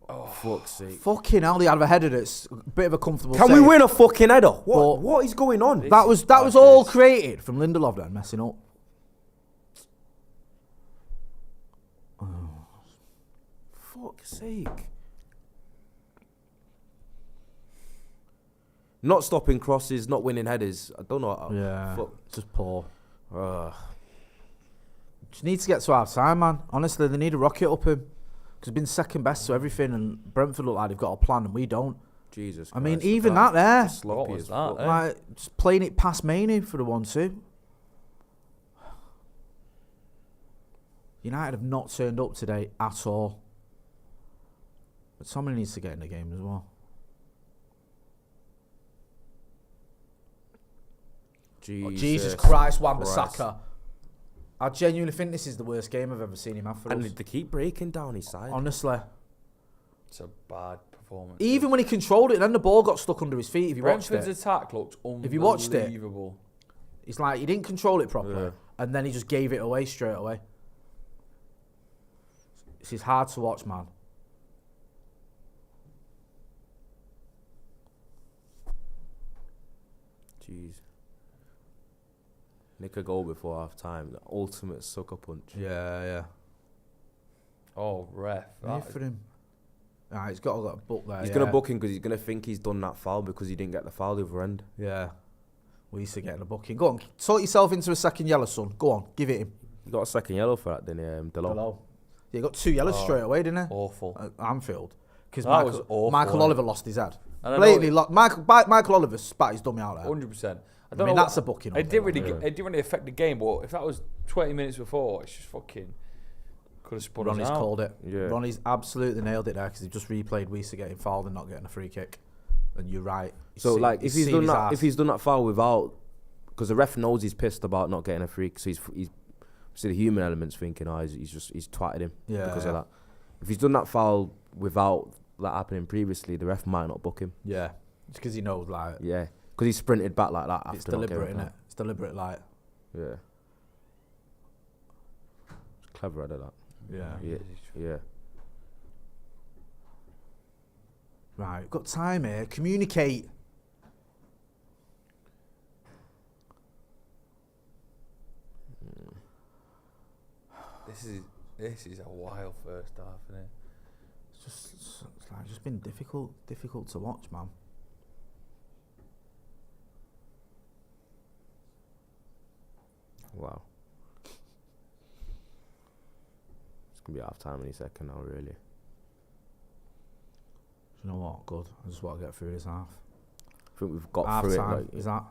Oh. Fuck's sake. Fucking hell, they had a header that's a bit of a comfortable Can we save. win a fucking header? But- What is going on? That was all created from Lindelof then, messing up. Fuck's sake. Not stopping crosses, not winning headers. I don't know. Yeah, Fuck. just poor. Just need to get to half time, man. Honestly, they need to rocket up him. Because he's been second best to everything, and Brentford look like they've got a plan, and we don't. Jesus I mean, Christ, even that there, sloppy What was as that, fuck. eh? like, just playing it past Manu for the 1-2. United have not turned up today at all. But somebody needs to get in the game as well. Jesus Christ, Wan-Bissaka. I genuinely think this is the worst game I've ever seen him have for And us. they keep breaking down his side. Honestly. It's a bad performance. Even when he controlled it, then the ball got stuck under his feet. If you watched Brentford's it, attack looked unbelievable. If you watched it, it's like he didn't control it properly, and then he just gave it away straight away. This is hard to watch, man. Jeez. Nick a goal before half time. The ultimate sucker punch. Yeah. Oh, ref. Good for him. Nah, he's got a book there. He's yeah. going to book him because he's going to think he's done that foul because he didn't get the foul the other end. Yeah. We used to get in a booking. Go on, sort yourself into a second yellow, son. Go on, give it him. He got a second yellow for that, didn't he? Delo. Yeah, he got 2 yellows straight away, didn't he? Awful. At Anfield. Because That was awful, Michael wasn't Oliver it? lost his head. And I know Blatantly, it- Michael Oliver spat his dummy out there. 100%. I mean, that's a booking. It didn't really affect the game, but if that was 20 minutes before, it's just fucking could have spun us Ronnie's out. called it. Yeah. Ronnie's absolutely nailed it there because he just replayed Wiesa getting fouled and not getting a free kick. And you're right. So like, if he's seen done his that, arse. if he's done that foul without, because the ref knows he's pissed about not getting a free, so he's see the human elements thinking, he's twatted him because of that. If he's done that foul without that happening previously, the ref might not book him. Yeah, just because he knows, like, Yeah, because he sprinted back like that after. it's not getting deliberate, a isn't foul. it? It's deliberate, like. Yeah. It's clever, I did that. Yeah. Yeah. Right, we've got time here. Communicate. This is a wild first half, isn't it? It's like just been difficult to watch, man. Wow. It's gonna be half time any second now, really. Do you know what? Good. I just want to get through this half. I think we've got Half through time, it. Like, is that?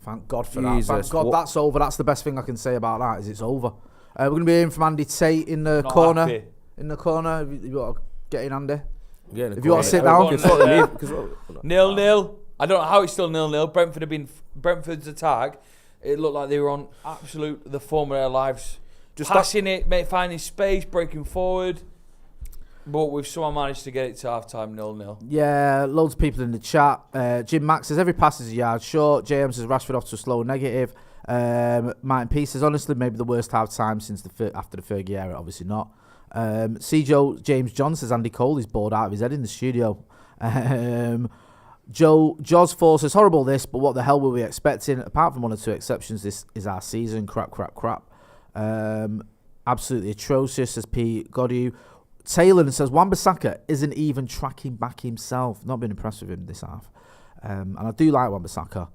Thank God for Jesus, that. Thank God what- that's over. That's the best thing I can say about that, is it's over. We're going to be hearing from Andy Tate in the Not corner. happy. In the corner. You want to get in, Andy? Yeah, If you want to sit down. 0-0. I don't know how it's still 0-0. Brentford's attack. It looked like they were on the form of their lives. Just passing it, finding space, breaking forward. But we've somehow managed to get it to half-time 0-0. Yeah, loads of people in the chat. Jim Max says, every pass is a yard short. JM says, Rashford off to a slow negative. Martin P says, honestly, maybe the worst half-time since after the Fergie era. Obviously not. James John says, Andy Cole is bored out of his head in the studio. Jaws 4 says, horrible this, but what the hell were we expecting? Apart from 1 or 2 exceptions, this is our season. Crap. Absolutely atrocious, says P. Godu. Taylor says, Wan-Bissaka isn't even tracking back himself. Not been impressed with him this half. And I do like Wan-Bissaka.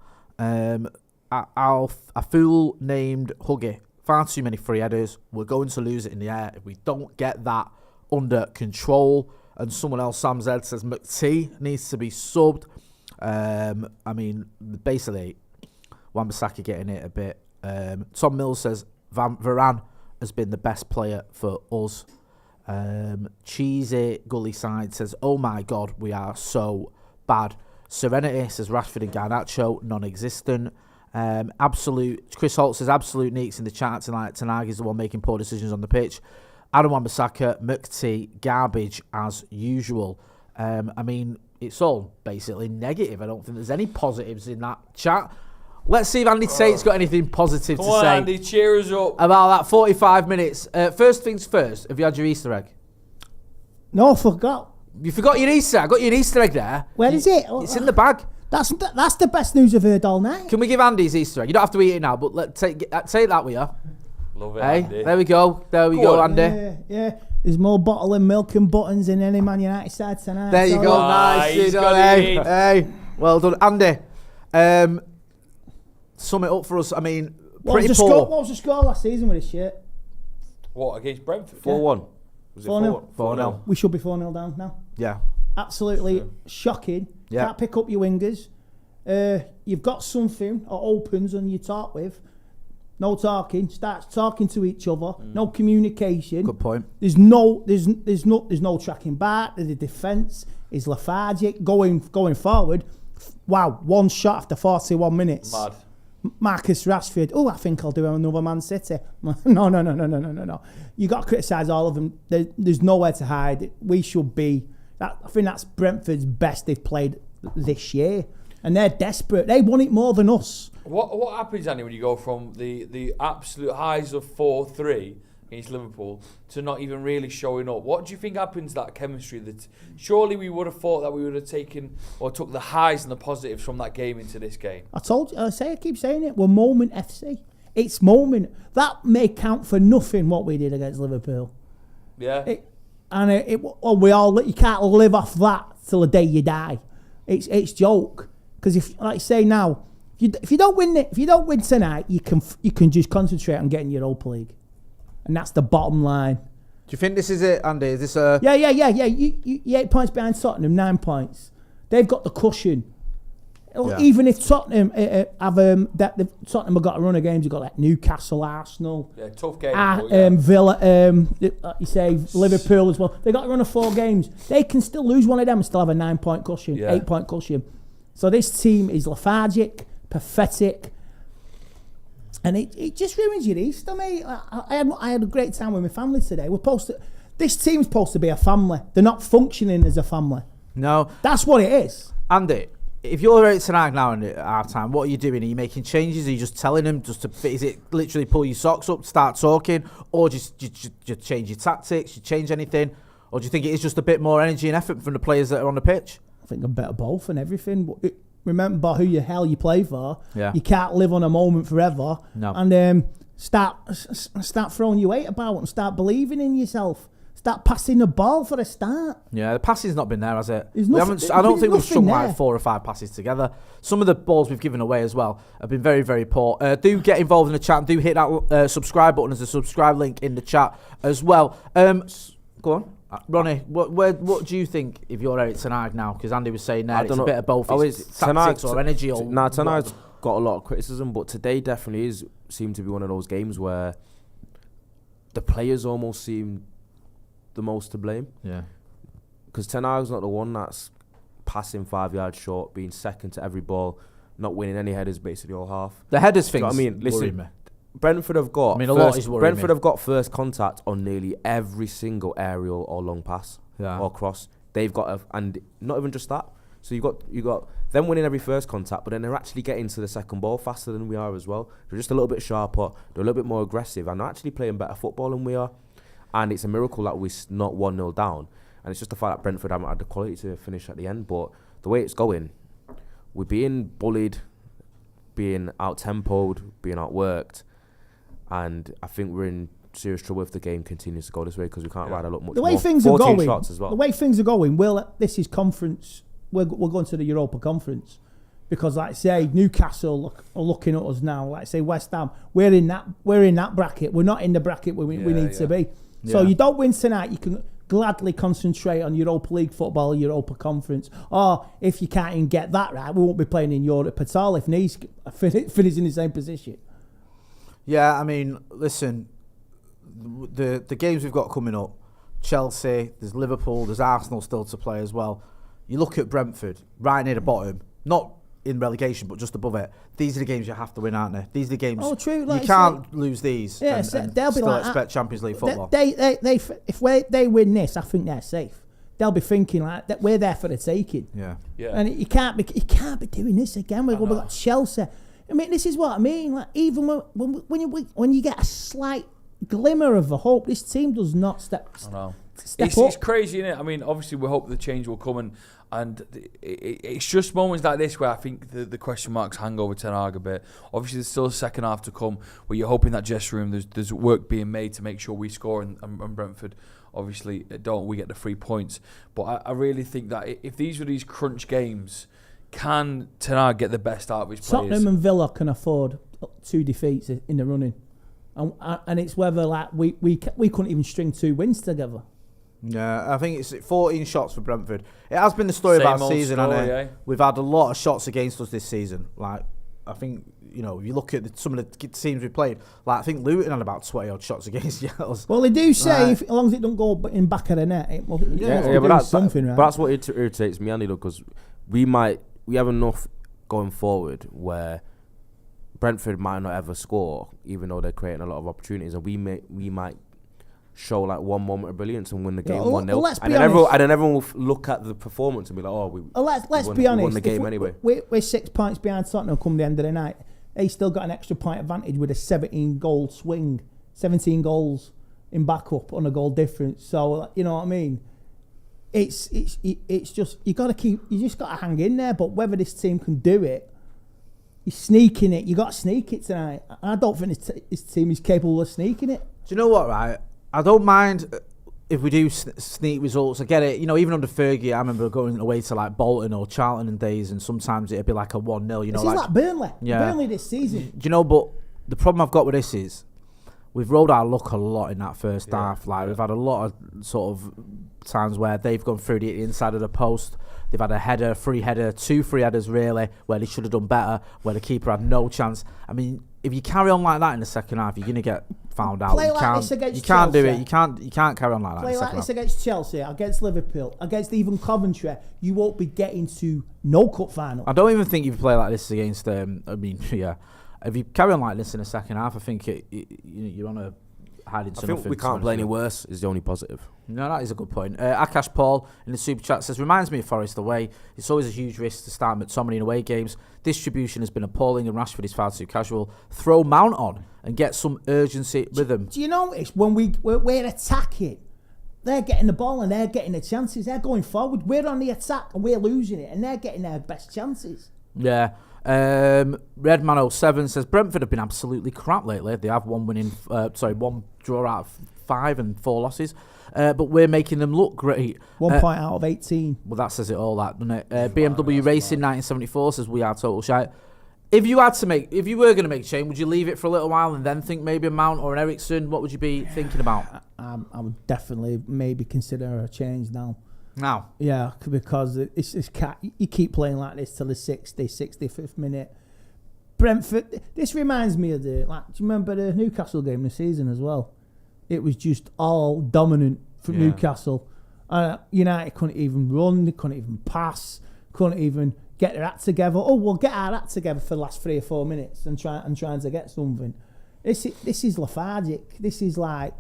A fool named Huggy. Far too many free headers. We're going to lose it in the air if we don't get that under control. And someone else, Sam Z, says McT needs to be subbed. I mean, basically, Wan-Bissaka getting it a bit. Tom Mills says Varane has been the best player for us. Cheesy Gully Side says, oh my God, we are so bad. Serenity says Rashford and Garnacho, non-existent. Chris Holt says absolute neeks in the chat tonight. Tanag is the one making poor decisions on the pitch. Adam Wan-Bissaka, McT, garbage as usual. I mean, it's all basically negative. I don't think there's any positives in that chat. Let's see if Andy Tate's got anything positive to Come on, say Andy, cheer us up. about that 45 minutes. First things first, have you had your Easter egg? No, I forgot. You forgot your Easter egg. I got your Easter egg there. Where is it? It's in the bag. That's the best news I've heard all night. Can we give Andy his Easter egg? You don't have to eat it now, but take that with you. Love it, Hey, Andy. there we go. There we go, on. Andy. Yeah. There's more bottle and milk and buttons in any Man United side tonight. There you So, go. Nice. he's You got done, it. hey, well done, Andy. Sum it up for us. I mean, pretty poor. What was the score last season with this shit? What, against Brentford? 4-1. Was it 4-0? 4-0. We should be 4-0 down now. Yeah. Absolutely shocking. Yeah. Can't pick up your wingers. You've got something or opens and you talk with. No talking. Starts talking to each other. No communication. Good point. There's no tracking back. The defence is lethargic. Going forward. Wow, one shot after 41 minutes. Mad. Marcus Rashford. Oh, I think I'll do another Man City. No. You got to criticise all of them. There's nowhere to hide. We should be. I think that's Brentford's best they've played this year, and they're desperate. They want it more than us. What happens, Andy, when you go from the absolute highs of 4-3 against Liverpool to not even really showing up? What do you think happens to that chemistry? That surely we would have thought that we would have taken or took the highs and the positives from that game into this game. I keep saying it. We're moment FC. It's moment. That may count for nothing what we did against Liverpool. Yeah. You can't live off that till the day you die. It's joke because if, like you say now, if you don't win tonight, you can just concentrate on getting your Europa League, and that's the bottom line. Do you think this is it, Andy? Is this a... Yeah. You 8 points behind Tottenham, 9 points. They've got the cushion. Yeah. Even if Tottenham Tottenham have got a run of games, you've got like Newcastle, Arsenal, Yeah, tough game. Villa, you say Liverpool as well. They got a run of 4 games. They can still lose one of them and still have a 9 point cushion, 8 point cushion. So this team is lethargic, pathetic, and it just ruins your Easter, mate. I had a great time with my family today. This team's supposed to be a family. They're not functioning as a family. No. That's what it is. Andy, if you're at tonight now at half time, what are you doing? Are you making changes? Are you just telling them is it literally pull your socks up, start talking, or just change your tactics, you change anything? Or do you think it is just a bit more energy and effort from the players that are on the pitch? I think a bit of both and everything. Remember who the hell you play for. Yeah. You can't live on a moment forever. No. And start throwing your weight about and start believing in yourself. Start passing the ball for a start. Yeah, the passing's not been there, has it? I I don't think we've strung like 4 or 5 passes together. Some of the balls we've given away as well have been very, very poor. Do get involved in the chat. Do hit that subscribe button. There's a subscribe link in the chat as well. Go on. Ronnie, what do you think if you're Eric tonight now? Because Andy was saying there it's a bit of both. It's tactics or energy or... Tonight's got a lot of criticism, but today definitely seemed to be one of those games where the players almost seem the most to blame. Yeah. Because Ten Hag's not the one that's passing 5 yards short, being second to every ball, not winning any headers basically all half. The headers thing. I mean, worry listen, me. Brentford have got. I mean, a lot is worrying Brentford me. have got first contact on nearly every single aerial or long pass or cross. They've got, and not even just that. So you got them winning every first contact, but then they're actually getting to the second ball faster than we are as well. They're just a little bit sharper. They're a little bit more aggressive, and they're actually playing better football than we are. And it's a miracle that we're not 1-0 down. And it's just the fact that Brentford haven't had the quality to finish at the end. But the way it's going, we're being bullied, being out-tempoed, being outworked. And I think we're in serious trouble if the game continues to go this way, because we can't ride a lot much the way more. things are going, shots as well. The way things are going, this is conference. We're going to the Europa Conference, because, like I say, Newcastle are looking at us now. Like I say, West Ham, we're in that bracket. We're not in the bracket where we need to be. So you don't win tonight, you can gladly concentrate on Europa League football, Europa Conference. Or if you can't even get that right, we won't be playing in Europe at all if Nice finish in the same position. Yeah, I mean, listen, the games we've got coming up, Chelsea, there's Liverpool, there's Arsenal still to play as well. You look at Brentford, right near the bottom, not in relegation, but just above it. These are the games you have to win, aren't they? These are the games. Oh, true. Like you can't lose these. Yeah, and they'll be still like expect Champions League football. If they win this, I think they're safe. They'll be thinking like that we're there for the taking. Yeah. And you can't be doing this again. We've got Chelsea. I mean, this is what I mean. Like, even when you get a slight glimmer of a hope, this team does not step up. It's crazy, isn't it? I mean, obviously we hope the change will come, and it's just moments like this where I think the question marks hang over Ten Hag a bit. Obviously there's still a second half to come where you're hoping that dressing room there's work being made to make sure we score, and Brentford obviously we get the 3 points. But I really think that if these were these crunch games, can Ten Hag get the best out of his players? Tottenham and Villa can afford 2 defeats in the running, and it's whether like we couldn't even string 2 wins together. Yeah, I think it's 14 shots for Brentford. It has been the story of our season, and we've had a lot of shots against us this season. Like, I think, you know, if you look at some of the teams we played, like I think Luton had about 20 odd shots against us. Well, they do say as long as it don't go in back of the net, but that's something, right? But that's what irritates me, Andy, because we have enough going forward where Brentford might not ever score, even though they're creating a lot of opportunities, and we might show like one moment of brilliance and win the game 1-0. And then everyone will look at the performance and be like, let's be honest. We won the game anyway. We're 6 points behind Tottenham come the end of the night. They still got an extra point advantage with a 17-goal swing, 17 goals in backup on a goal difference. So you know what I mean. It's just you just got to hang in there. But whether this team can do it, you're sneaking it. You got to sneak it tonight. I don't think this team is capable of sneaking it. Do you know what? Right, I don't mind if we do sneak results. I get it. You know, even under Fergie, I remember going away to like Bolton or Charlton and days, and sometimes it'd be like a 1-0. You know, this is like Burnley. Yeah. Burnley this season. Do you know? But the problem I've got with this is we've rolled our luck a lot in that first half. Like we've had a lot of sort of times where they've gone through the inside of the post. They've had a header, free header, 2 free headers really, where they should have done better, where the keeper had no chance. I mean, if you carry on like that in the second half, you're gonna get found out. Play like this against you can't Chelsea. do it. You can't carry on like that. Play like this against Chelsea, against Liverpool, against even Coventry. You won't be getting to no cup final. I don't even think you play like this against. I mean, yeah. If you carry on like this in the second half, I think you're on a hiding. I think we can't play any worse. Is the only positive. No, that is a good point. Akash Paul in the super chat says, reminds me of Forest away. It's always a huge risk to start McTominay in away games. Distribution has been appalling and Rashford is far too casual. Throw Mount on and get some urgency with him. Do you notice when we're attacking, they're getting the ball and they're getting the chances. They're going forward. We're on the attack and we're losing it and they're getting their best chances. Yeah. Redman07 says, Brentford have been absolutely crap lately. They have one draw out of 5 and 4 losses. But we're making them look great. 1 point out of 18. Well, that says it all, that, doesn't it? BMW Racing 1974 says we are total shite. If you were going to make a change, would you leave it for a little while and then think maybe a Mount or an Ericsson? What would you be thinking about? I would definitely maybe consider a change now. Now? Yeah, because you keep playing like this till the 65th minute. Brentford, this reminds me of do you remember the Newcastle game this season as well? It was just all dominant from Newcastle. United couldn't even run, they couldn't even pass, couldn't even get their act together. Oh, we'll get our act together for the last 3 or 4 minutes and trying to get something. This is lethargic. This is like,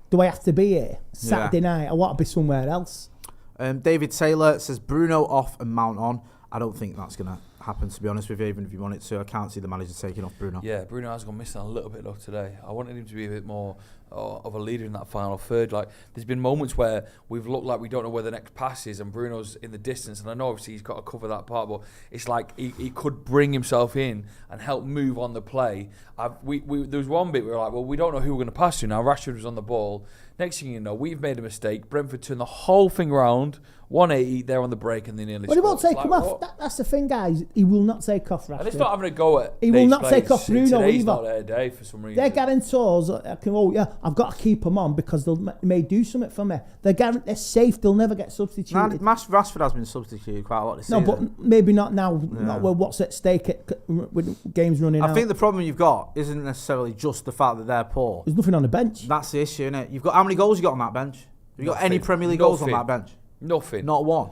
do I have to be here Saturday night? I want to be somewhere else. David Taylor says Bruno off and Mount on. I don't think that's going to happen, to be honest with you, even if you want it to. I can't see the manager taking off Bruno. Yeah, Bruno has gone missing a little bit though today. I wanted him to be a bit more of a leader in that final third. Like, there's been moments where we've looked like we don't know where the next pass is and Bruno's in the distance, and I know obviously he's got to cover that part, but it's like he could bring himself in and help move on the play. There was one bit where we were like, well, we don't know who we're going to pass to now. Rashford was on the ball. Next thing you know, we've made a mistake. Brentford turned the whole thing around, 180, they're on the break, and they nearly But he won't scored. take him off. That's the thing, guys. He will not take off Rashford. And it's not having a go at. He will not take off Bruno Today's either. not their day for some reason. They're guarantors. I've got to keep him on because they may do something for me. They're safe. They'll never get substituted. Rashford has been substituted quite a lot this No, season. but maybe not now. Not with what's at stake with games running out. I think the problem you've got isn't necessarily just the fact that they're poor. There's nothing on the bench. That's the issue, isn't it? You've got how many goals you got on that bench? Have you got any Premier League goals on that bench? Nothing. Not one.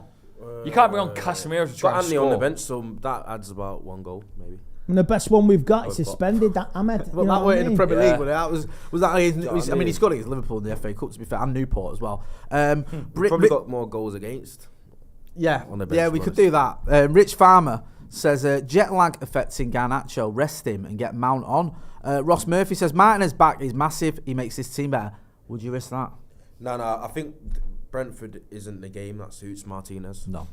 You can't bring on Casemiro to try Got and Andy score. on the bench, so that adds about 1 goal, maybe. And the best one we've got is suspended. That Ahmed. Well, that way in the Premier Yeah. League, but that was that. I mean, he scored against Liverpool in the FA Cup, to be fair, and Newport as well. Probably got more goals against. Yeah, on the bench, yeah, we could do that. Rich Farmer says jet lag affecting Garnacho. Rest him and get Mount on. Ross Murphy says Martinez back is massive. He makes this team better. Would you risk that? No, I think Brentford isn't the game that suits Martinez. No.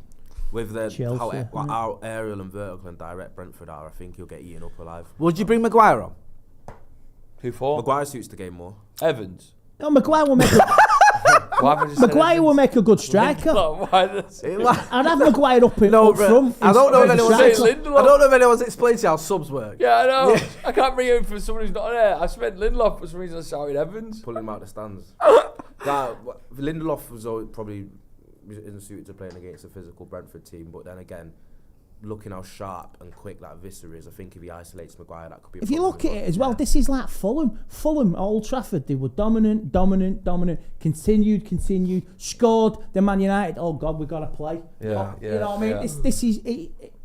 With the Chelsea, how aerial and vertical and direct Brentford are, I think he'll get eaten up alive. Would you bring Maguire on? Who for? Maguire suits the game more. Evans. No, Maguire will make. Maguire will make a good striker. I'd have Maguire up front. I don't know if anyone's explained to you how subs work. Yeah, I know. Yeah. I can't bring him for someone who's not there. I spent Lindelof for some reason. I shouted Evans. Pulling him out the stands. Lindelof was probably isn't suited to playing against a physical Brentford team, but then again, looking how sharp and quick that Visser is, I think if he isolates Maguire, that could be. If you look at it as well, this is like Fulham. Fulham, Old Trafford, they were dominant, continued, scored. The Man United, oh God, we got to play. Yeah, you know what I mean? Yeah. This is.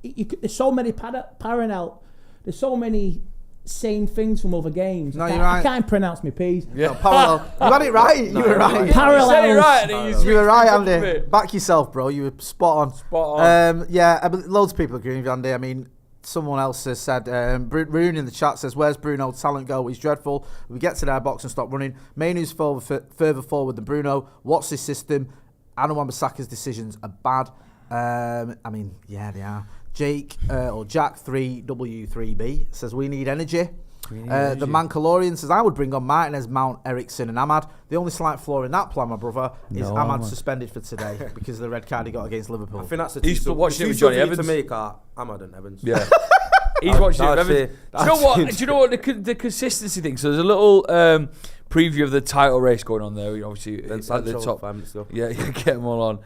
There's so many parallel. There's so many same things from other games. No, you're right. I can't pronounce my P's. Yeah, parallel. You had it right. You were right. Parallels. You were right, Andy. Back yourself, bro. You were spot on. Yeah, loads of people agree with you, Andy. I mean, someone else has said, Rune in the chat says, where's Bruno? Talent go. He's dreadful. We get to their box and stop running. Mainu's further forward than Bruno. What's his system? Aaron Wan-Bissaka's decisions are bad. I mean, yeah, they are. Jack 3W3B says we need energy. The Mancalorian says I would bring on Martinez, Mount, Ericsson and Ahmad. The only slight flaw in that plan, my brother, is Ahmad suspended for today because of the red card he got against Liverpool. I think that's He's watching it with Johnny Evans. To make Ahmad and Evans. Yeah. He's watching it with Evans. Do you know what the consistency thing? So there's a little preview of the title race going on there. Obviously, Then at the top. 5 minutes ago. Yeah, get them all on.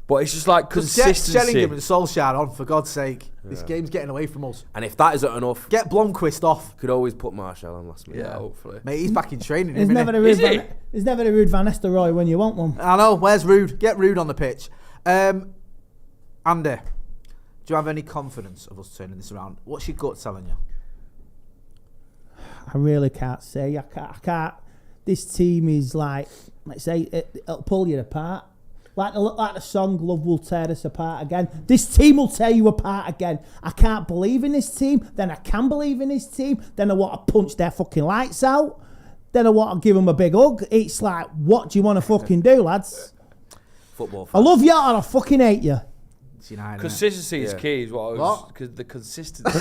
But it's just like consistency. Get Sheringham and Solskjaer on, for God's sake. This game's getting away from us. And if that isn't enough, get Blomqvist off. Could always put Marshall on last minute. Yeah, hopefully. Mate, he's back in training. There's never a Rude Van Nistelrooy when you want one. I know. Where's Rude? Get Rude on the pitch. Andy, do you have any confidence of us turning this around? What's your gut telling you? I really can't say. I can't. This team is like say, it'll pull you apart. Like the song, Love Will Tear Us Apart Again. This team will tear you apart again. I can't believe in this team. Then I can believe in this team. Then I want to punch their fucking lights out. Then I want to give them a big hug. It's like, what do you want to fucking do, lads? Football fans. I love you or I fucking hate you. United, consistency is key, is what I was. Because the consistency.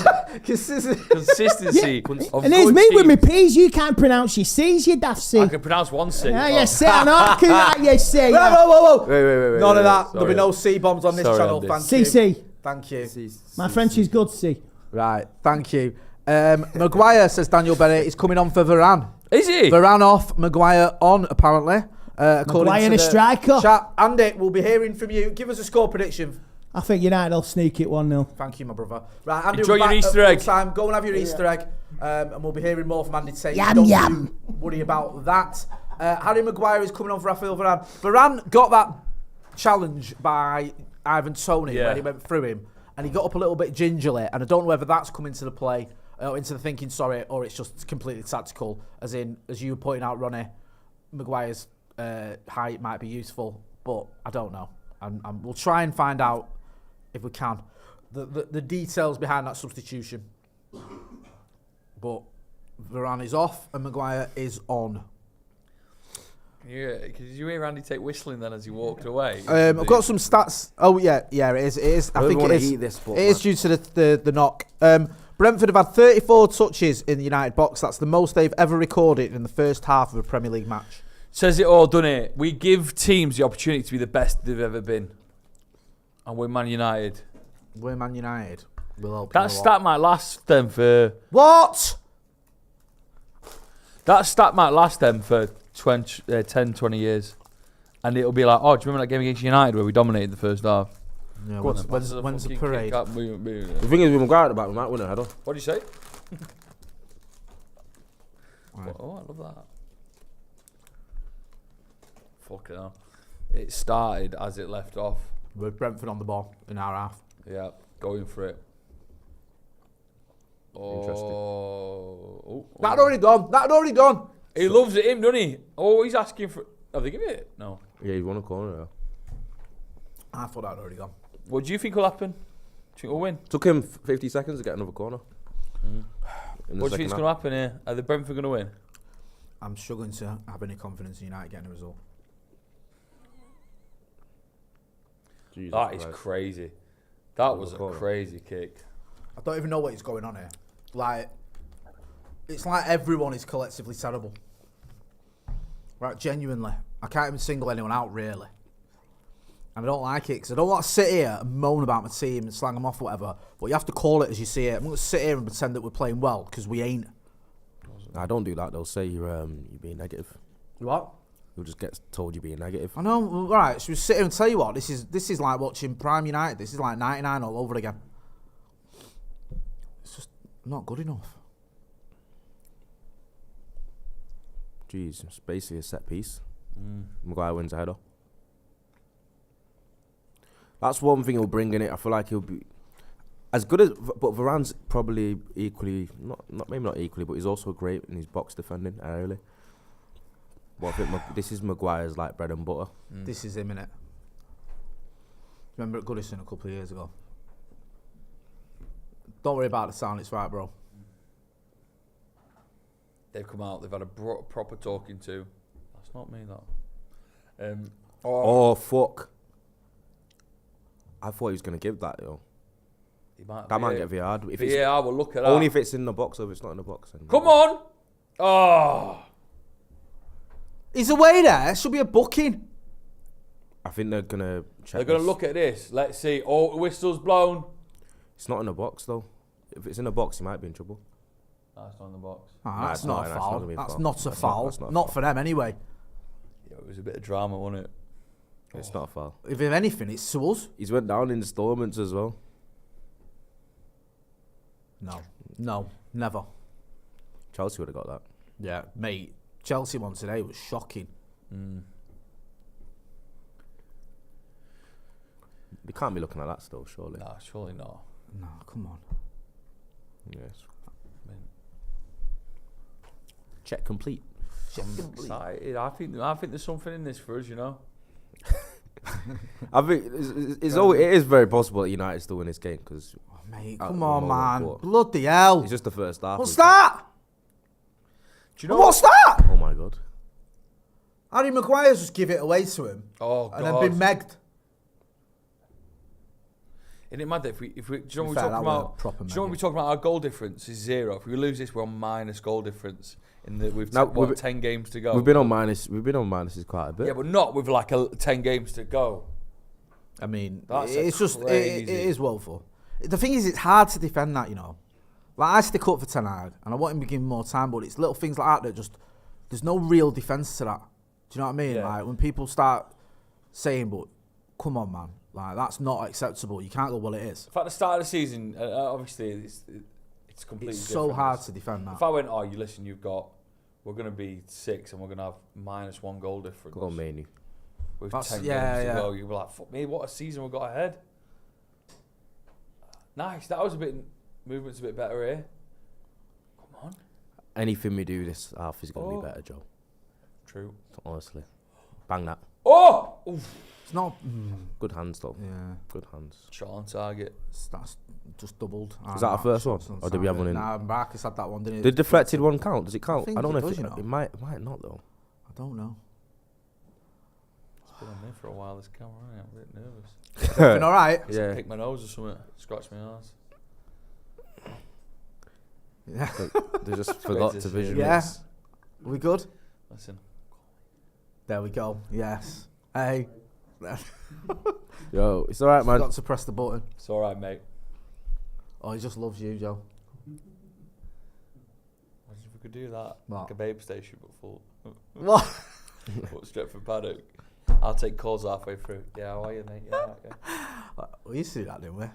And here's me with my P's. You can't pronounce your C's, you daft C. I can pronounce one C. Yeah, you C. I know. You C. Whoa. Wait. None of that. There'll be no C bombs on this channel. Andy. Thank you. CC. Thank you. My French is good, C. Right. Thank you. Maguire says Daniel Bennett is coming on for Varane. Is he? Varane off, Maguire on, apparently. Maguire and a striker. Chat. Andy, we'll be hearing from you. Give us a score prediction. I think United will sneak it 1-0. Thank you, my brother. Right, Andy, enjoy your Easter egg. Time. Go and have your Easter egg, and we'll be hearing more from Andy Tate. Yum, Don't yum. you worry about that. Harry Maguire is coming on for Rafael Varane. Varane got that challenge by Ivan Toney when he went through him, and he got up a little bit gingerly, and I don't know whether that's come into the play, into the thinking, or it's just completely tactical, as you were pointing out, Ronnie, Maguire's height might be useful, but I don't know. And we'll try and find out, if we can, the details behind that substitution. But Varane is off and Maguire is on. Yeah, because you hear Andy Tate whistling then as he walked away. I've got some stats. Oh yeah, it is. It is. I think it is. Eat this book, it is due to the knock. Brentford have had 34 touches in the United box. That's the most they've ever recorded in the first half of a Premier League match. Says it all, doesn't it? We give teams the opportunity to be the best they've ever been. And we're Man United. We're Man United. We'll help That stat might last them for... What? That stat might last them for 10, 20 years. And it'll be like, oh, do you remember that game against United where we dominated the first half? Yeah, when's the parade? The thing is, with McGrath about, we might win a header. What do you say? Oh, I love that. Fucking hell. It started as it left off. With Brentford on the ball in our half. Yeah, going for it. Oh. That had already gone. He loves it, him, doesn't he? Oh, he's asking for... Have they given it? No. Yeah, he's won a corner. Yeah. I thought that had already gone. What do you think will happen? Do you think we'll win? Took him 50 seconds to get another corner. What do you think's going to happen here? Are the Brentford going to win? I'm struggling to have any confidence in United getting a result. Jesus That is Christ. crazy. That was a crazy kick. I don't even know what is going on here. Like, it's like everyone is collectively terrible. Right, genuinely. I can't even single anyone out, really. And I don't like it, because I don't want to sit here and moan about my team and slang them off or whatever, but you have to call it as you see it. I'm going to sit here and pretend that we're playing well, because we ain't. I don't do that, they'll say you're being negative. What? You'll just get told you're being negative. I know, all right, should we sit here and tell you what? This is like watching Prime United. This is like 99 all over again. It's just not good enough. Jeez, it's basically a set piece. Maguire wins a header. That's one thing he'll bring in it. I feel like he'll be as good as, but Varane's probably equally, maybe not equally, but he's also great in his box defending early. But I think this is Maguire's like bread and butter. This is him, innit? Remember at Goodison a couple of years ago? Don't worry about the sound, it's right, bro. They've come out, they've had a proper talking to. That's not me, that. Oh, fuck. I thought he was going to give that, yo. That might get VAR'd. VAR will look at that. Only if it's in the box, or if it's not in the box. Come on! Oh! He's away there. Should be a booking. I think they're going to check. They're going to look at this. Let's see. Oh, the whistle's blown. It's not in the box, though. If it's in the box, he might be in trouble. No, it's not in the box. That's not a foul. That's not a foul. Not not for them, anyway. Yeah, it was a bit of drama, wasn't it? It's not a foul. If anything, it's to us. He's went down in installments as well. No, never. Chelsea would have got that. Yeah, mate. Chelsea one today was shocking. They can't be looking at that still, surely. Nah, surely not. No, come on. Yes. Check complete. Excited. I think there's something in this for us, you know. I think it is very possible that United still win this game because. Oh, mate, come on, man! Bloody hell! It's just the first half. What's that? Do you know what's that? Oh my god! Harry Maguire's just give it away to him. Oh god! And then been megged. Isn't it mad that if we do you know what we're talking about? Do you know what we're talking about? Our goal difference is 0. If we lose this, we're on minus goal difference. We've 10 games to go. We've been on minuses quite a bit. Yeah, but not with like 10 games to go. I mean, it's just it is woeful. The thing is, it's hard to defend that, you know. Like I stick up for Ten Hag, and I want him to give him more time, but it's little things like that just there's no real defence to that. Do you know what I mean? Yeah. Like when people start saying, "But come on, man." Like, that's not acceptable. You can't go, well, it is. In fact, the start of the season, obviously, it's completely It's different. so hard to defend that. If I went, oh, you listen, we've got we're going to be 6 and we're going to have -1 goal difference. Go on, Manu. With That's- 10 yeah, games yeah. to go, you'll be like, fuck me, what a season we've got ahead. Nice, that was movement's a bit better here. Come on. Anything we do this half is going to be better, Joe. True. Honestly. Bang that. Oh! Oof. It's not. Good hands, though. Yeah. Good hands. Shot on target. That's just doubled. Is that our first one? Or did we have one in? Nah, Marcus had that one, didn't he? The deflected one count? Does it count? think I don't it know does, if you know. it might not, though. I don't know. It's been on me for a while, this camera. I'm a bit nervous. Been all right. Yeah. Pick my nose or something. Scratch my arse. Yeah. They just forgot to visualize. Yeah. Are we good? Listen. There we go. Yes. Hey. Yo, it's all right, man. Forgot to press the button. It's alright, mate. Oh, he just loves you, Joe. Imagine if we could do that. What? Like a babe station, but full. What? Put Stretford Paddock. I'll take calls halfway through. Yeah, how are you, mate? Yeah, okay. We used to do that, didn't we?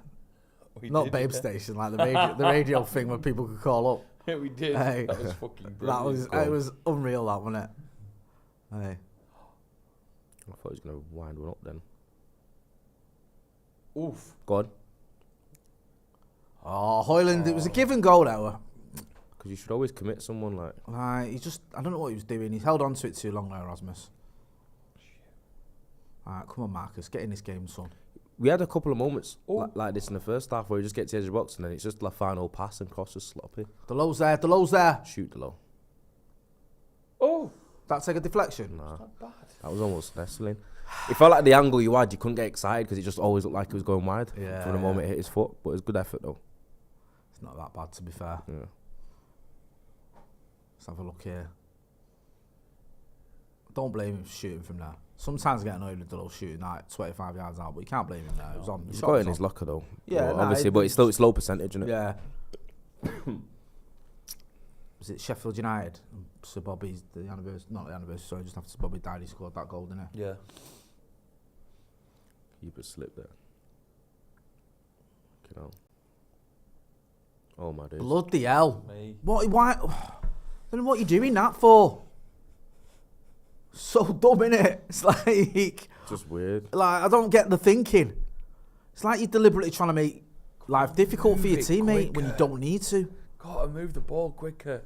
We Not did, Babe yeah. Station, like the radio thing where people could call up. Yeah, we did. Hey. That was fucking brilliant. That was it was unreal, that wasn't it? Hey. I thought he was going to wind one up then. Oof. Go on. Oh, Hoyland, it was a give and go there. Because you should always commit someone like... He just, I don't know what he was doing. He held on to it too long there, Erasmus. Alright, come on, Marcus, get in this game, son. We had a couple of moments like this in the first half where you just get to the edge of the box and then it's just the final pass and cross is sloppy. The low's there, the low's there. Shoot the low. Oh. That's like a deflection. Nah, Not bad. that was almost nestling. It felt like the angle you had, you couldn't get excited because it just always looked like it was going wide Yeah, from the moment it hit his foot. But it was good effort though. It's not that bad, to be fair. Yeah. Let's have a look here. Don't blame him for shooting from there. Sometimes I get annoyed with the little shooting like 25 yards out, but you can't blame him there. It was on. He's the got shot it was in his on. locker though. Yeah, Well, nah, obviously, it- but it's low percentage, isn't it? Yeah. Was it Sheffield United? Sir Bobby's the anniversary, not the anniversary, sorry, just after Sir Bobby died, he scored that goal, didn't he? Yeah. Keeper slip there. You know. Oh my days. Bloody hell. Me. What, why? Then what are you doing that for? So dumb, innit? It's like, Just weird. I don't get the thinking. It's like you're deliberately trying to make life difficult for your Move it teammate when you quicker. don't need to. Gotta move the ball quicker.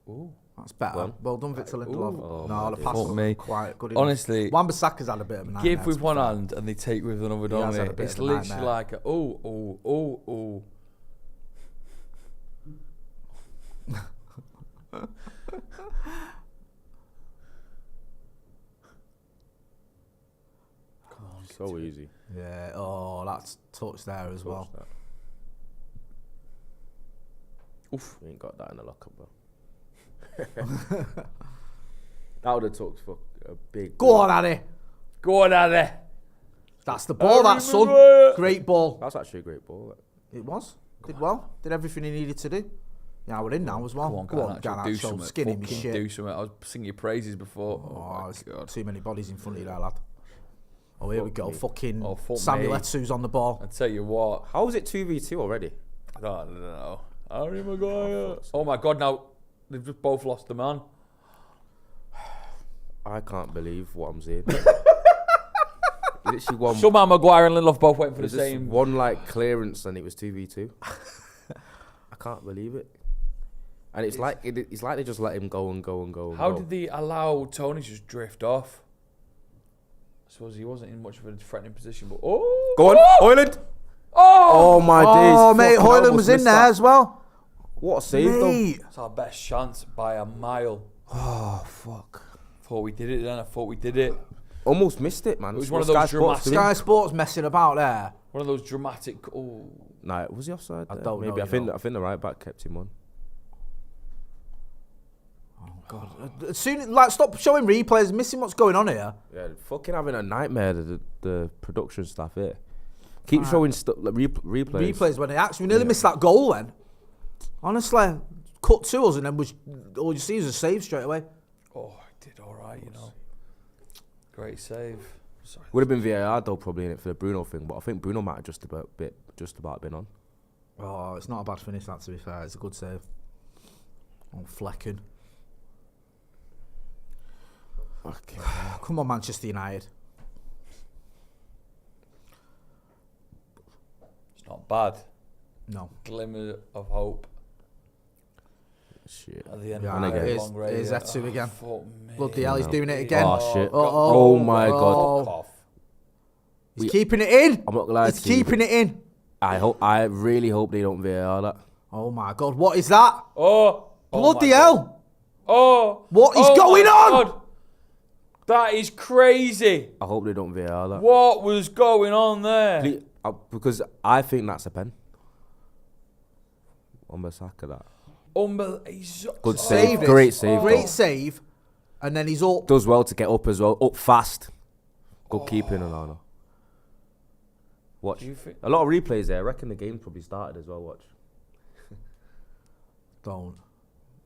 Ooh. That's better. Well done, Victor Lindelof. Oh, No, the my pass days. was Fuck me. quite good. enough. Honestly, Wan-Bissaka's had a bit of a nightmare. give with to be one fair. hand and they take with another, He don't has had a they? bit It's of a literally nightmare. like, oh. So easy. Yeah, oh, that's touch there as well. Touch that. Oof. We ain't got that in the locker, bro. That would have took for a big. Go on, Addy. Go on, Addy. That's the ball, that son. Great ball. That's actually a great ball. It was. Did well. Did everything he needed to do. Yeah, we're in now as well. Go on, Garnacho, do something. skinning me Fucking shit. do something. I was singing your praises before. Oh, my there's God. too many bodies in front of you there, lad. Oh, here we go. Fucking Oh, fuck Samuel me. Eto'o's on the ball. I tell you what. How is it 2v2 already? I don't know. Harry Maguire. Oh my God! Now they've just both lost the man. I can't believe what I'm seeing. Literally one. Somehow Maguire and Lindelof both went for the There's just same. one like clearance and it was 2v2. I can't believe it. And it's like it's like they just let him go and go and go. And How go. did they allow Tony to just drift off? I suppose he wasn't in much of a threatening position, but oh, Go on, Hoyland. Oh, Oh my days. Oh, mate, Fucking Hoyland almost was in missed there that. as well. What a save though. Mate. it's our best chance by a mile. Oh, fuck. Thought we did it then. I thought we did it. Almost missed it, man. It was one of Sky those Sports did it. Sky Sports messing about there. One of those dramatic. Oh, Nah, was he offside? I there? don't know, Maybe. you know. I think the right back kept him on. God. As soon stop showing replays, missing what's going on here. Yeah, fucking having a nightmare. The production staff here keep showing like replays. Replays when they actually nearly missed that goal then. Honestly, cut to us and then all you see is a save straight away. oh, I did all right, you know. Great save. Sorry. Would have been VAR though, probably in it for the Bruno thing, but I think Bruno might have just about been on. Oh, it's not a bad finish, that, to be fair. It's a good save. Oh, Flecken. Okay. Come on, Manchester United. It's not bad. No. Glimmer of hope Shit. at the end Yeah, of the it long is. race. It is Etsu again. Fuck me. Bloody hell, he's No. doing it again. Oh, shit. Oh, Oh, my God. Fuck off. He's keeping it in. I'm not gonna lie He's to you. keeping it in. I really hope they don't VAR that. Oh my God, what is that? Oh. Bloody my God. hell. Oh. What is Oh going my on? God. That is crazy. I hope they don't VAR that. What was going on there? Because I think that's a pen. On the sack of that. Save Good save. it. Great save. Great though. save. And then he's up. Does well to get up as well. Up fast. Good keeping, Alana. Watch. Do you think- A lot of replays there. I reckon the game probably started as well. Watch. Don't.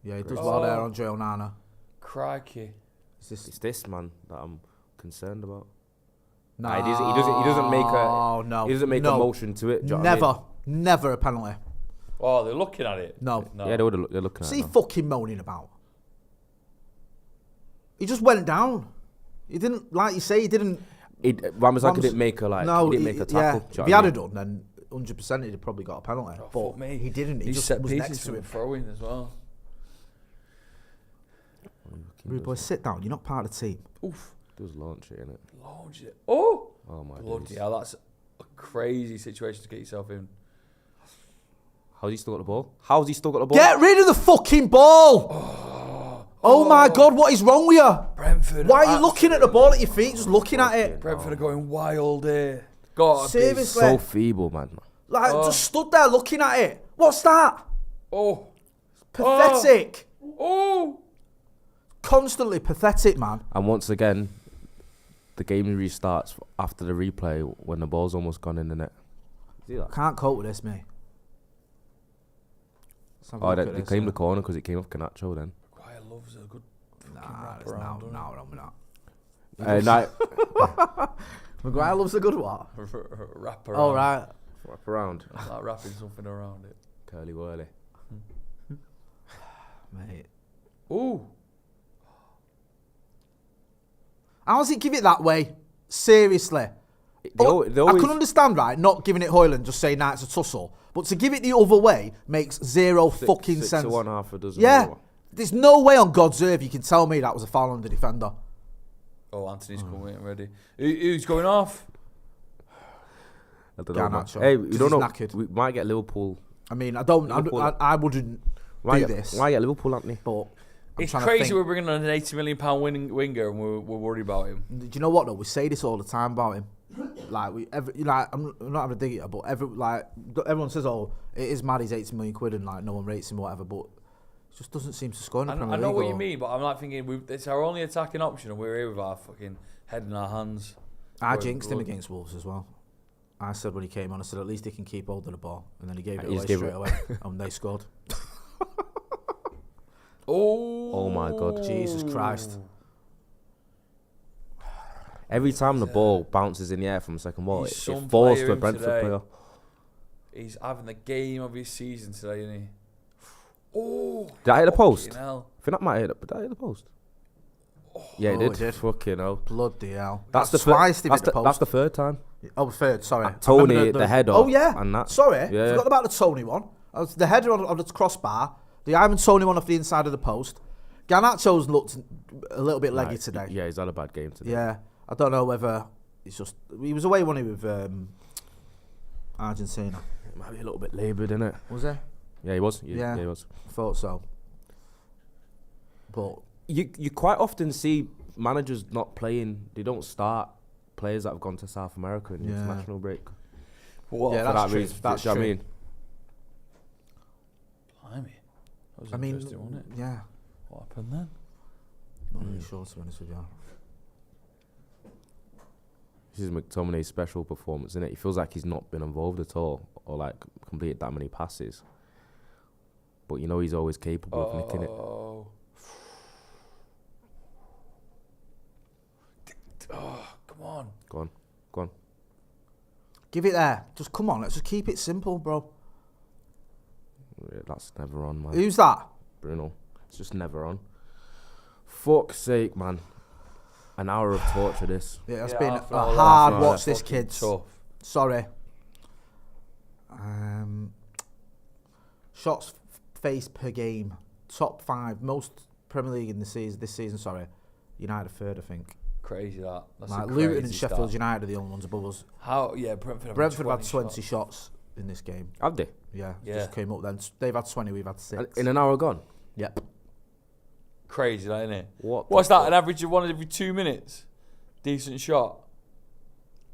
Yeah, he does well there on Joe Nana. Crikey. It's this man that I'm concerned about. No. Nah, he doesn't make a. no. He doesn't make no. a motion to it. Do you know what I mean? Never a penalty. Oh, they're looking at it. No. Yeah, they're looking at What's it. he now. fucking moaning about? He just went down. He didn't, like you say, he didn't. Ramasaka didn't make a No, he didn't make a tackle. Yeah. Do If you he know had what I it done, then 100% he'd have probably got a penalty. Oh, but fuck me. he didn't. He These just set was pieces next to from him. throwing as well. Rude boy, sit down. You're not part of the team. Oof. Does launch it, innit? Launch it. Oh. Oh my Bloody god. hell, that's a crazy situation to get yourself in. How's he still got the ball? How's he still got the ball? Get rid of the fucking ball! Oh my God, what is wrong with you? Brentford. Why are you looking at the ball at your feet? Just looking at it. Brentford are going wild here. God, Seriously. So feeble, man. Like, just stood there looking at it. What's that? Oh. Pathetic. Oh. Constantly pathetic, man. And once again, the game restarts after the replay when the ball's almost gone in the net. See that? Can't cope with this, mate. Let's have a Oh, look they at this, claimed yeah. the corner because it came off Canacho then. Maguire loves a good Nah, wrap there's around, no, doesn't no, we're not. Nah, Maguire loves a good what? wrap around. Oh, right. wrap around. Like wrapping something around it. Curly whirly. Mate. Ooh. How does he give it that way? Seriously. They always, I can understand, right, not giving it Hoyland, just saying, nah, it's a tussle. But to give it the other way makes zero fucking six sense. to one, half a dozen. Yeah. more. There's no way on God's earth you can tell me that was a foul on the defender. Oh, Anthony's coming ready. Who's going off? I don't know, man. Garnacho, Hey, 'cause we don't he's know. knackered. We might get Liverpool. I mean, I wouldn't do this. Why get Liverpool, Anthony? But I'm It's trying to crazy think. we're bringing on an £80 million winger and we're worried about him. Do you know what though? We say this all the time about him. Like I'm not having a dig at it, but everyone says, "Oh, it is mad. He's 80 million quid and like no one rates him or whatever." But it just doesn't seem to score in the Premier I know League what or- you mean, but I'm like thinking it's our only attacking option and we're here with our fucking head in our hands. I We're jinxed him blood. against Wolves as well. I said when he came on, I said at least he can keep hold of the ball, and then he gave it He's away given straight away, and they scored. Oh my God. Jesus Christ! Every time the ball bounces in the air from the second ball, He's it some falls player to a in Brentford today. player. He's having the game of his season today, isn't he? Oh, Did I hit the post? fucking hell. I think that might hit it, but did I hit the post? Yeah, it Oh, did. it did. Fucking hell. Bloody hell! That's the twice fir- they hit the post. That's the third time. Oh, third. Sorry, I Tony remember hit the header. Oh yeah, and that. Sorry, Yeah. forgot about the Tony one. The header on the crossbar. The Ivan Tony one off the inside of the post. Garnacho's looked a little bit leggy Right. today. Yeah, he's had a bad game today. Yeah, I don't know whether it's just he was away when he with Argentina. It might be a little bit laboured, innit? Was he? Yeah, he was. Yeah. He was. Thought so. But You quite often see managers not playing. They don't start players that have gone to South America in the Yeah. international break. What? Yeah, For that's that true. reason. That's Do you know what true. I mean? Blimey. That was I mean, interesting, wasn't it? yeah, What happened then? not really sure to be honest with you. This is McTominay's special performance, isn't it? He feels like he's not been involved at all, or like completed that many passes. But you know he's always capable of nicking it. Oh, come on. Go on. Give it there. Just come on. Let's just keep it simple, bro. Yeah, that's never on, man. Who's that? Bruno. It's just never on. Fuck's sake, man. An hour of torture, this. Yeah, it's Yeah, been half a an hour, hard half an hour. watch, this, Fucking kids. tough. Sorry. Shots faced per game. Top 5. Most Premier League in this season, sorry. United are third, I think. Crazy that. That's Like a Luton crazy and Sheffield stat. United are the only ones above us. How? Yeah, Brentford. Brentford have had 20 shots. shots in this game. Have they? Yeah, Yeah. just came up then. They've had 20, we've had 6. In an hour gone? Yep. Crazy, that, isn't it? What? What's that? An average of 1 every 2 minutes? Decent shot.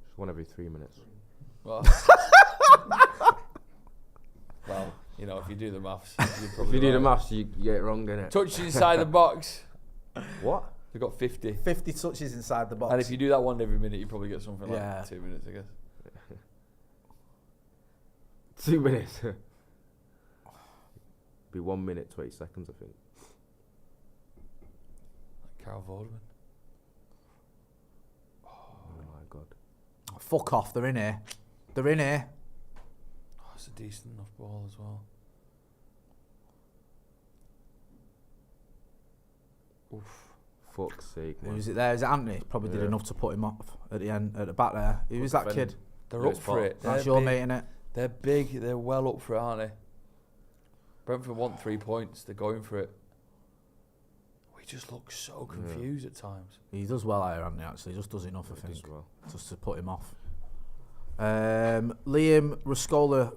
Just 1 every 3 minutes. Well, well, you know, if you do the maths, you're If probably you do the right. maths, you get it wrong, innit? Touches inside the box. What? They've got 50. 50 touches inside the box. And if you do that 1 every minute, you probably get something like Yeah. 2 minutes, I guess. 2 minutes. Be 1 minute, 20 seconds, I think. Like Carol Vorderman. Oh my god. Fuck off, they're in here. They're in here. Oh, it's a decent enough ball as well. Oof. Fuck's sake, man. Who's it there? Is it Anthony? Probably did Yeah. enough to put him off at the end, at the back there. Who's that defending. kid? They're Yeah, up it's for fine. it. That's They're your big. mate, innit? They're big. They're well up for it, aren't they? Brentford want 3 points. They're going for it. We just look so confused at times. He does well here, Anthony, actually. He just does enough, I Does think, well. just to put him off. Liam Rascola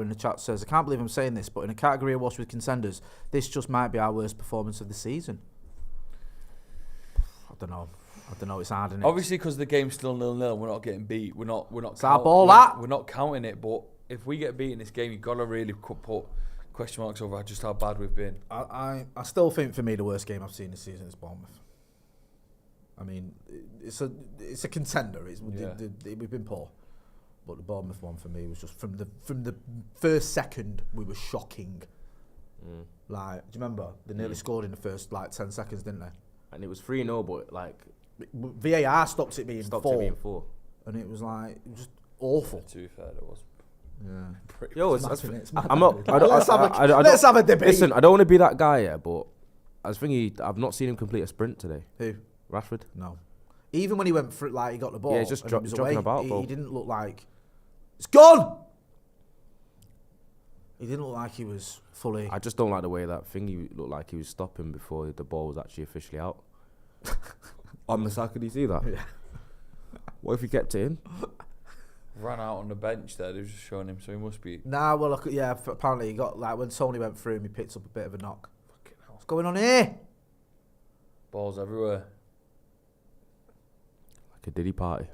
in the chat says, I can't believe I'm saying this, but in a category awash with contenders, this just might be our worst performance of the season. I don't know. It's hard, isn't it? Obviously, because the game's still 0-0, we're not getting beat. We're not. It's our ball, that. We're not counting it. But if we get beat in this game, you've got to really put question marks over just how bad we've been. I still think for me the worst game I've seen this season is Bournemouth. I mean, it's a contender. We've been poor, but the Bournemouth one for me was just from the first second we were shocking. Like, do you remember they nearly scored in the first 10 seconds, didn't they? And it was 3-0, but like VAR stopped it being stopped 4, it being 4. and it was just awful. To be fair, it was. Yeah. Yo, It's mad, innit? It's mad. I'm not. I don't, Let's I have a debate. Listen, I don't want to be that guy, yeah, but I was thinking I've not seen him complete a sprint today. Who? Rashford. No. Even when he went through, he got the ball. Yeah, he's just and he was jogging away, about, he bro. didn't look like it's gone. He didn't look like he was fully. I just don't like the way that thingy looked like he was stopping before the ball was actually officially out. On the side, could you see that? Yeah. What if he kept it in? Ran out on the bench there. They were just showing him, so he must be. Nah, well, apparently he got when Tony went through him, he picked up a bit of a knock. What's going on here? Balls everywhere. Like a Diddy party.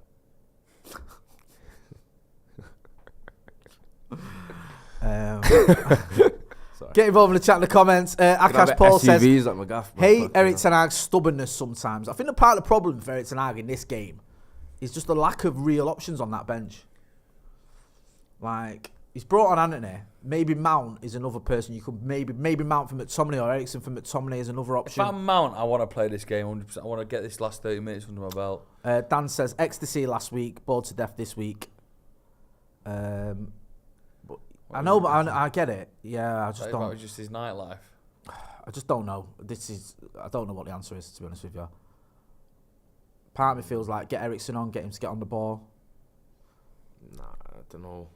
Get involved in the chat in the comments. Akash Paul says, SUVs at McGrath. "Hey, Eric Ten Hag's stubbornness sometimes. I think the part of the problem for Eric Ten Hag in this game is just the lack of real options on that bench. Like, he's brought on Anthony. Maybe Mount is another person you could maybe Mount for McTominay or Ericsson for McTominay is another If option. I'm Mount, I want to play this game 100%. I want to get this last 30 minutes under my belt. Dan says ecstasy last week, bored to death this week. But I know, but I get it. Yeah, I just That don't. was just his nightlife. I just don't know. I don't know what the answer is, to be honest with you. Part of me feels like get Ericsson on, get him to get on the ball. Nah, I don't know.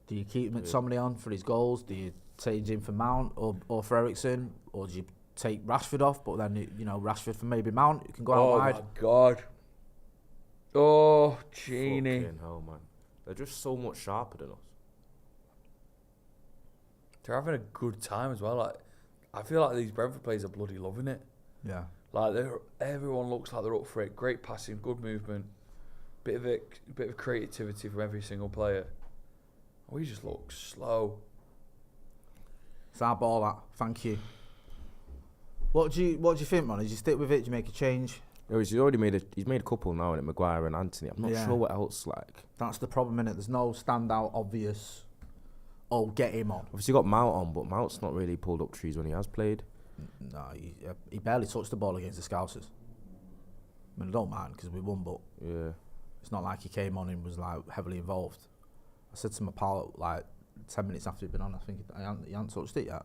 Do you keep McTominay on for his goals? Do you change him for Mount or for Ericsson? Or do you take Rashford off, but then, Rashford for maybe Mount, who can go out wide? Oh, my God. Oh, Genie. Fucking hell, man. They're just so much sharper than us. They're having a good time as well. Like, I feel like these Brentford players are bloody loving it. Yeah. Like, everyone looks like they're up for it. Great passing, good movement, bit of creativity from every single player. We just look slow. It's our ball, that. Thank you. What do you think, man? Did you stick with it? Did you make a change? He's made a couple now, and Maguire and Anthony. I'm not sure what else. Like, That's the problem, innit? There's no standout, obvious. Oh, get him on. obviously got Mount on, but Mount's not really pulled up trees when he has played. No, he barely touched the ball against the Scousers. I mean, I don't mind because we won, but Yeah. It's not like he came on and was like heavily involved. I said to my pal like 10 minutes after he'd been on, I think he hadn't touched it yet.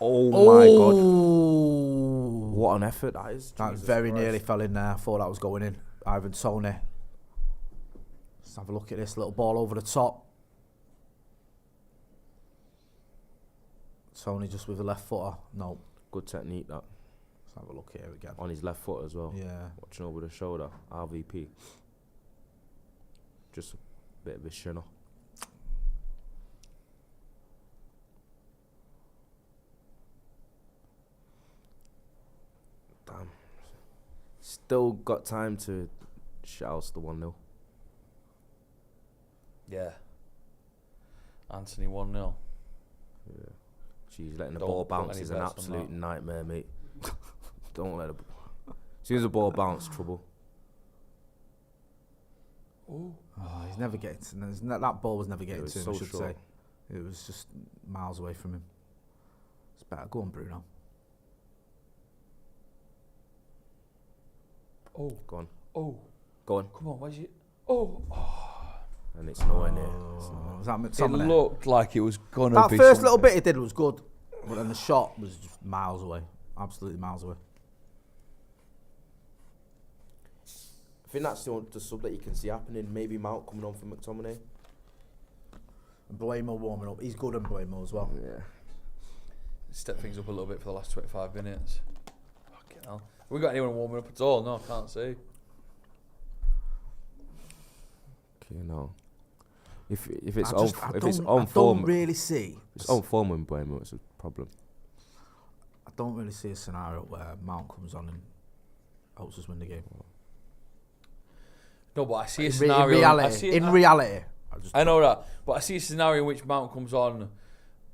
Oh my God. What an effort that is. That Jesus very Christ. nearly fell in there. I thought that was going in. Ivan Toney. Let's have a look at this little ball over the top. Toney just with the left footer. No. Good technique that. Let's have a look here again. On his left foot as well. Yeah. Watching over the shoulder. RVP. Just a bit of a shinner. Damn. Still got time to shout the 1-0. Yeah. Anthony 1-0. Yeah. Jeez, letting the Don't ball put bounce any is an bets on absolute that. nightmare, mate. Don't let it. As soon as the ball bounces, trouble. Ooh. Oh, he's never getting to that ball was never getting was to him, so I should short. say. It was just miles away from him. It's better. Go on, Bruno. Oh. Go on. Oh. Go on. Come on, where's you? Oh. And it's nowhere near. Was that It McTominay? looked like it was going to That be first something. little bit he did was good, but then the shot was just miles away. Absolutely miles away. I think that's the sub that you can see happening. Maybe Mount coming on for McTominay. And Blamo warming up. He's good on Blamo as well. Yeah. Step things up a little bit for the last 25 minutes. Fucking hell. Have we got anyone warming up at all? No, I can't see. Okay, no. If it's I on just- I if it's don't- on I form, don't really see. it's on form when Bremo, it's a problem. I don't really see a scenario where Mount comes on and helps us win the game. No, but I see a In scenario. reality, I know that, but I see a scenario in which Mount comes on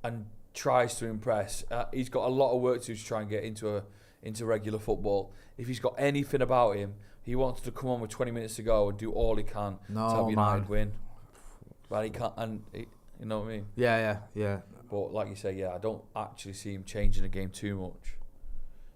and tries to impress. He's got a lot of work to do to try and get into regular football. If he's got anything about him, he wants to come on with 20 minutes to go and do all he can to have United win. But he can't, and you know what I mean. Yeah. But like you say, yeah, I don't actually see him changing the game too much.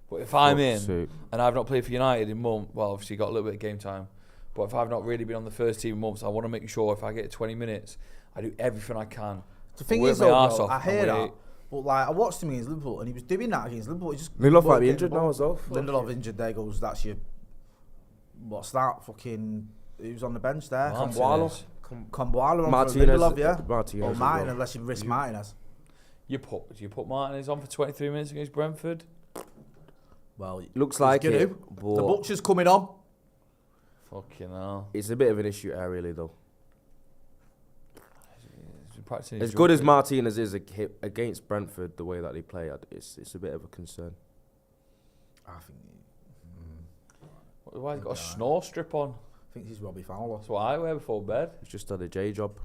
But if I'm in and I've not played for United in months, well, obviously got a little bit of game time. But if I've not really been on the first team in months, I want to make sure if I get 20 minutes, I do everything I can. The thing Work is, my though, arse bro, off I and hear that. wait. But like, I watched him against Liverpool, and he was doing that against Liverpool. He just Lindelof might weren't be getting injured the ball. now as well. Lindelof injured. There goes. That's your. What's that? Fucking. Who's on the bench there? Martinez. Comboalo on for Martinez, Lindelof, yeah. Martinez Or as Martin, well. unless you risk Martinez. You put Martinez on for 23 minutes against Brentford. Well, Looks he's like gonna. it, The but butcher's coming on. Fucking hell. it's a bit of an issue really though. He's been practicing his As good as jumping. Martinez is against Brentford, the way that they play, it's a bit of a concern. I think. Why has he got a snore strip on? I think he's Robbie Fowler. That's what I wear before bed. He's just done a J job.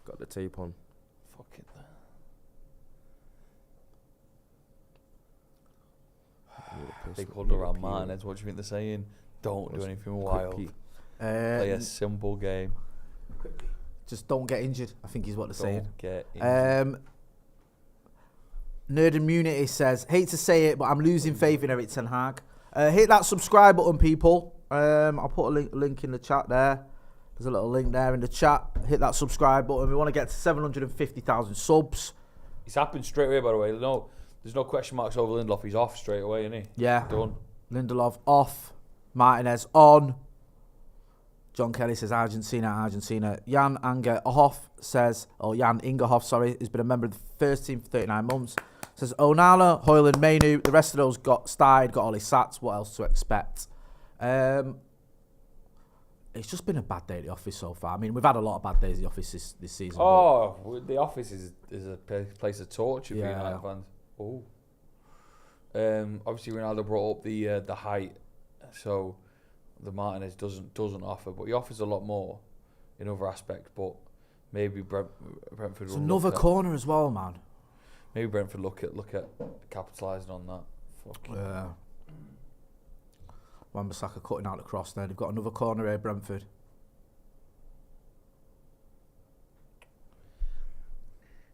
Got the tape on. Fucking big hold around Martinez. What do you think they're saying? Don't do anything wild. Play a simple game. Just don't get injured. I think is what they're saying. Don't get injured. Nerd Immunity says, hate to say it, but I'm losing faith in Erik Ten Hag. Hit that subscribe button, people. I'll put a link in the chat there. There's a little link there in the chat. Hit that subscribe button. We want to get to 750,000 subs. It's happened straight away, by the way. No, there's no question marks over Lindelof. He's off straight away, isn't he? Yeah. Done. Lindelof off. Martinez on. John Kelly says Argentina. Jan Ingerhoff says, Jan Ingerhoff, sorry, has been a member of the first team for 39 months. Says Onana, Højlund, Manu, the rest of those got all his sats. What else to expect? It's just been a bad day at the office so far. I mean, we've had a lot of bad days at the office this season. Oh, the office is a place of torture for Yeah. United fans. Oh. Obviously Ronaldo brought up the height, so the Martinez doesn't offer, but he offers a lot more in other aspects. But maybe Brentford. It's will another look at- corner as well, man. Maybe Brentford look at capitalising on that. Fucking. Yeah. Wan-Bissaka cutting out the cross there. They've got another corner here, Brentford.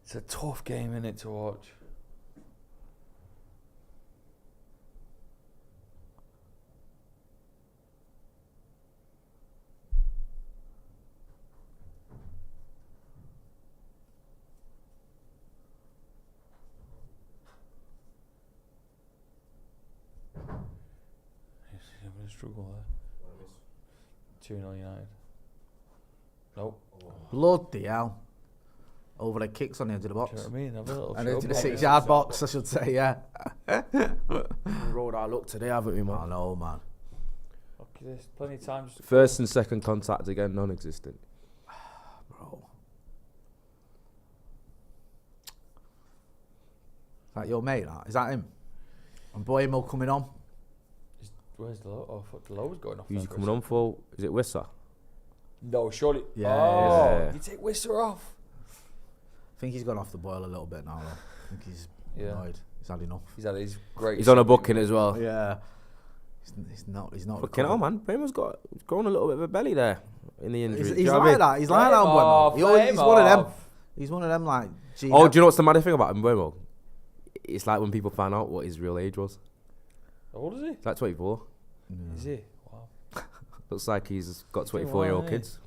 It's a tough game, innit, to watch. struggle there. 2-0 United. Nope. Bloody hell. Over the kicks on the edge of the box. Do you know what I mean? Have a little And into the shove. 6-yard box, I should say, yeah. Rolled our luck today, haven't we, man? I know, man. Okay, there's plenty of times. First and second contact again, non-existent. Bro. Is that your mate, that? Is that him? And Boymo coming on? Where's the low? Oh, fuck, the low's going off. Who's he there for a coming on for? Is it Wissa? No, surely. Yeah, Oh, yeah. you take Whistler off. I think he's gone off the boil a little bit now, though. I think he's annoyed. He's had enough. He's great. He's on a booking as well. Yeah. He's not. Fucking hell, man. Bremer's grown a little bit of a belly there in the injury. He's Do you know what I like mean? that. He's like that, Mbeumo. He's one of them. He's one of them, like. Oh, do you know what's the maddest thing about Mbeumo? It's like when people find out what his real age was. How old is he? It's like 24. Is he? Wow. Looks like he's got Pretty 24-year-old wild, kids.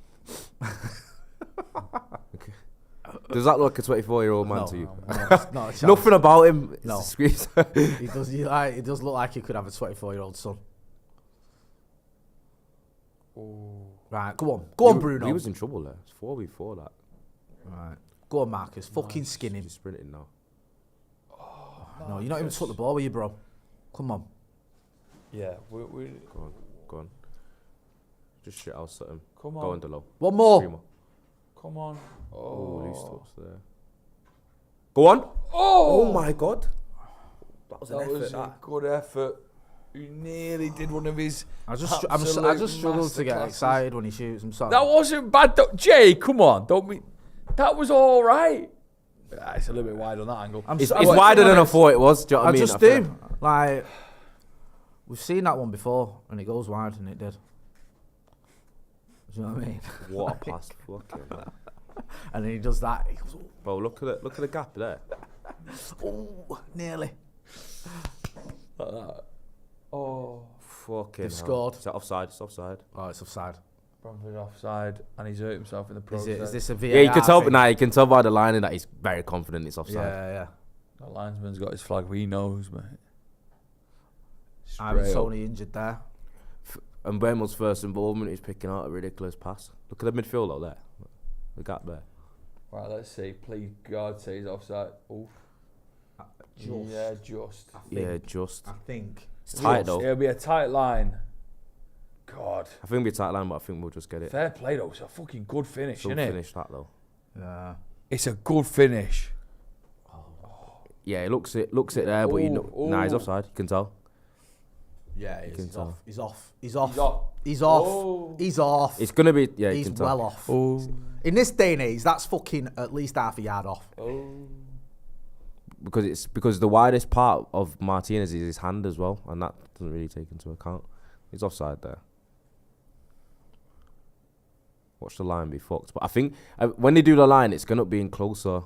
Okay. Does that look like a 24-year-old man to you? No, it's not a chance. Nothing about him. No. Screams. He does. He does look like he could have a 24-year-old son. Ooh. Right, go on, Bruno. He was in trouble there. It's 4 before that. Right, go on, Marcus. Fucking skin him. He's sprinting now. No, you're not even took the ball with you, bro. Come on. Yeah, Go on. Just shit out at him. come on. Go on, Delo. One more. 3 more. Come on. Oh, loose Oh, touch there. Go on. oh, Oh my God. That was an that effort. was a good effort. He nearly did one of his. I just absolute struggle to get masterclasses. excited when he shoots. I'm sorry. That wasn't bad, Jay. Come on, don't be. That was all right. It's a little bit wide on that angle. I'm It's s- wider than I thought it was. Do you know what I I mean? just feel do. Like, we've seen that one before, and it goes wide, and it did. Do you know what I mean? What a pass. Fucking hell. And then he does that. He goes, Bro, look at the gap there. oh, nearly. Like that. Oh, Fucking They've hell. scored. Is that offside? It's offside. Oh, it's offside. Brentford offside, and he's hurt himself in the process. Is this a VAR? Yeah, you can tell. thing? Nah, you can tell by the line that he's very confident it's offside. Yeah. The linesman's got his flag. He knows, mate. Ivan Straight up. Toney injured there. And Bremer's first involvement is picking out a ridiculous pass. Look at the midfield out there. The gap there. Right, let's see. Please, God, say he's offside. Oof. Yeah, just. Yeah, just. I think. It's tight though. It'll be a tight line. God. I think it'll be a tight line, but I think we'll just get it. Fair play, though. It's a fucking good finish, So isn't we'll it? finish that though. Yeah. It's a good finish. Yeah, it looks it there, but you know, nah, he's offside. You can tell. Yeah, You he can is. tell. He's off. He's off. He's off. Oh. He's off. It's gonna be. Yeah, you He's can tell. well off. Oh. In this day and age, that's fucking at least half a yard off. Oh. Because the widest part of Martinez is his hand as well, and that doesn't really take into account. He's offside there. Watch the line be fucked, but I think when they do the line, it's gonna be in closer.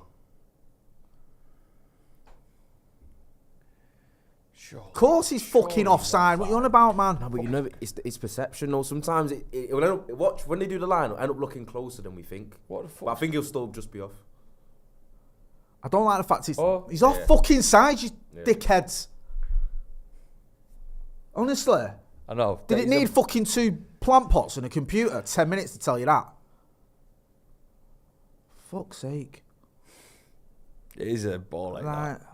Sure. Of course he's fucking offside. What you on about, man? No, but you know, it's perception. Though sometimes it will end up, watch when they do the line, it'll end up looking closer than we think. What the fuck? But I think he'll still just be off. I don't like the fact he's Oh, off yeah. fucking side, you Yeah. dickheads. Honestly, I know. did it need fucking 2 plant pots and a computer? 10 minutes to tell you that. Fuck's sake. It is a ball like Right. that.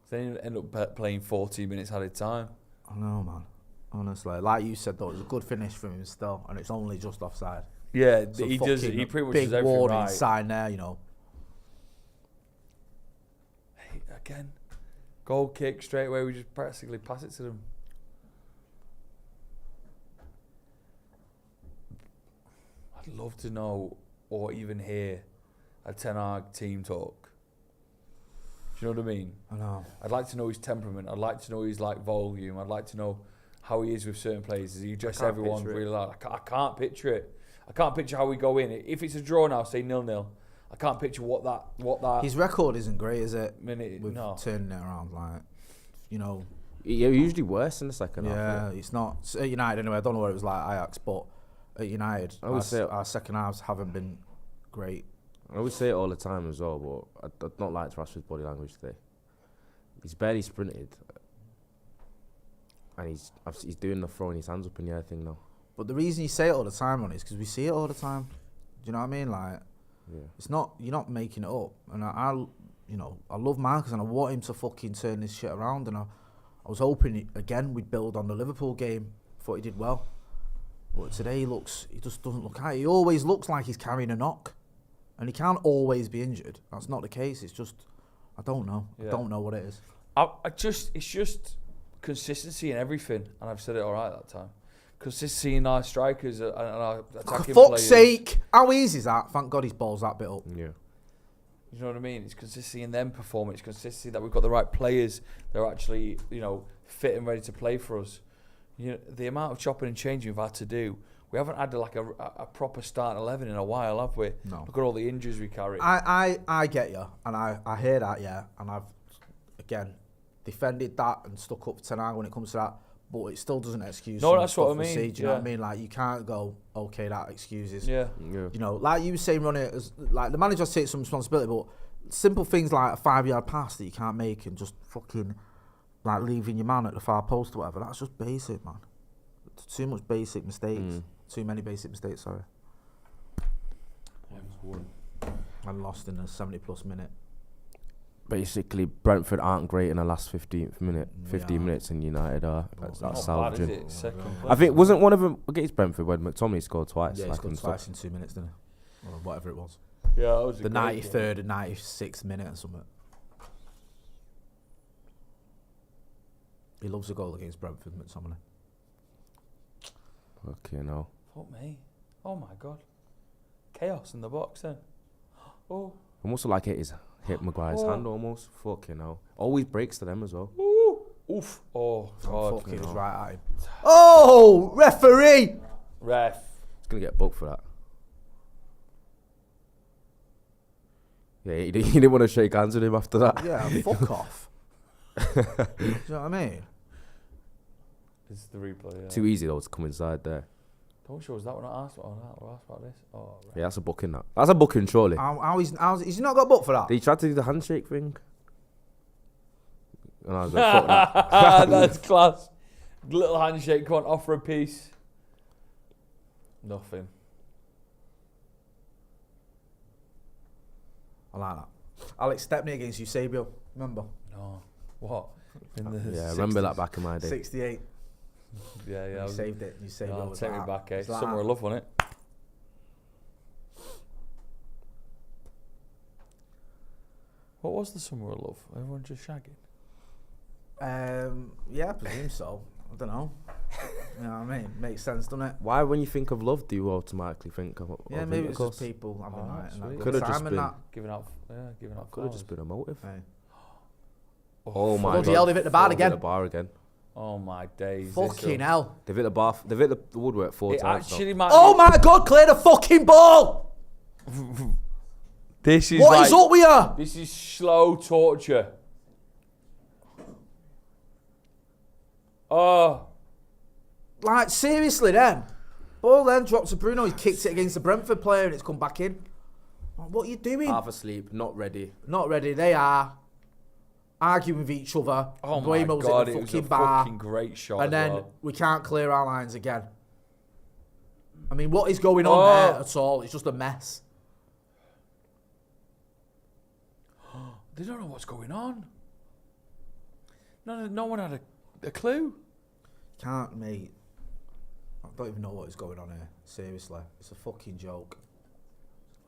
Then you end up playing 40 minutes at a time. I know, man. Honestly, like you said though, it was a good finish from him still, and it's only just offside. Yeah, So he does. fucking He pretty much big does everything warning right. sign there, you know. Hey, again, goal kick straight away. We just practically pass it to them. I'd love to know or even hear a Ten Hag team talk. Do you know what I mean? I know. I'd like to know his temperament. I'd like to know his like volume. I'd like to know how he is with certain players. Does he address can't everyone picture it. really loud? I can't picture it. I can't picture how we go in. If it's a draw now, say 0-0. I can't picture what that His record isn't great, is it? minute. With No. turning it around, like, you know. Yeah, usually worse in the second half. Yeah, it's not at United anyway. I don't know what it was like at Ajax, but at United, I would say- our second halves haven't been great. I always say it all the time as well, but I don't like Rashford's body language today. He's barely sprinted. And he's doing the throwing his hands up in the air thing now. But the reason you say it all the time, Ronnie, is because we see it all the time. Do you know what I mean? Like, it's not, you're not making it up. And I love Marcus and I want him to fucking turn this shit around. And I was hoping, again, we'd build on the Liverpool game. Thought he did well. But today he just doesn't look out. He always looks like he's carrying a knock. And he can't always be injured. That's not the case. It's just, I don't know. I don't know what it is. It's just consistency in everything. And I've said it all right that time. Consistency in our strikers and our attacking For fuck's players. sake. How easy is that? Thank God he's balls that bit up. Yeah. You know what I mean? It's consistency in them performing. It's consistency that we've got the right players that are actually, fit and ready to play for us. The amount of chopping and changing we've had to do, we haven't had like a proper starting 11 in a while, have we? No. Look at all the injuries we carry. I get you, and I hear that, yeah, and I've, again, defended that and stuck up for tonight when it comes to that, but it still doesn't excuse No, some that's stuff what I we mean, see, do you know what I mean? Like, you can't go, okay, that excuses. Yeah. Like you were saying, Ronnie, like the manager takes some responsibility, but simple things like a 5-yard pass that you can't make and just fucking, like, leaving your man at the far post or whatever, that's just basic, man. Too much basic mistakes. Too many basic mistakes, sorry. And lost in a 70-plus minute. Basically, Brentford aren't great in the last 15 minutes, and United are. That's Not bad, is salvaging. it? Second I think wasn't one of them against Brentford when McTominay scored twice. Yeah, he like, scored and twice stuff. in 2 minutes, didn't he? Or whatever it was. Yeah, that was The 93rd and 96th minute or something. He loves a goal against Brentford, McTominay. Okay, no. Fuck me. Oh my God. Chaos in the box then. Oh. Almost like hit McGuire's hand almost. Fucking hell. Always breaks to them as well. Ooh. Oof. Oh, God. Fucking was right at him. Oh, referee! Ref. He's going to get booked for that. Yeah, he didn't want to shake hands with him after that. Yeah, fuck off. Do you know what I mean? This is the replay, yeah. Too easy though to come inside there. Don't show us that. We're not asked about that. We're asked about this. Oh, right. Yeah, that's a booking. That's a booking, surely. He's not got booked for that? Did he try to do the handshake thing? And I was like, fuck that. That's class. Little handshake, can't offer a piece. Nothing. I like that. Alex Stepney against Eusebio. Remember? No. What? In the Yeah, I remember that back in my day. 68. Yeah. You saved it. You saved it. I'll take me back, eh? It's like Summer of Love, wasn't it? What was the Summer of Love? Everyone just shagging? Yeah, I presume so. I don't know. You know what I mean? Makes sense, doesn't it? Why, when you think of love, do you automatically think of? Yeah, maybe it's just people having Oh, like sweet. good Could have time just and been. that. Giving out Could have just been a motive. Hey. Oh my Bloody god! hell, they've hit the bar They've again. hit the bar again. Oh my days. Fucking hell. They've hit the bar. They've hit the woodwork 4 It times. actually might Oh my God, clear the fucking ball! This is What is up with you? This is slow torture. Oh. Like, seriously then. Ball then dropped to Bruno, he kicked it against the Brentford player and it's come back in. What are you doing? Half asleep, not ready. Not ready, they are. Arguing with each other. Oh my Buemo's God, in the it was fucking a bar. fucking great shot. And as then well. we can't clear our lines again. I mean, what is going on there at all? It's just a mess. They don't know what's going on. No one had a clue. Can't, mate. I don't even know what is going on here. Seriously. It's a fucking joke.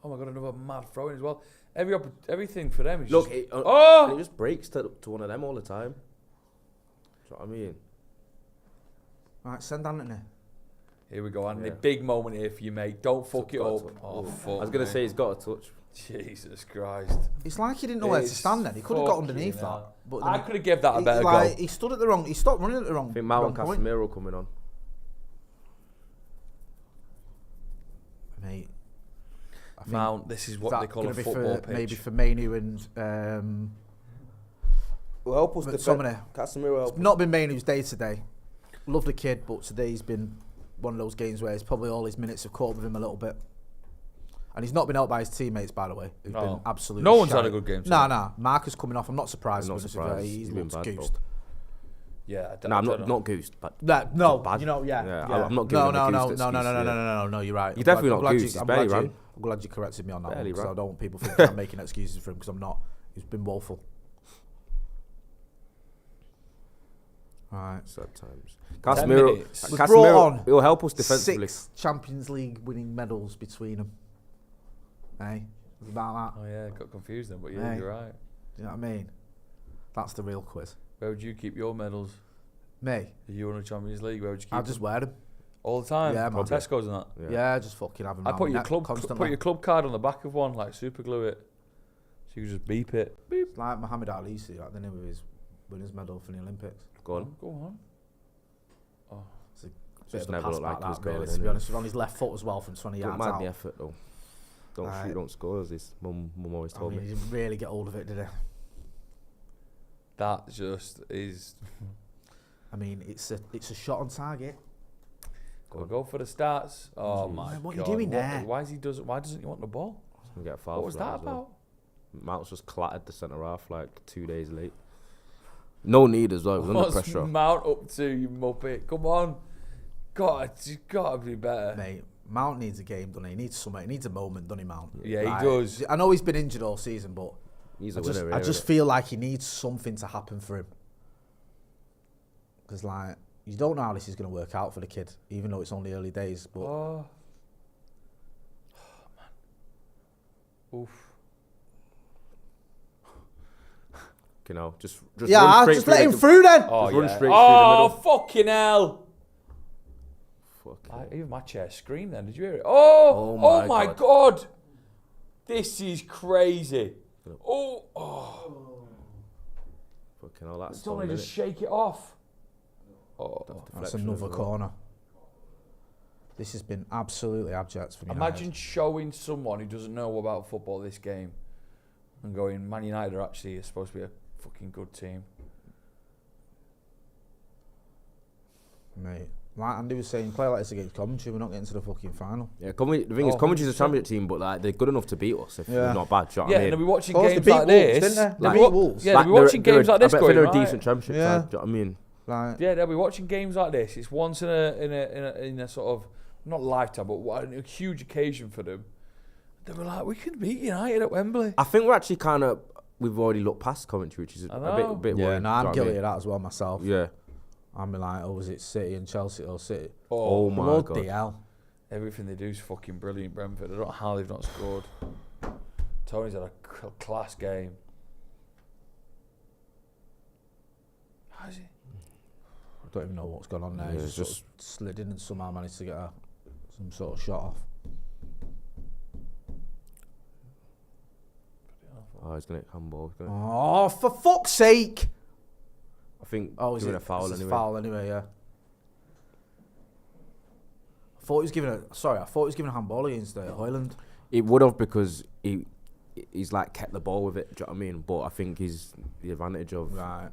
Oh my God, another mad throwing as well. Everything for them is Look, just... it just breaks to one of them all the time. Do you know what I mean? Right, send Anthony. Here we go, Anthony. Yeah. Big moment here for you, mate. Don't fuck it up. Oh, fuck. I was gonna say he's got a touch. Jesus Christ. It's like he didn't know where to stand then. He could have got underneath fucking that. hell. But I could have given that a better like, go. he stood at the wrong... He stopped running at the wrong I think Mal and wrong point. Casemiro coming on. Mate. Mount, this is what they call a gonna be football for, pitch. maybe for Manu and Well, help us McTominay. Casemiro help. It's not been Manu's day today. Love the kid, but today's been one of those games where it's probably all his minutes have caught up with him a little bit. And he's not been helped by his teammates, by the way. Who've been absolutely No one's shite. had a good game today. Nah. Marcus coming off. I'm not surprised. I'm not to be honest with surprised. you. He's He's been looked bad, goosed. Yeah, No, I'm not goose, but No, bad. you know, I'm not giving him a goose no, you're right. You're definitely not goose, he's barely ran. I'm glad you corrected me on that one, Barely because I ran. don't want people thinking I'm making excuses for him, because I'm not. He's been woeful. Right. Sad times. 10 Casemiro, minutes. Was brought on he'll help us defensively. 6 Champions League winning medals between them. Hey, it's about that. Oh yeah, got confused then, but yeah, Hey. you're right. Do you know what I mean? That's the real quiz. Where would you keep your medals? Me, If you won a Champions League, where would you keep I them? just wear them. All the time? Yeah, man. Tesco's and that? Yeah, just fucking have them. I round put my your neck club constantly. put your club card on the back of one, like super glue it. So you can just beep it. Beep. It's like Muhammad Ali used to do that, didn't he, with his winners medal for the Olympics. Go on. Go on. Bit Just of a never pass looked like back he was that, really, going, to be innit? honest. On his left foot as well from 20 Don't yards mind out. the effort though. Don't Right. shoot, don't score, as his mum always I told mean, me. he didn't really get hold of it, did he? That just is. I mean, it's a shot on target. Go for the stats. Oh my What are god! you doing there? Why doesn't he want the ball? He's gonna get a foul. What was for that as well. about? Mount's just clattered the centre half like 2 days late. No need as well. He was under What's pressure. Mount up to, you muppet? Come on, God, you gotta be better. Mate, Mount needs a game, doesn't he? He needs something. He needs a moment, doesn't he, Mount? Yeah, Like, he does. I know he's been injured all season, but He's I a just, winner. I here, just innit? feel like he needs something to happen for him. Because, like, you don't know how this is going to work out for the kid, even though it's only early days. But Oh man. Oof. You know, just yeah, run I'll straight just let him the- through then. Oh, Just run yeah. straight through the Oh, middle. fucking hell. Fucking Even my chair screamed then. Did you hear it? Oh, Oh my my God. This is crazy. Oh. fucking hell, that's It's only done, just innit? shake it off. Oh. That's Deflection another as well. corner. This has been absolutely abject for United. Imagine showing someone who doesn't know about football this game and going, Man United are actually supposed to be a fucking good team. Mate, like Andy was saying, play like this against Coventry, we're not getting to the fucking final. Yeah, the thing is, Oh, Coventry's a 100%. championship team, but like they're good enough to beat us if Yeah. we're not bad. Do you know what Yeah, I and they'll mean? be watching Of course, games they beat like Wolves, this. didn't they? They They'll beat be Wolves. Yeah, they'll be watching games like this I bet going, they're a right? decent championship Yeah. side. Do you know what I mean? Like, Yeah, they'll be watching games like this. It's once in a sort of, not lifetime, but a huge occasion for them. They were like, we can beat United at Wembley. I think we're actually kind of we've already looked past Coventry, which is I a know. bit yeah, worrying. no, do you know I'm what I guilty mean? of that as well myself. Yeah. I'm like, oh, was it City and Chelsea or City? Oh my Bloody god. hell. Everything they do is fucking brilliant, Brentford. I don't know how they've not scored. Tony's had a class game. How's he? I don't even know what's going on there. Yeah, He's it's just, sort of slid in and somehow managed to get some sort of shot off. Oh, he's gonna handball. He's gonna, Oh, for fuck's sake! I think Oh, is giving it a foul it's anyway. Foul anyway, yeah. I thought he was giving a handball against Hoyland. It would have because he's like kept the ball with it. Do you know what I mean? But I think he's the advantage of Right.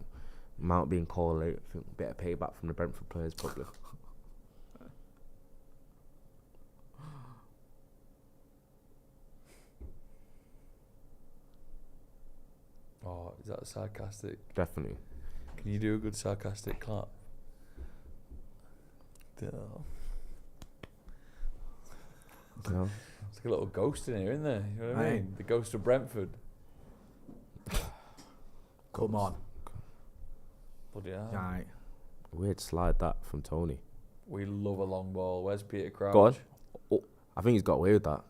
Mount being called late. I think a bit of payback from the Brentford players probably. Oh, is that sarcastic? Definitely. Can you do a good sarcastic clap? Duh. No. It's like a little ghost in here, isn't there? You know what I Aye. mean? The ghost of Brentford. Come on. Bloody hell. Right. Weird slide that from Tony. We love a long ball. Where's Peter Crouch? Go on. Oh, I think he's got away with that.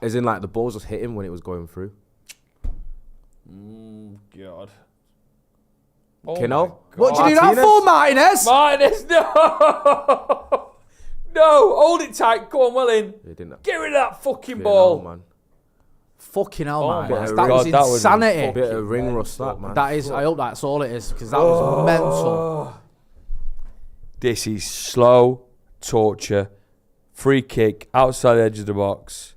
As in like the balls just hit him when it was going through. God. Kinno? What did you do that Martinez? for, Martinez? Martinez, no! No, hold it tight. Go on, well in. He didn't. Get rid of that fucking Fucking ball. hell, man. Fucking hell, Oh Martinez. my That God, was that was insanity. Bit of ring rust, that man. That is. I hope that's all it is, because that was mental. This is slow torture. Free kick outside the edge of the box.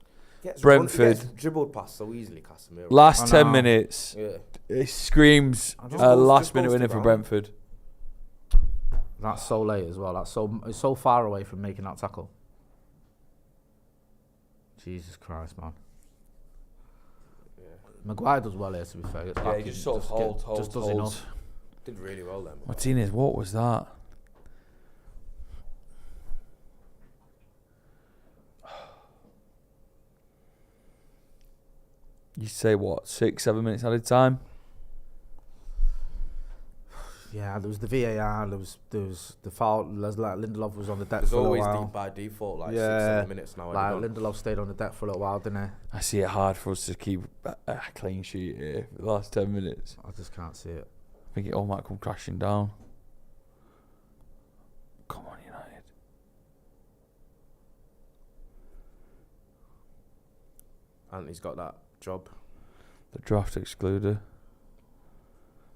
Brentford. Dribbled past so easily, Casemiro. Last I 10 know. minutes. Yeah. It screams Just a goes- last just minute goes to winner for ground. Brentford. That's so late as well. It's so far away from making that tackle. Jesus Christ, man. Maguire does well here, to be fair. Gets Yeah, back he in, just sort of holds, just does holds. enough. Did really well then. Martinez, what was that? You say what? 6-7 minutes added time. Yeah, there was the VAR. There was the foul. Like Lindelof was on the deck There's for a always while. by default like Yeah. 6-7 minutes now. Like Lindelof stayed on the deck for a little while, didn't he? I see it hard for us to keep a clean sheet here for the last 10 minutes. I just can't see it. I think it all might come crashing down. Come on, United. Anthony's got that job. The draft excluder.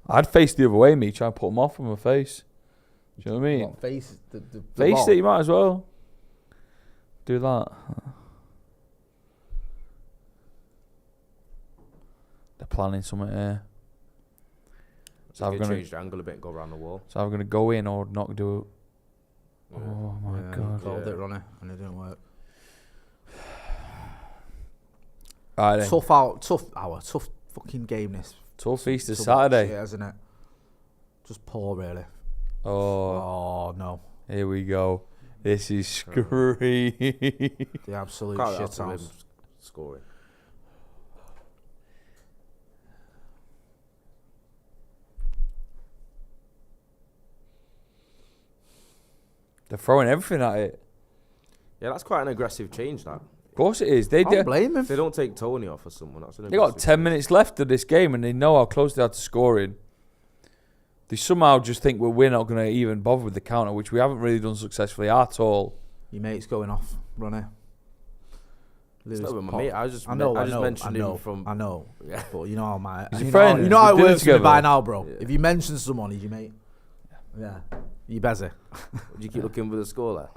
I'd face the other way, me, try and put him off with my face. Do you know what I mean? What, face the Face ball? it, you might as well. Do that. They're planning something here. So I'm change the angle a bit and go around the wall. So I'm gonna go in or not do it. Oh my Yeah, god! you called it, Ronnie, and it didn't work. Alright then. Tough fucking game this. Tough Easter to watch, Saturday. yeah, isn't it? Just poor, really. Oh, Oh no, here we go. This is screaming. the absolute Can't shit help him house. scoring. They're throwing everything at it. Yeah, that's quite an aggressive change. That Of course it is. They I don't did. blame him. if they don't take Tony off or someone, that's an They got aggressive 10 change. minutes left of this game, and they know how close they are to scoring. They somehow just think we're not going to even bother with the counter, which we haven't really done successfully at all. Your mate's going off, Ronnie. It's not with my Pop. mate. I just mentioned him from. I know. Yeah. But you know how my He's your you friend. Know, you know how it We've done it works for me by together. now, bro. Yeah. If you mention someone, he's your mate. Yeah. You busy. Do you keep looking for the score there?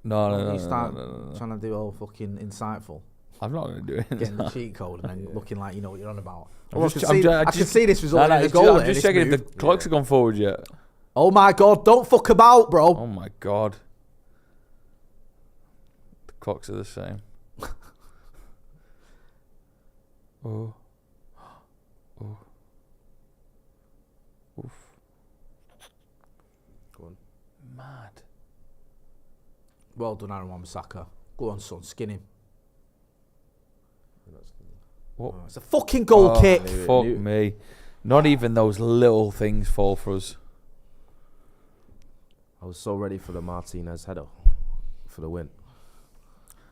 No. You start trying to do all fucking insightful, I'm not going to do it. getting the cheat code and then looking like you know what you're on about. I'm Well, just- I can I'm see just- this result in a it's goal. just, I'm here, just this checking if move. the clocks have gone forward yet. Oh my god! Don't fuck about, bro. Oh my god. The clocks are the same. Oh. Oh. Oof. Go on. Mad. Well done, Aaron Wan-Bissaka. Go on, son, skin him. What? It's a fucking goal kick. Fuck me. Not even those little things fall for us. I was so ready for the Martinez header for the win.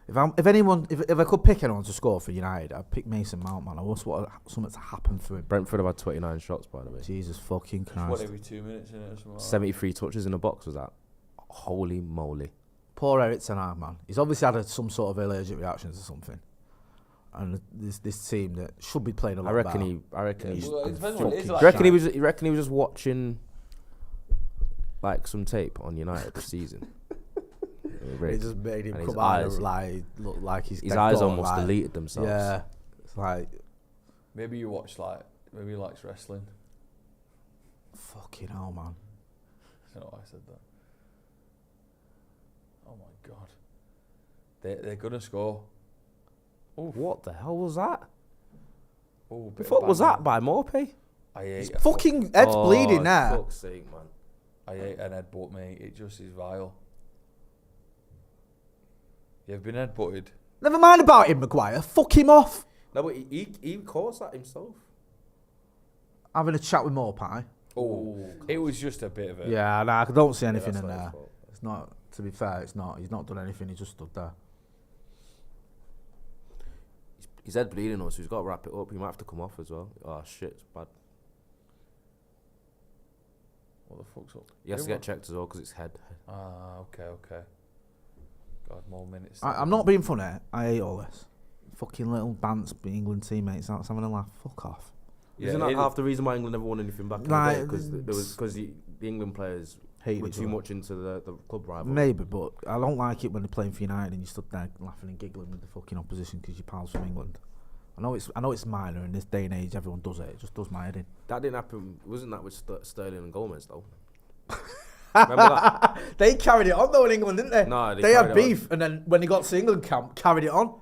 If I could pick anyone to score for United, I'd pick Mason Mount, man. I just want something to happen for him. Brentford have had 29 shots, by the way. Jesus fucking Christ. What, every 2 minutes in it or something like that? 73 touches in the box was that. Holy moly. Poor Eric Ten Hag, man. He's obviously had some sort of allergic reactions or something. And this team that should be playing a lot better. Well, it depends what it is Do you like. reckon he was just watching like some tape on United this season? It just made him And his come out eyes- and look like he's His dead eyes gone, almost like, deleted themselves. Yeah, it's like Maybe you watch maybe he likes wrestling. fucking hell, man. I don't know why I said that. Oh my god. They're gonna score. What the hell was that? Oh, What was that by Morpay? I His hate fucking head's bleeding now. Fuck's sake, man. I hate an headbutt, mate. It just is vile. You've been headbutted. Never mind about him, Maguire. Fuck him off. No, but he caused that himself. Having a chat with Morpie. Oh, it was just a bit of a. Yeah, nah, I don't see anything that's in not his there. fault. It's not. To be fair, it's not. He's not done anything. He just stood there. His head bleeding us, so he's got to wrap it up. He might have to come off as well. Oh shit, it's bad. What the fuck's up? He has to get checked as well because it's head. Ah, okay. God, more minutes. I'm not being funny. I hate all this. Fucking little bants, England teammates. That's having a laugh. Fuck off. Yeah, Isn't that it- half the reason why England never won anything back in Like, the day? Because the England players Hate were each too other. much into the club rivalry. Maybe, but I don't like it when they're playing for United and you stood there laughing and giggling with the fucking opposition because you're pals from England. I know it's minor in this day and age. Everyone does it. It just does my head in. That didn't happen. Wasn't that with Sterling and Gomez though? Remember that? They carried it on though in England, didn't they? No, they they had carried it beef, and then when they got to England camp, carried it on.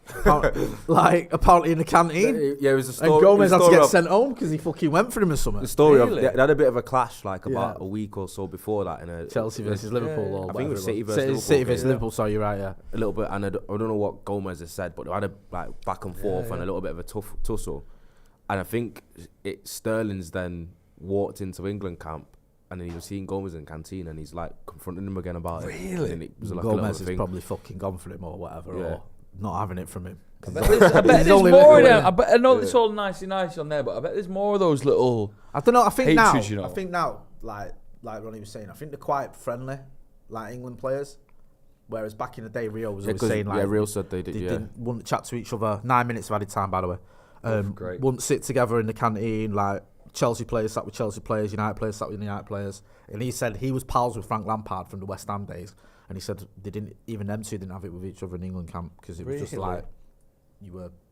apparently in the canteen. Yeah, it was a story. And Gomez had to story get of- sent home because he fucking went for him or something. The story Really? of they had a bit of a clash like about Yeah. a week or so before that in a Chelsea versus Liverpool. Or I think it was City versus City, Liverpool. City versus game. Liverpool. Sorry, you're right. Yeah. A little bit, and I don't know what Gomez has said, but they had a back and forth and a little bit of a tough tussle. And I think Sterling's then walked into England camp, and then he was seeing Gomez in the canteen, and he's like confronting him again about it. Really? And it was like a little Gomez has thing. probably fucking gone for him or whatever, Yeah. or not having it from him. I bet there's only more of little, them. I know it's all nicey on there, but I bet there's more of those little. I don't know. I think now. Hatred, you know. I think now, like Ronnie was saying, I think they're quite friendly, like England players. Whereas back in the day, Rio was always saying like, Rio said they did. wouldn't chat to each other. 9 minutes of added time, by the way. Great. Wouldn't sit together in the canteen. Like Chelsea players sat with Chelsea players, United players sat with United players. And he said he was pals with Frank Lampard from the West Ham days. And he said they didn't, even them two didn't have it with each other in England camp because it was just Really? like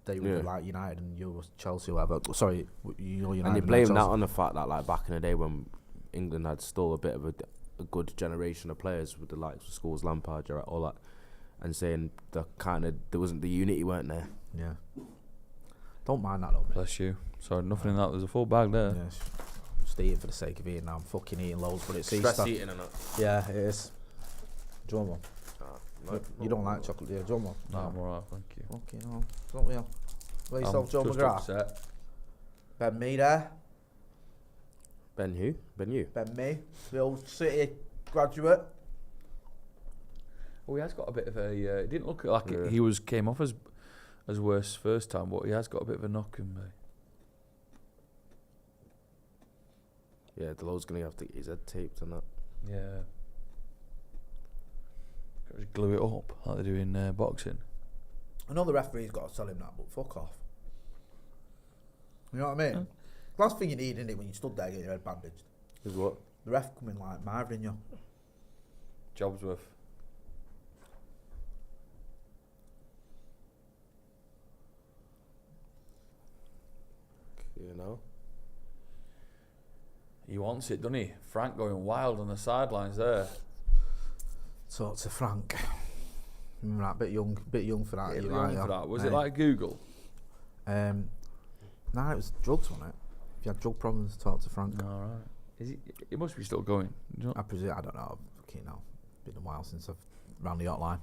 they were like United and you were Chelsea or whatever. Sorry, you're United. And you they're blame that Chelsea. on the fact that like back in the day when England had still a bit of a good generation of players with the likes of Scholes, Lampard, Gerrard, all that, and saying there wasn't the unity, weren't there? Yeah. Don't mind that though, mate. Bless you. Sorry, nothing in that. There's a full bag there. Yeah, just eating for the sake of eating now. I'm fucking eating loads, but it's Stress Easter. eating and that. Yeah, it is. Do you want one? No, You don't like chocolate, do you? Do you want one? No, I'm alright, thank you. Okay, no. Don't we all? Where yourself, Joe just McGrath? upset. Ben me there. Ben who? Ben you? Ben me. The old City graduate. Oh, he has got a bit of a. It didn't look like Yeah. he came off as worse first time, but he has got a bit of a knock in me. Yeah, Delo's gonna have to get his head taped and that. Yeah. Got to glue it up like they do in boxing. I know the referee's got to tell him that, but fuck off. You know what I mean? Last thing you need, isn't it, when you stood there getting your head bandaged? Is what? The ref coming like mithering you. Job's worth. You know? He wants it, doesn't he? Frank going wild on the sidelines there. Talk to Frank. Remember that? Bit young for that. Yeah, you're young right, for yeah. that. Was it like Google? Nah, it was drugs, wasn't it? If you had drug problems, talk to Frank. All right. Is he? It must be still going. Do you know? I presume, I don't know. Fucking hell. Been a while since I've ran the hotline.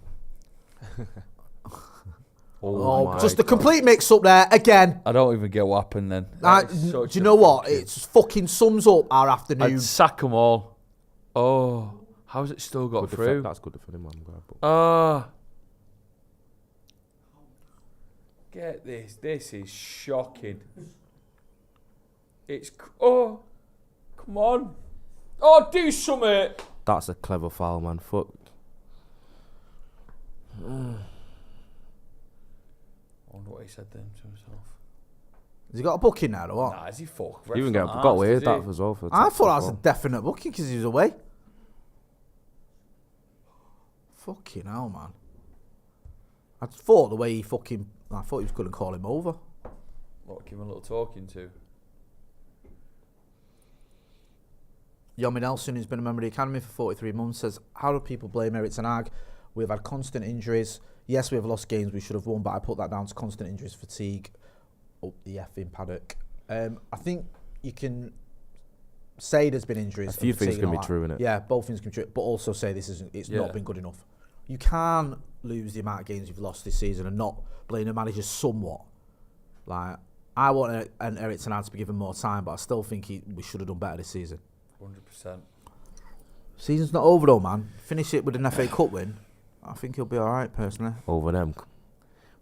Oh, my just a God. complete mix-up there again. I don't even get what happened then. That is Do such you a know what? fucking- It fucking sums up our afternoon. I'd sack them all. Oh, how's it still got Good through? that's good defending, man. I'm glad, but Get this. This is shocking. Come on. Oh, do something. that's a clever foul, man. Fuck. I wonder what he said then to himself. Has he got a booking now or what? Nah, is he fucked? You even got away with that as well. For I thought that was a definite booking because he was away. Fucking hell, man. I thought the way he fucking... I thought he was going to call him over. What, give him a little talking to? Yomi Nelson, who's been a member of the Academy for 43 months, says, how do people blame Eric Ten Hag? We've had constant injuries. Yes, we have lost games we should have won, but I put that down to constant injuries, fatigue, up the effing Paddock. I think you can say there's been injuries. A few and things fatigue can and be all that. true, innit? Yeah, both things can be true, but also say it's not been good enough. You can lose the amount of games you've lost this season and not blame the manager somewhat. Like, I want an Eric Ten Hag to be given more time, but I still think we should have done better this season. 100%. Season's not over though, man. Finish it with an FA Cup win. I think he'll be alright, personally. Over them.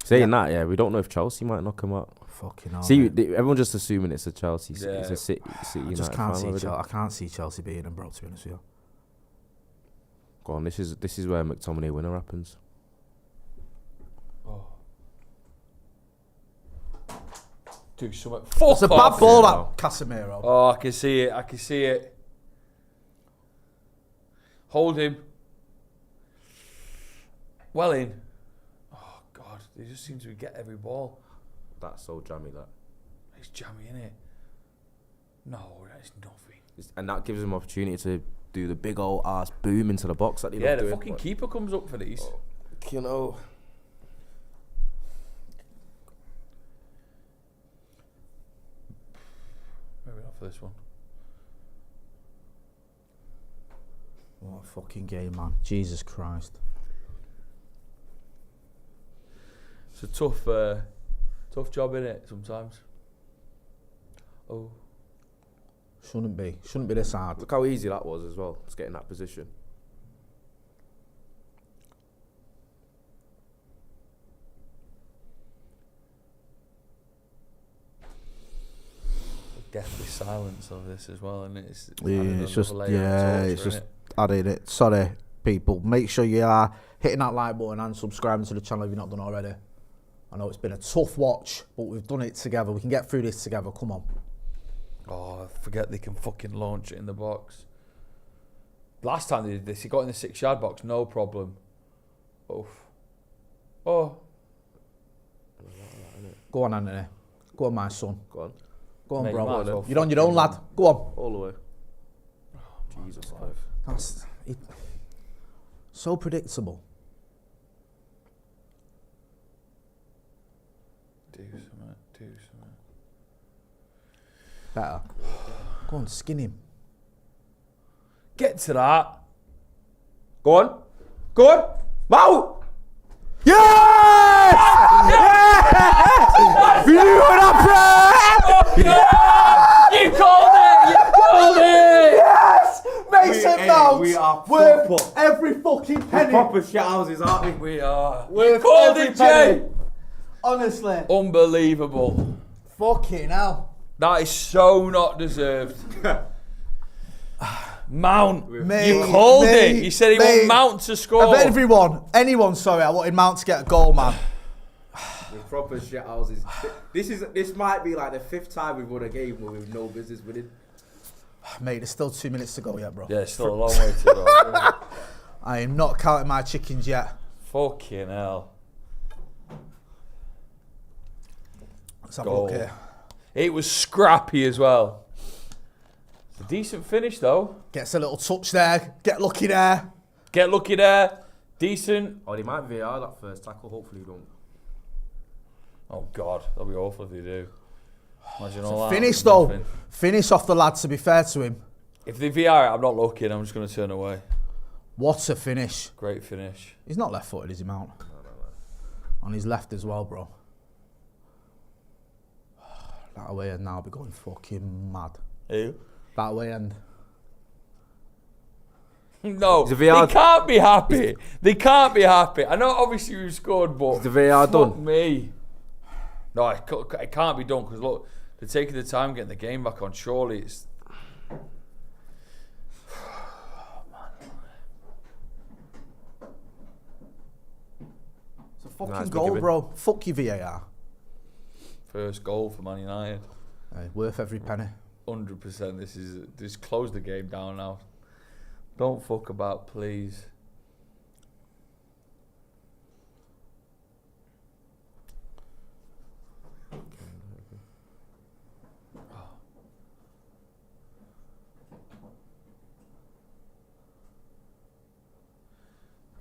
Saying that, yeah, we don't know if Chelsea might knock him out. Fucking hell. See, mate. everyone's just assuming it's a Chelsea. Yeah. It's a City I United just can't see final, I can't see Chelsea beating them, bro, to be honest with you. Go on, this is where McTominay winner happens. Oh. Do something. Fuck It's a off. bad ball, Yeah. that Casemiro. Oh, I can see it. I can see it. Hold him. Well in. Oh, God. They just seem to get every ball. That's so jammy, that. It's jammy, innit? No, that's nothing. And that gives him opportunity to do the big old ass boom into the box that he Yeah, love the doing, fucking but- keeper comes up for these. You know. for this one. What a fucking game, man. Jesus Christ. It's a tough job, innit, sometimes. Oh. Shouldn't be this hard. Look how easy that was as well, just getting that position. Deathly silence of this as well, and it's just adding it. Sorry, people. Make sure you are hitting that like button and subscribing to the channel if you've not done already. I know it's been a tough watch, but we've done it together. We can get through this together. Come on. Oh, I forget they can fucking launch it in the box. Last time they did this, he got in the 6-yard box, no problem. Oof. Oh. Go on, Anthony. Go on, my son. Go on. Go on, Mate, bro. you might as well You're on your own, lad. Go on. All the way. Jesus Christ. That's so predictable. Do something. Better. Go on, skin him. Get to that. Go on. Go on. Wow! Yes! Yes! You and You called it! You called it! Yes! Mason Mount! we are worth proper. every fucking penny. Proper shit houses, aren't we? We are. Worth You called every it, Jay! penny. Honestly. Unbelievable. Fucking hell. That is so not deserved. Mount, Mate, you called mate, it. You said he mate. wanted Mount to score. Of anyone, sorry, I wanted Mount to get a goal, man. With proper shit houses. This might be like the 5th time we've won a game where we've no business winning. Mate, there's still 2 minutes to go yet, bro. Yeah, it's still a long way to go. I am not counting my chickens yet. Fucking hell. Let's have a Goal. look here. It was scrappy as well. It's a decent finish though. Gets a little touch there. Get lucky there. Get lucky there. Decent. Oh, they might VAR that first tackle. Hopefully, you don't. Oh God, that'll be awful if they do. Imagine all that. Finish though. Nothing. Finish off the lad, to be fair to him. If they VR it, I'm not looking. I'm just going to turn away. What a finish. Great finish. He's not left-footed, is he, Mount? No. On his left as well, bro. That away end now will be going fucking mad. Who? That away end. No, Is the VR they can't be happy. They can't be happy. I know obviously we scored, but Is the VAR fuck done? me. No, it can't be done because look, they're taking the time getting the game back on. Surely it's... It's a fucking Nice, goal, given. bro. Fuck you, VAR. First goal for Man United. Hey, worth every penny. 100%. This close the game down now. Don't fuck about, please.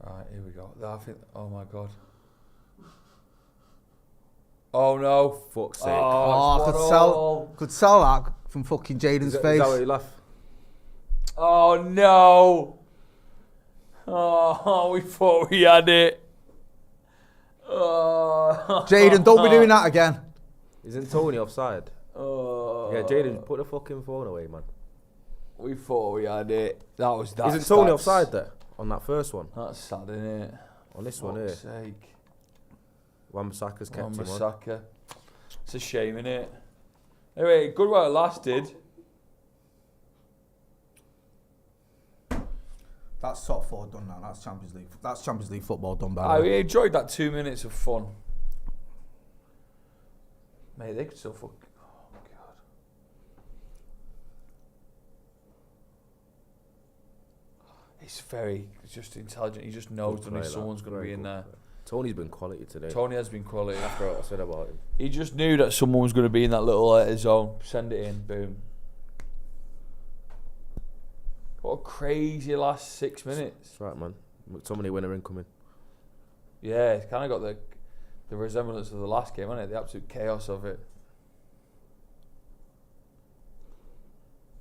Right, here we go. I think. Oh my God. Oh no! Fuck's sake. Oh, I Oh, could sell that from fucking Jaden's Is face. that what you laugh? Oh no! Oh, we thought we had it. Oh. Jaden, don't be doing that again. Isn't Tony offside? Oh. Yeah, Jaden, put the fucking phone away, man. We thought we had it. Isn't Isn't Tony offside there on that first one? That's sad, isn't it? On this one here, Sake. Wan-Bissaka's kept him on. Wan-Bissaka. It's a shame, innit? Anyway, good while it lasted. That's top 4 done now. That's Champions League. That's Champions League football done by I the way. enjoyed that 2 minutes of fun. Mate, they could still fuck. Oh, God. He's just intelligent. He just knows Good that play, someone's lad. going to be Very in good there. play. Tony's been quality today. Tony has been quality. After what I said about him. He just knew that someone was going to be in that little zone. Send it in, boom. What a crazy last 6 minutes. That's right, man. McTominay winner incoming. Yeah, it's kind of got the resemblance of the last game, hasn't it? The absolute chaos of it.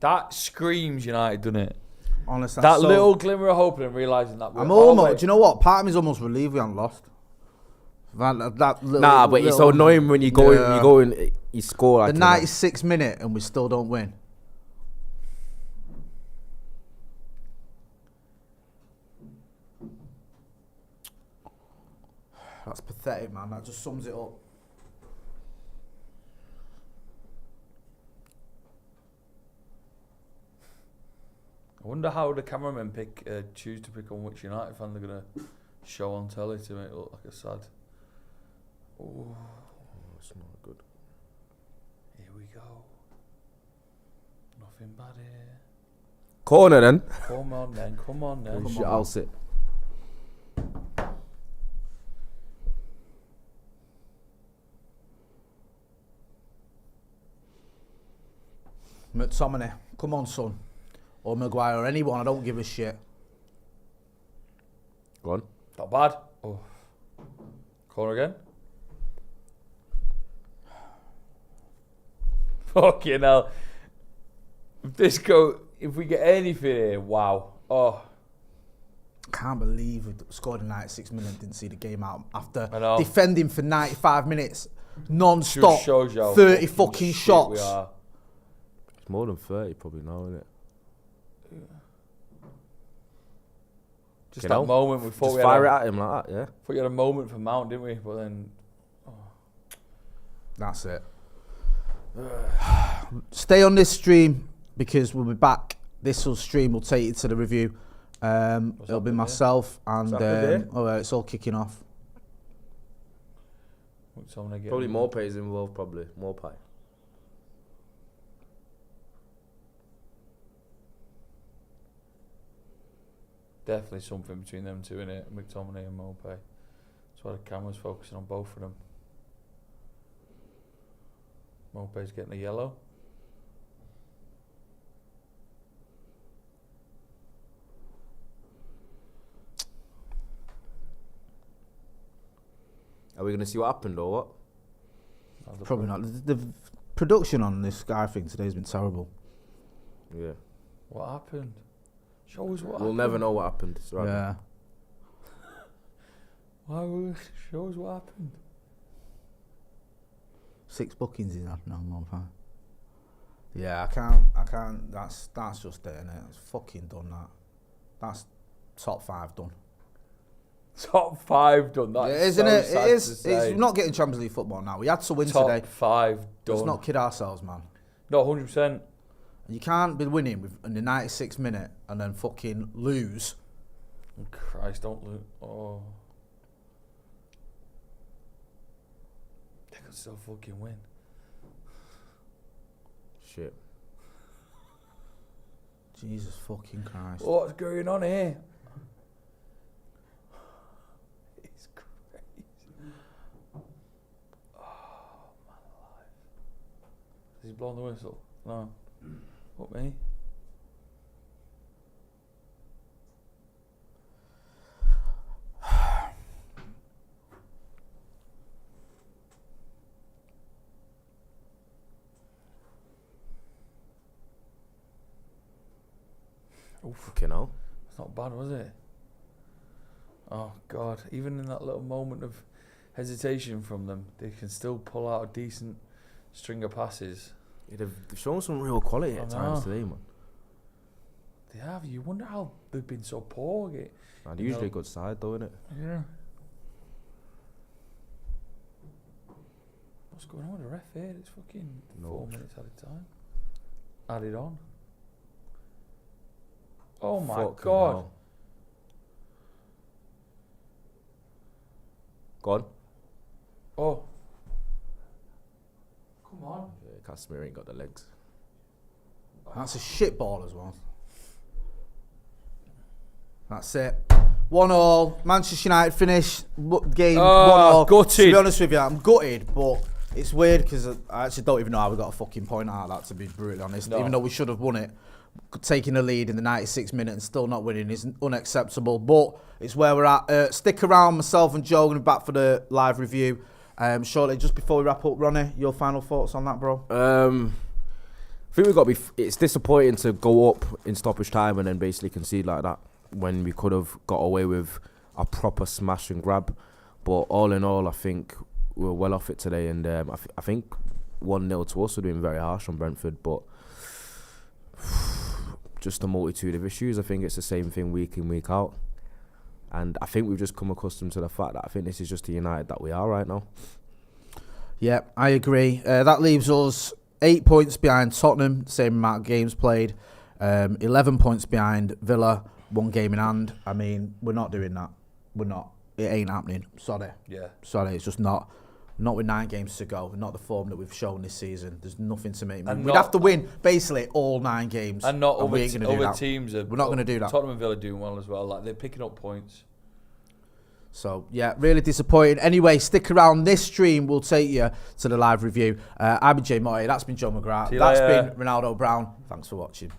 That screams United, doesn't it? Honestly, That little glimmer of hope and realising that I'm almost. Do you know what? Part of me's almost relieved we haven't lost. That little, but it's so annoying when you go in, you score like the 96th minute and we still don't win. That's pathetic, man. That just sums it up. I wonder how the cameramen choose to pick on which United fan they're going to show on telly to make it look like a sad. Oh, it's not good. Here we go. Nothing bad here. Corner then. Come on then. I'll sit. McTominay, come on, son. Or Maguire, or anyone, I don't give a shit. Go on. Not bad. Oh. Corner again. Fucking hell. If we get anything here, wow. Oh. Can't believe we scored in 96 minutes and didn't see the game out after I defending for 95 minutes non-stop. Shows you how 30 fucking shots. We are. It's more than 30 probably now, isn't it? Just that moment we thought just we fire had it at him like that, yeah. Thought we had a moment for Mount, didn't we? But then That's it. Stay on this stream because we'll be back. This stream will take you to the review. It'll be myself and it's all kicking off. Probably more pays involved, probably. More pie. Definitely something between them two, innit? McTominay and Mopay. That's why the camera's focusing on both of them. Mopay's getting a yellow. Are we going to see what happened or what? Probably not. The production on this Sky thing today has been terrible. Yeah. What happened? Show us what happened. We'll never know what happened. It's right. Yeah. Why will show us what happened? 6 bookings in that now, man. Yeah, I can't. That's just it, innit? It's fucking done that. That's top 5 done. Top 5 done. That Yeah, is isn't so it? sad It is. to It's say. not getting Champions League football now. We had to win Top today. 5 done. Let's not kid ourselves, man. No, 100%. You can't be winning in the 96th minute and then fucking lose. Oh, Christ, don't lose. Oh. They could still fucking win. Shit. Jesus fucking Christ. What's going on here? It's crazy. Oh, my life. Has he blown the whistle? No. What, me? Oh, fucking hell. It's not bad, was it? Oh, God. Even in that little moment of hesitation from them, they can still pull out a decent string of passes. They've shown some real quality at times today, man. They have. You wonder how they've been so poor. And usually a good side, though, innit? Yeah. What's going on with the ref here? It's fucking 4 minutes at a time. Added on. Oh my Fucking God. hell. Go on. Oh. Come on. Yeah, Casemiro ain't got the legs. That's a shit ball as well. That's it. 1-1. Manchester United finish game 1-1. Gutted. To be honest with you, I'm gutted, but it's weird because I actually don't even know how we got a fucking point out of that, to be brutally honest. No. Even though we should have won it. Taking the lead in the 96th minute and still not winning is unacceptable, but it's where we're at. Stick around, myself and Joe going to be back for the live review shortly. Just before we wrap up, Ronnie, your final thoughts on that, bro? think we've got to be. It's disappointing to go up in stoppage time and then basically concede like that when we could have got away with a proper smash and grab. But all in all, I think we're well off it today, and I think 1-0 to us would have been very harsh on Brentford, but just a multitude of issues. I think it's the same thing week in, week out. And I think we've just come accustomed to the fact that I think this is just the United that we are right now. Yeah, I agree. That leaves us 8 points behind Tottenham, same amount of games played. 11 points behind Villa, 1 game in hand. I mean, we're not doing that. We're not. It ain't happening. Sorry. Yeah. Sorry, it's just not. Not with 9 games to go. Not the form that we've shown this season. There's nothing to make me. We'd have to win basically all 9 games. And not we other, ain't gonna do other that. teams. We're not going to do that. Tottenham and Villa are doing well as well. Like, they're picking up points. So, yeah, really disappointing. Anyway, stick around. This stream will take you to the live review. I've been Motty. That's been John McGrath. That's been Ronaldo Brown. Thanks for watching.